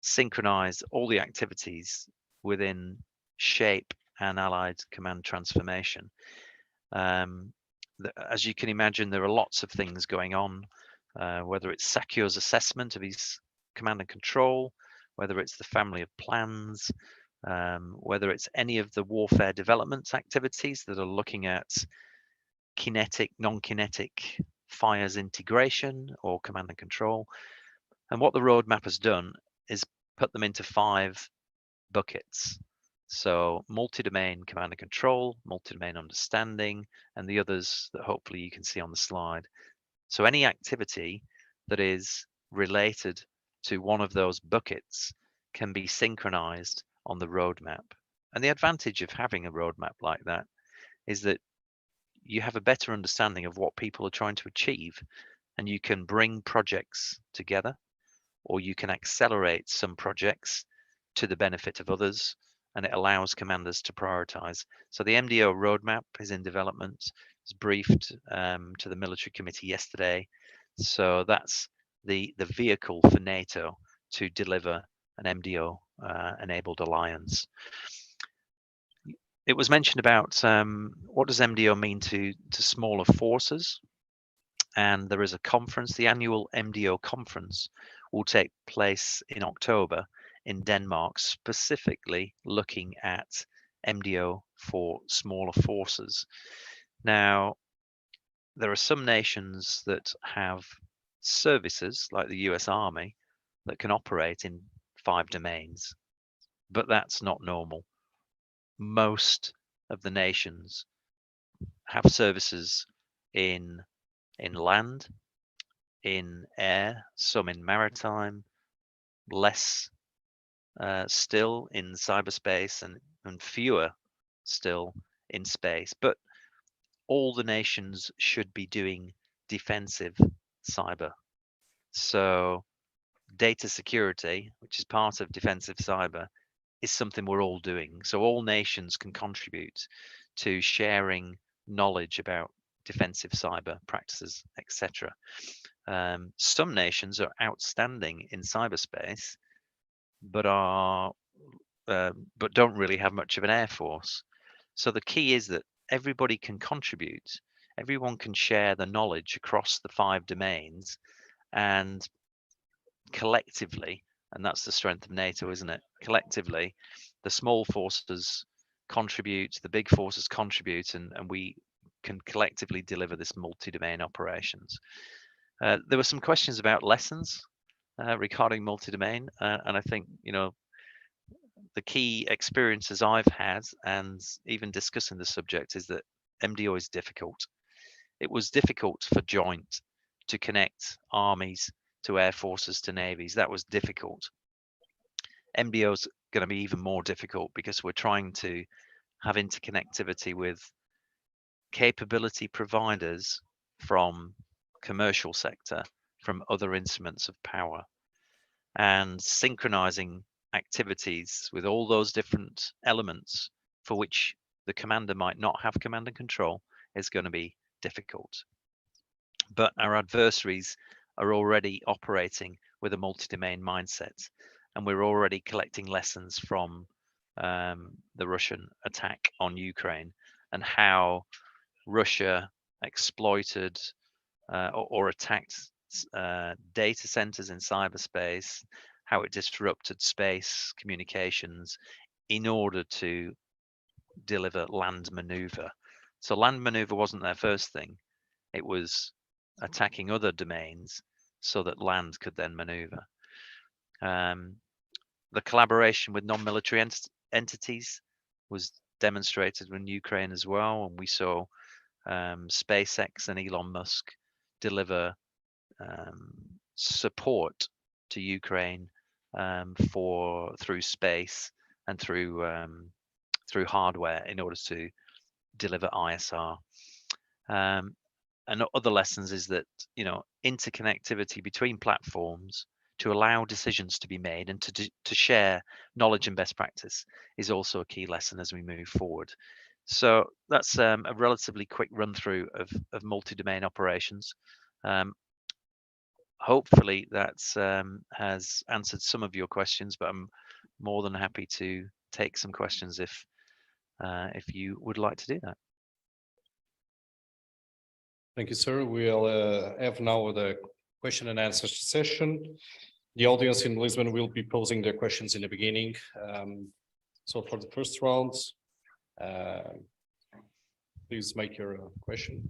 synchronize all the activities within SHAPE and Allied Command Transformation. As you can imagine, there are lots of things going on, whether it's SACEUR's assessment of his command and control, whether it's the family of plans, whether it's any of the warfare development activities that are looking at kinetic, non-kinetic fires integration or command and control. And what the roadmap has done is put them into 5 buckets. So multi-domain command and control, multi-domain understanding, and the others that hopefully you can see on the slide. So any activity that is related to one of those buckets can be synchronized on the roadmap. And the advantage of having a roadmap like that is that you have a better understanding of what people are trying to achieve, and you can bring projects together, or you can accelerate some projects to the benefit of others, and it allows commanders to prioritize. So the MDO roadmap is in development. It's briefed to the military committee yesterday. So that's the vehicle for NATO to deliver an MDO enabled alliance. It was mentioned about what does MDO mean to smaller forces, and there is a conference. The annual MDO conference will take place in October in Denmark, specifically looking at MDO for smaller forces. Now, there are some nations that have services like the US Army that can operate in 5 domains, but that's not normal. Most of the nations have services in land, in air, some in maritime, less still in cyberspace, and fewer still in space. But all the nations should be doing defensive cyber So data security, which is part of defensive cyber, is something we're all doing. So all nations can contribute to sharing knowledge about defensive cyber practices, etc. Some nations are outstanding in cyberspace, but don't really have much of an air force. So the key is that everybody can contribute, everyone can share the knowledge across the 5 domains, and collectively, and that's the strength of NATO, isn't it? Collectively, the small forces contribute, the big forces contribute, and we can collectively deliver this multi-domain operations. There were some questions about lessons regarding multi-domain, and I think, you know, the key experiences I've had, and even discussing the subject, is that MDO is difficult. It was difficult for joint to connect armies to air forces to navies. That was difficult. MDO is going to be even more difficult because we're trying to have interconnectivity with capability providers from commercial sector, from other instruments of power, and synchronizing activities with all those different elements for which the commander might not have command and control is going to be difficult. But our adversaries are already operating with a multi-domain mindset, and we're already collecting lessons from the Russian attack on Ukraine and how Russia exploited or attacked data centers in cyberspace, how it disrupted space communications in order to deliver land maneuver. So land maneuver wasn't their first thing. It was attacking other domains so that land could then maneuver. The collaboration with non-military entities was demonstrated in Ukraine as well, and we saw SpaceX and Elon Musk deliver support to Ukraine through space and through hardware in order to deliver ISR. And other lessons is that, you know, interconnectivity between platforms to allow decisions to be made and to share knowledge and best practice is also a key lesson as we move forward. So that's a relatively quick run through of multi-domain operations. Hopefully that has answered some of your questions, but I'm more than happy to take some questions if you would like to do that. Thank you, sir. We'll have now the question and answer session. The audience in Lisbon will be posing their questions in the beginning. So for the first round, please make your question.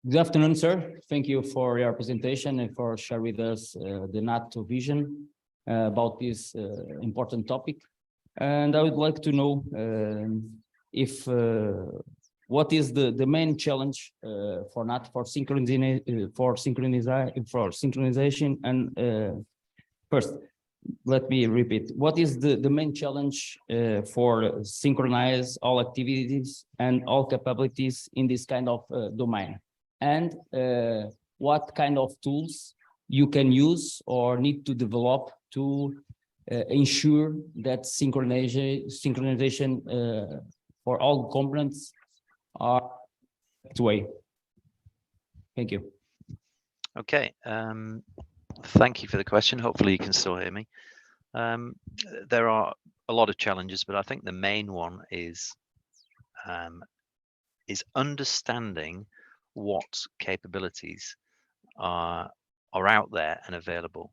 Good afternoon, sir. Thank you for your presentation and for sharing with us the NATO vision about this important topic. And I would like to know if what is the main challenge for NATO for synchronization, and first, let me repeat, what is the main challenge for synchronize all activities and all capabilities in this kind of domain? And what kind of tools you can use or need to develop to ensure that synchronization for all components are way. Thank you. Okay, thank you for the question. Hopefully you can still hear me. There are a lot of challenges, but I think the main one is understanding what capabilities are out there and available.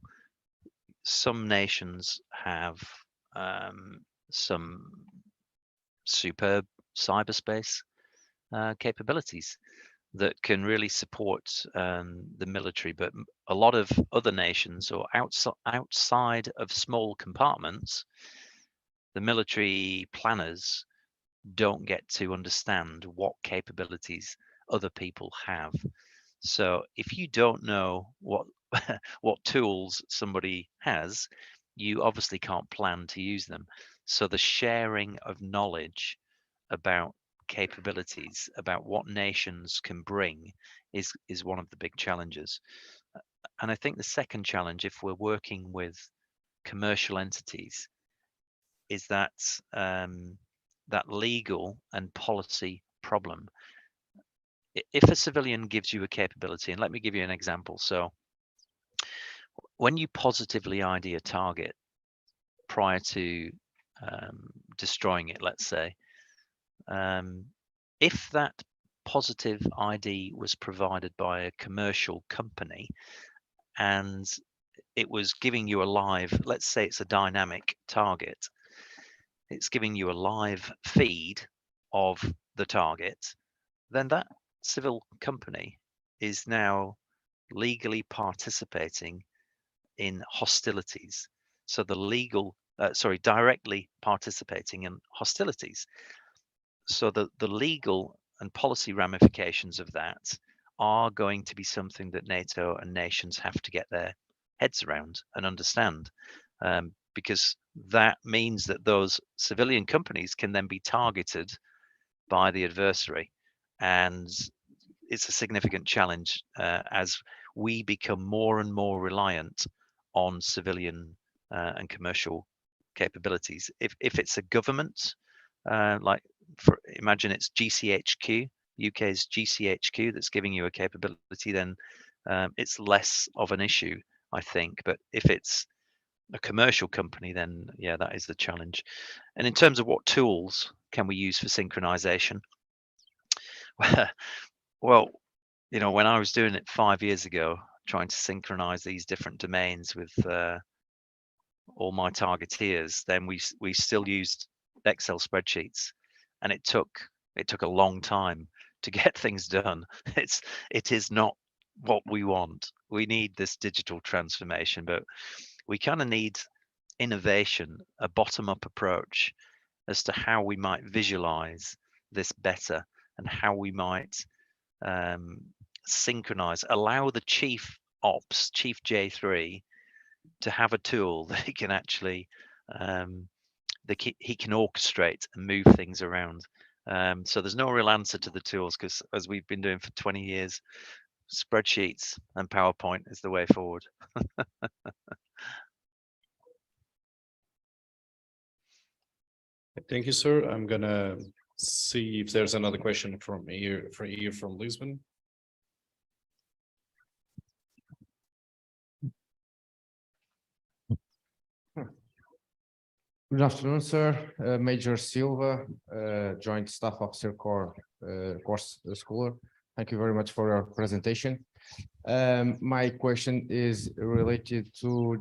Some nations have some superb cyberspace capabilities that can really support the military, but a lot of other nations or outside of small compartments, the military planners don't get to understand what capabilities other people have. So if you don't know what tools somebody has, you obviously can't plan to use them. So the sharing of knowledge about capabilities, about what nations can bring, is one of the big challenges. And I think the second challenge, if we're working with commercial entities, is that that legal and policy problem. If a civilian gives you a capability, and let me give you an example. So when you positively ID a target prior to destroying it, let's say, if that positive ID was provided by a commercial company and it was giving you a live, let's say it's a dynamic target, it's giving you a live feed of the target, then that civil company is now legally participating in hostilities. So the legal, directly participating in hostilities. So the legal and policy ramifications of that are going to be something that NATO and nations have to get their heads around and understand, because that means that those civilian companies can then be targeted by the adversary. And it's a significant challenge as we become more and more reliant on civilian and commercial capabilities. If it's a government, imagine it's GCHQ, UK's GCHQ, that's giving you a capability, then it's less of an issue, I think. But if it's a commercial company, then yeah, that is the challenge. And in terms of what tools can we use for synchronization, well, you know, when I was doing it 5 years ago, trying to synchronize these different domains with all my targeteers, then we still used Excel spreadsheets, and it took a long time to get things done. It is not what we want. We need this digital transformation, but we kind of need innovation, a bottom-up approach as to how we might visualize this better and how we might synchronize, allow the chief ops, chief J3, to have a tool that he can actually he can orchestrate and move things around. So there's no real answer to the tools, because as we've been doing for 20 years, spreadsheets and PowerPoint is the way forward. Thank you, sir. I'm gonna see if there's another question from here from Lisbon. Good afternoon, sir. Major Silva, Joint Staff Officer Corps Course Scholar. Thank you very much for your presentation. My question is related to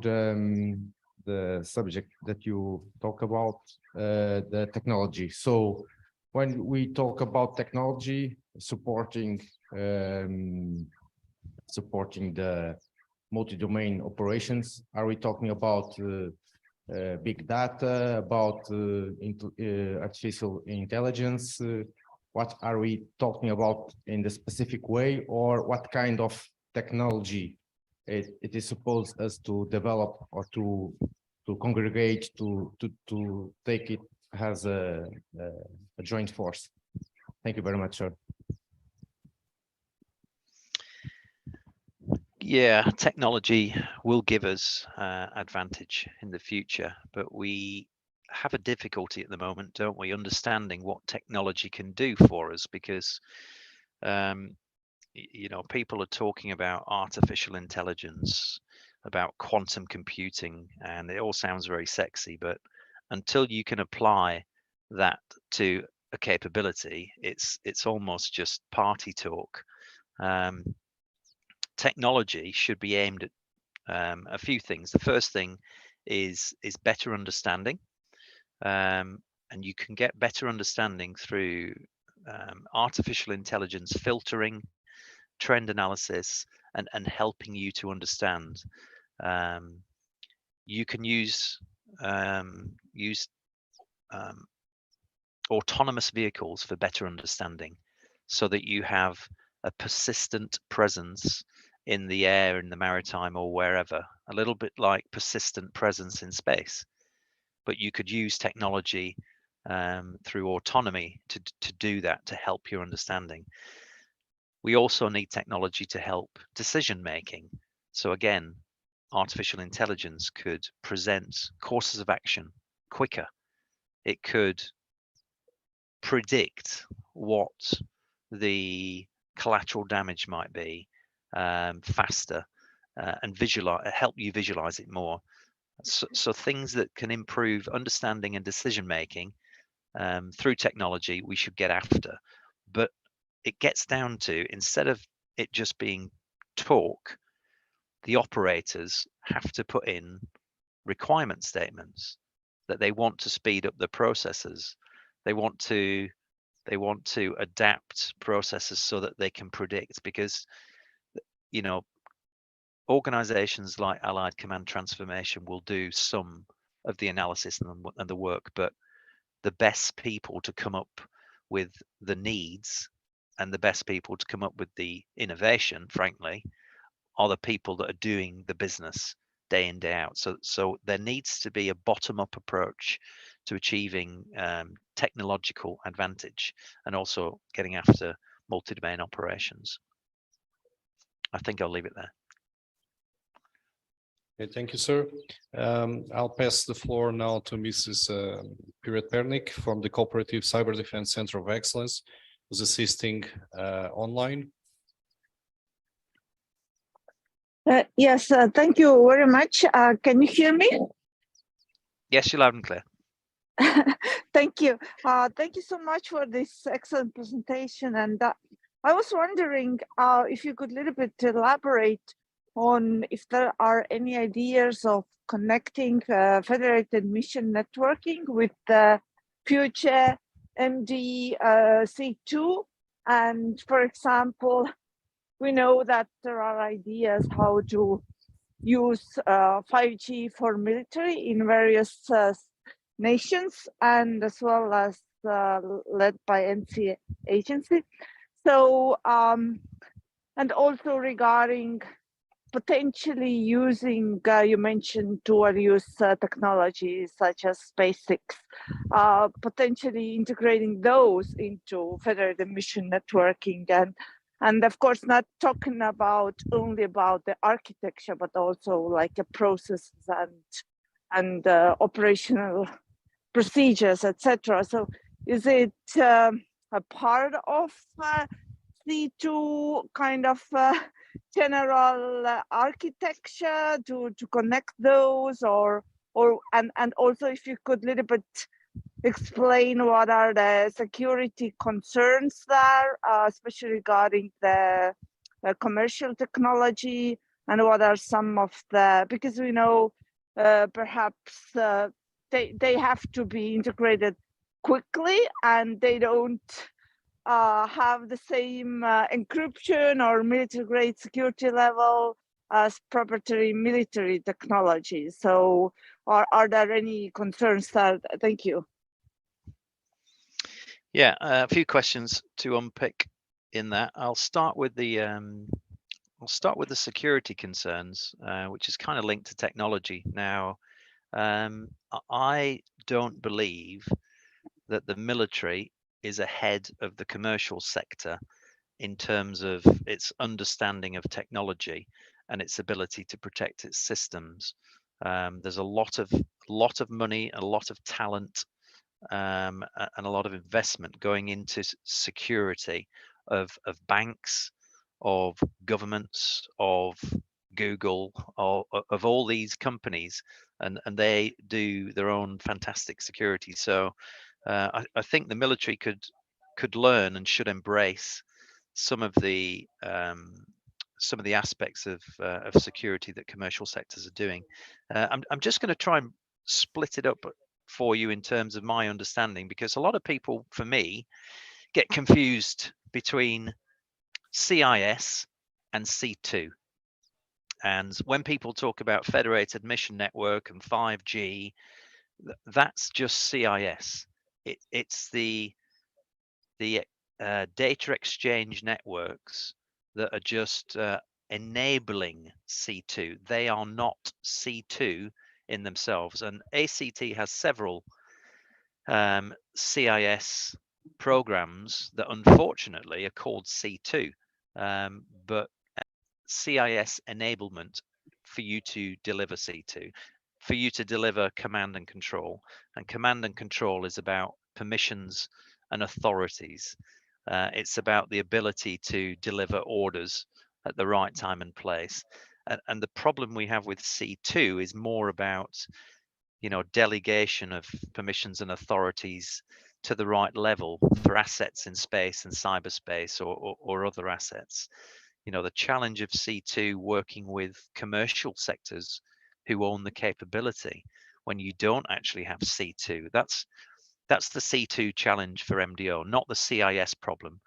the subject that you talk about, the technology. So when we talk about technology supporting the multi-domain operations, are we talking about big data, about artificial intelligence? What are we talking about in the specific way, or what kind of technology it is supposed us to develop or to congregate to take it as a joint force? Thank you very much, sir. Yeah, technology will give us advantage in the future, but we have a difficulty at the moment, don't we, understanding what technology can do for us, because you know, people are talking about artificial intelligence, about quantum computing, and it all sounds very sexy, but until you can apply that to a capability, it's almost just party talk. Technology should be aimed at a few things. The first thing is better understanding, and you can get better understanding through artificial intelligence filtering, trend analysis, and helping you to understand. You can use autonomous vehicles for better understanding, so that you have a persistent presence in the air, in the maritime, or wherever, a little bit like persistent presence in space. But you could use technology through autonomy to do that, to help your understanding. We also need technology to help decision making. So again, artificial intelligence could present courses of action quicker. It could predict what the collateral damage might be faster and help you visualize it more. So things that can improve understanding and decision making through technology, we should get after. But it gets down to, instead of it just being talk, the operators have to put in requirement statements that they want to speed up the processes. They want to adapt processes so that they can predict, because, you know, organizations like Allied Command Transformation will do some of the analysis and the work, but the best people to come up with the needs and the best people to come up with the innovation, frankly, are the people that are doing the business day in, day out. So there needs to be a bottom-up approach to achieving technological advantage and also getting after multi-domain operations. I think I'll leave it there. Okay, thank you, sir. I'll pass the floor now to Mrs. PIRET PERNIK from the Cooperative Cyber Defense Center of Excellence, who's assisting online. Yes, thank you very much. Can you hear me? Yes, you're loud and clear. Thank you. Thank you so much for this excellent presentation. And I was wondering if you could a little bit elaborate on if there are any ideas of connecting federated mission networking with the future MDC2. And for example, we know that there are ideas how to use 5G for military in various nations, and as well as led by NC agency. So, and also regarding potentially using, you mentioned dual use technologies such as SpaceX, potentially integrating those into federated mission networking, and of course not talking about only about the architecture, but also like a processes and operational procedures, etc. So is it a part of C2 kind of general architecture to connect those, and also if you could a little bit explain what are the security concerns there, especially regarding the commercial technology, and what are some of the, because we know perhaps they have to be integrated quickly and they don't have the same encryption or military grade security level as proprietary military technology. So are there any concerns there? Thank you. Yeah, a few questions to unpick in that. I'll start with the security concerns, which is kind of linked to technology. Now, I don't believe that the military is ahead of the commercial sector in terms of its understanding of technology and its ability to protect its systems. There's a lot of money, a lot of talent, and a lot of investment going into security of banks, of governments, of Google, of all these companies, and they do their own fantastic security. So I think the military could learn and should embrace some of the aspects of security that commercial sectors are doing. I'm just going to try and split it up for you in terms of my understanding, because a lot of people, for me, get confused between CIS and C2. And when people talk about federated mission network and 5G, that's just CIS. It's the data exchange networks that are just enabling C2. They are not C2 in themselves. And ACT has several CIS programs that unfortunately are called C2, but CIS enablement for you to deliver C2, for you to deliver command and control. And command and control is about permissions and authorities. It's about the ability to deliver orders at the right time and place. And the problem we have with C2 is more about, you know, delegation of permissions and authorities to the right level for assets in space and cyberspace or other assets. You know, the challenge of C2 working with commercial sectors who own the capability when you don't actually have C2. That's the C2 challenge for MDO, not the CIS problem,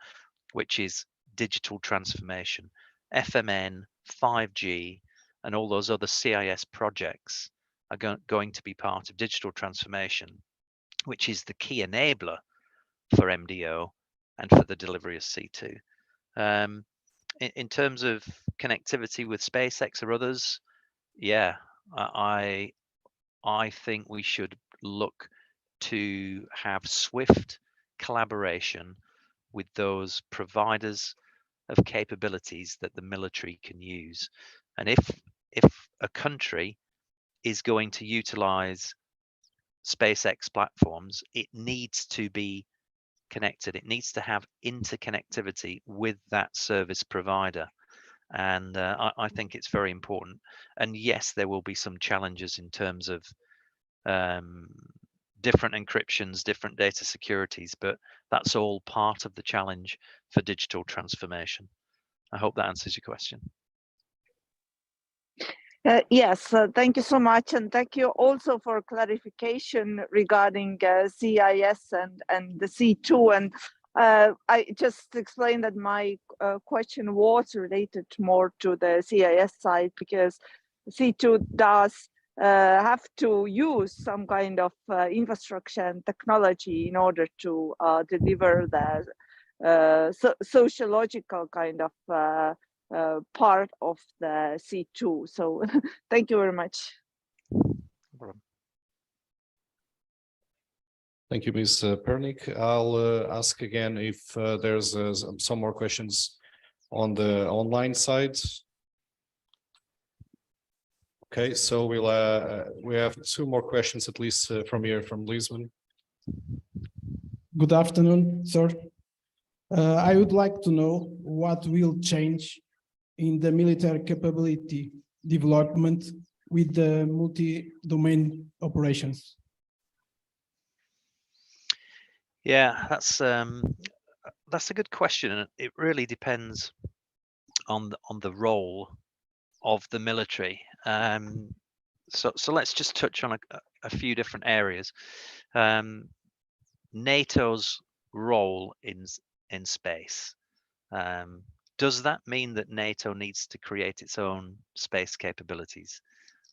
which is digital transformation. FMN, 5G, and all those other CIS projects are going to be part of digital transformation, which is the key enabler for MDO and for the delivery of C2. In terms of connectivity with SpaceX or others, yeah, I think we should look to have swift collaboration with those providers of capabilities that the military can use. And if a country is going to utilize SpaceX platforms, it needs to be connected. It needs to have interconnectivity with that service provider. And I think it's very important. And yes, there will be some challenges in terms of different encryptions, different data securities, but that's all part of the challenge for digital transformation. I hope that answers your question. Yes, thank you so much. And thank you also for clarification regarding CIS and the C2. And I just explained that my question was related more to the CIS side, because C2 does have to use some kind of infrastructure and technology in order to deliver the sociological kind of part of the C2. So thank you very much. Thank you, Ms. Pernik. I'll ask again if there's some more questions on the online side. Okay, so we have two more questions at least from here, from Lisbon. Good afternoon, sir. I would like to know what will change in the military capability development with the multi-domain operations. Yeah, that's a good question, and it really depends on the role of the military. So let's just touch on a few different areas. NATO's role in space. Does that mean that NATO needs to create its own space capabilities,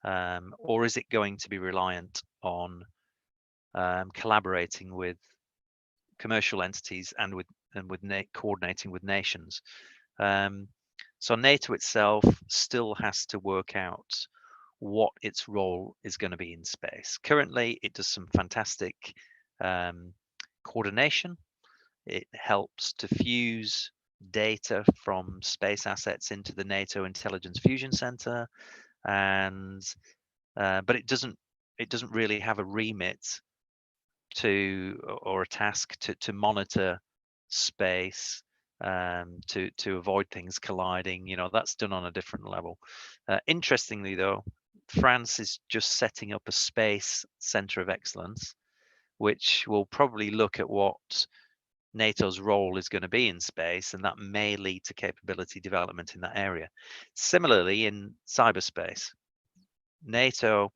or is it going to be reliant on collaborating with commercial entities and with coordinating with nations? So NATO itself still has to work out what its role is going to be in space. Currently, it does some fantastic coordination. It helps to fuse data from space assets into the NATO Intelligence Fusion Center, and but it doesn't really have a remit or a task to monitor space, to avoid things colliding. You know, that's done on a different level. Interestingly though, France is just setting up a space center of excellence, which will probably look at what NATO's role is going to be in space, and that may lead to capability development in that area. Similarly, in cyberspace, NATO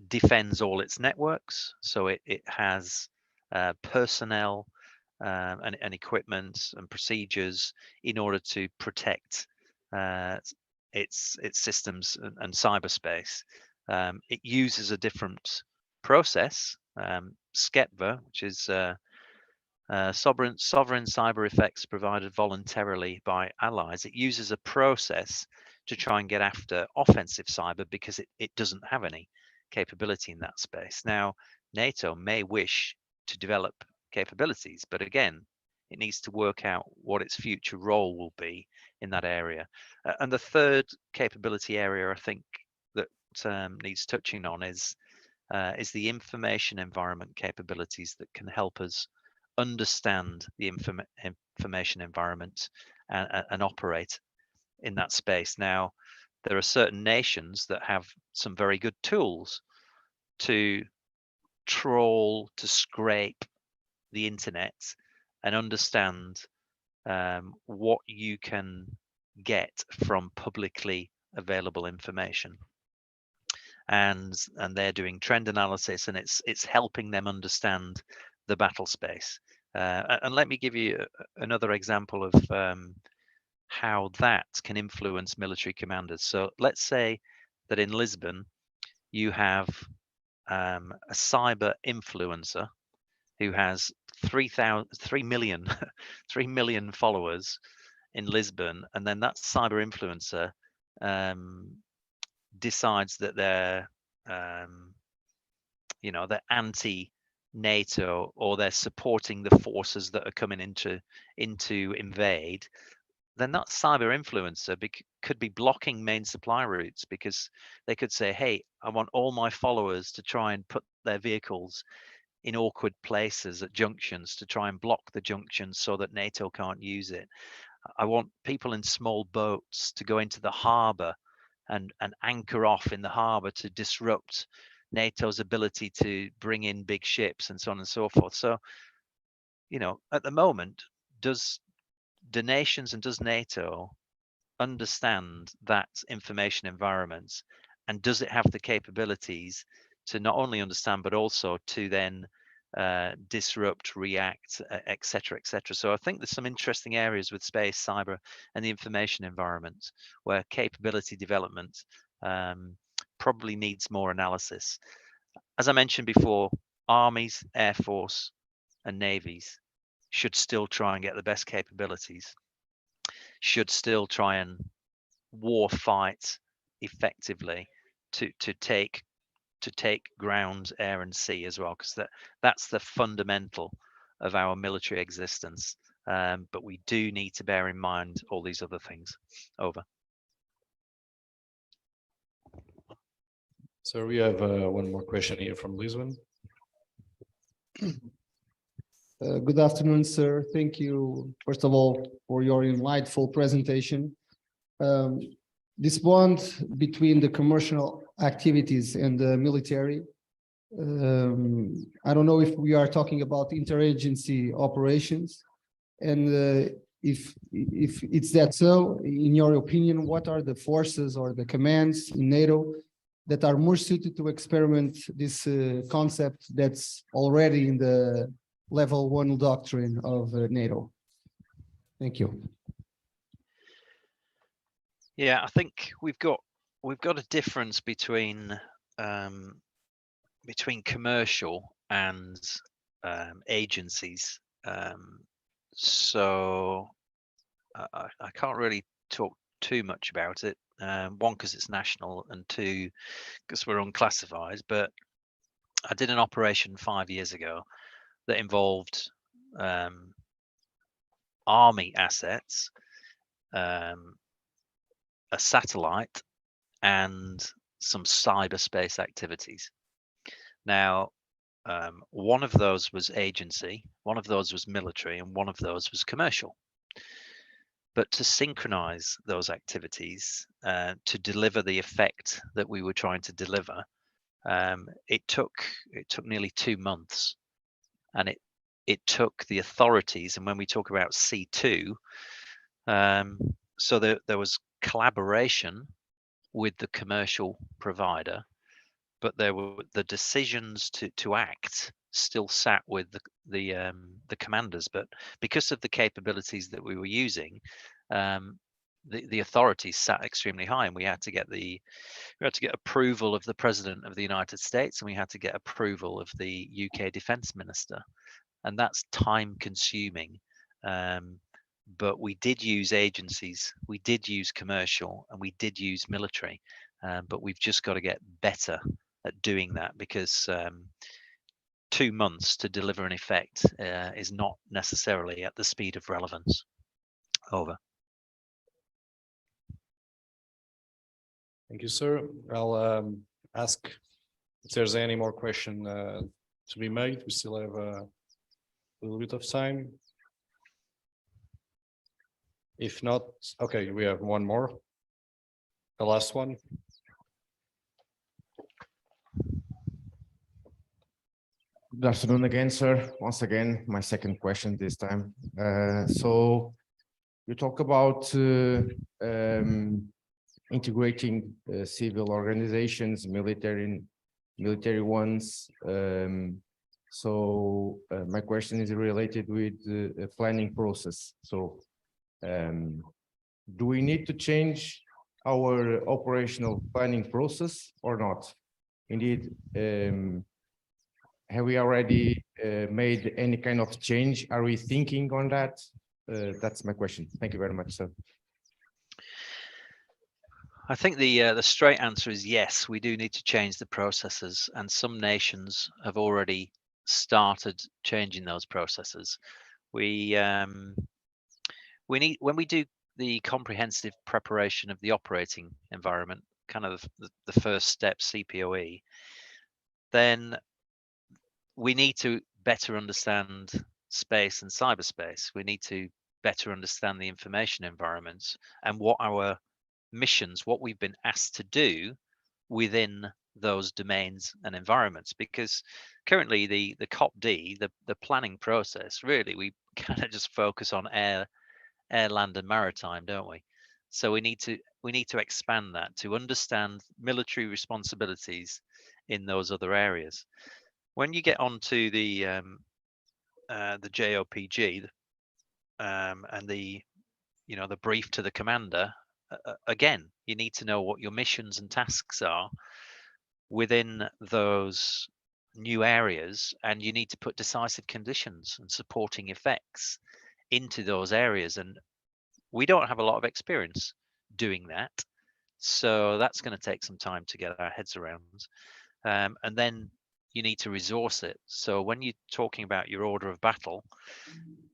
defends all its networks, so it has personnel and equipment and procedures in order to protect its systems and cyberspace. It uses a different process, SCEPVA, which is sovereign cyber effects provided voluntarily by allies. It uses a process to try and get after offensive cyber because it doesn't have any capability in that space. Now, NATO may wish to develop capabilities, but again, it needs to work out what its future role will be in that area. And the third capability area I think that needs touching on is the information environment capabilities that can help us understand the information environment and operate in that space. Now, there are certain nations that have some very good tools to trawl, to scrape the internet and understand what you can get from publicly available information. And they're doing trend analysis, and it's helping them understand the battle space. And let me give you another example of how that can influence military commanders. So let's say that in Lisbon, you have a cyber influencer who has 3 million followers in Lisbon, and then that cyber influencer decides that they're they're anti-NATO, or they're supporting the forces that are coming into invade. Then that cyber influencer could be blocking main supply routes, because they could say, hey, I want all my followers to try and put their vehicles in awkward places at junctions to try and block the junctions so that NATO can't use it. I want people in small boats to go into the harbor and anchor off in the harbor to disrupt NATO's ability to bring in big ships, and so on and so forth. So, at the moment, does the nations and does NATO understand that information environment, and does it have the capabilities to not only understand but also to then disrupt, react, etc., etc. So I think there's some interesting areas with space, cyber, and the information environment where capability development probably needs more analysis. As I mentioned before, armies, air force, and navies should still try and get the best capabilities, should still try and war fight effectively to take ground, air, and sea as well, because that's the fundamental of our military existence. But we do need to bear in mind all these other things. Over. So we have one more question here from Lisbon. Good afternoon, sir. Thank you, first of all, for your enlightful presentation. This bond between the commercial activities and the military, I don't know if we are talking about interagency operations, and if it's that so, in your opinion, what are the forces or the commands in NATO that are more suited to experiment this concept that's already in the level 1 doctrine of NATO? Thank you. Yeah, I think we've got a difference between commercial and agencies. So I can't really talk too much about it. One, because it's national, and two, because we're unclassified. But I did an operation 5 years ago that involved army assets, a satellite, and some cyberspace activities. Now, one of those was agency, one of those was military, and one of those was commercial. But to synchronize those activities, to deliver the effect that we were trying to deliver, it took nearly 2 months, and it took the authorities. And when we talk about C2, so there was collaboration with the commercial provider, but there were the decisions to act still sat with the commanders. But because of the capabilities that we were using, the authorities sat extremely high, and we had to get approval of the President of the United States, and we had to get approval of the UK Defence Minister, and that's time consuming. But we did use agencies, we did use commercial, and we did use military, but we've just got to get better at doing that, because 2 months to deliver an effect is not necessarily at the speed of relevance. Over. Thank you, sir. I'll ask if there's any more question to be made. We still have a little bit of time. If not, okay, we have one more. The last one. Good afternoon again, sir. Once again, my second question this time. So you talk about integrating civil organizations, military ones. So my question is related with the planning process. So do we need to change our operational planning process or not? Indeed, have we already made any kind of change? Are we thinking on that? That's my question. Thank you very much, sir. I think the straight answer is yes, we do need to change the processes, and some nations have already started changing those processes. We need, when we do the comprehensive preparation of the operating environment, kind of the first step, CPOE, then we need to better understand space and cyberspace. We need to better understand the information environments and what our missions, what we've been asked to do within those domains and environments. Because currently the COP-D, the planning process, really we kind of just focus on air, land and maritime, don't we? So we need to expand that to understand military responsibilities in those other areas. When you get onto the JOPG and the brief to the commander, again, you need to know what your missions and tasks are within those new areas, and you need to put decisive conditions and supporting effects into those areas. And we don't have a lot of experience doing that, so that's going to take some time to get our heads around. And then you need to resource it. So when you're talking about your order of battle,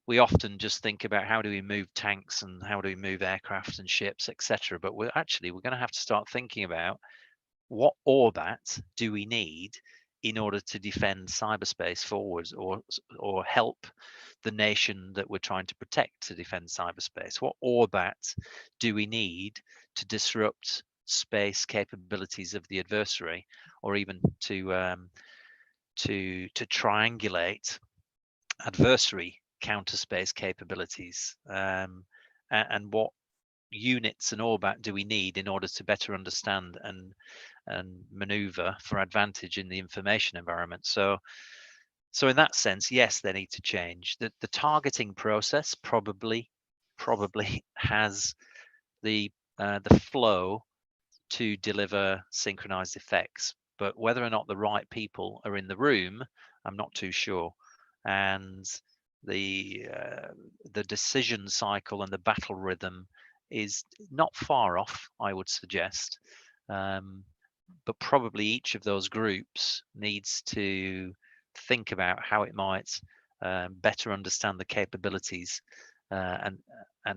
we often just think about how do we move tanks and how do we move aircraft and ships, etc. But we're going to have to start thinking about what ORBAT do we need in order to defend cyberspace forwards, or help the nation that we're trying to protect to defend cyberspace. What ORBAT do we need to disrupt space capabilities of the adversary, or even to triangulate adversary counter space capabilities, and what units and ORBAT do we need in order to better understand and maneuver for advantage in the information environment. So in that sense, yes, they need to change. The targeting process probably has the flow to deliver synchronized effects, but whether or not the right people are in the room, I'm not too sure. And the decision cycle and the battle rhythm is not far off, I would suggest. But probably each of those groups needs to think about how it might better understand the capabilities and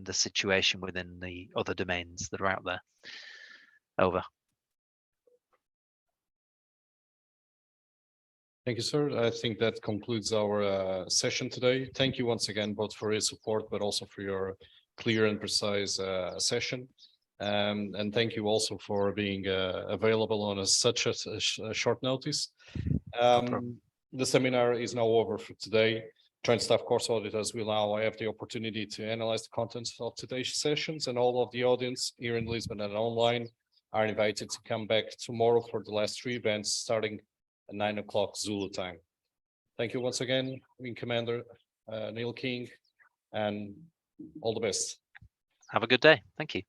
the situation within the other domains that are out there. Over. Thank you, sir. I think that concludes our session today. Thank you once again, both for your support, but also for your clear and precise session. And thank you also for being available on such a short notice. The seminar is now over for today. Joint Staff Course Auditors will now have the opportunity to analyze the contents of today's sessions, and all of the audience here in Lisbon and online are invited to come back tomorrow for the last 3 events starting at 9 o'clock Zulu time. Thank you once again, Wing Commander Neil King, and all the best. Have a good day. Thank you.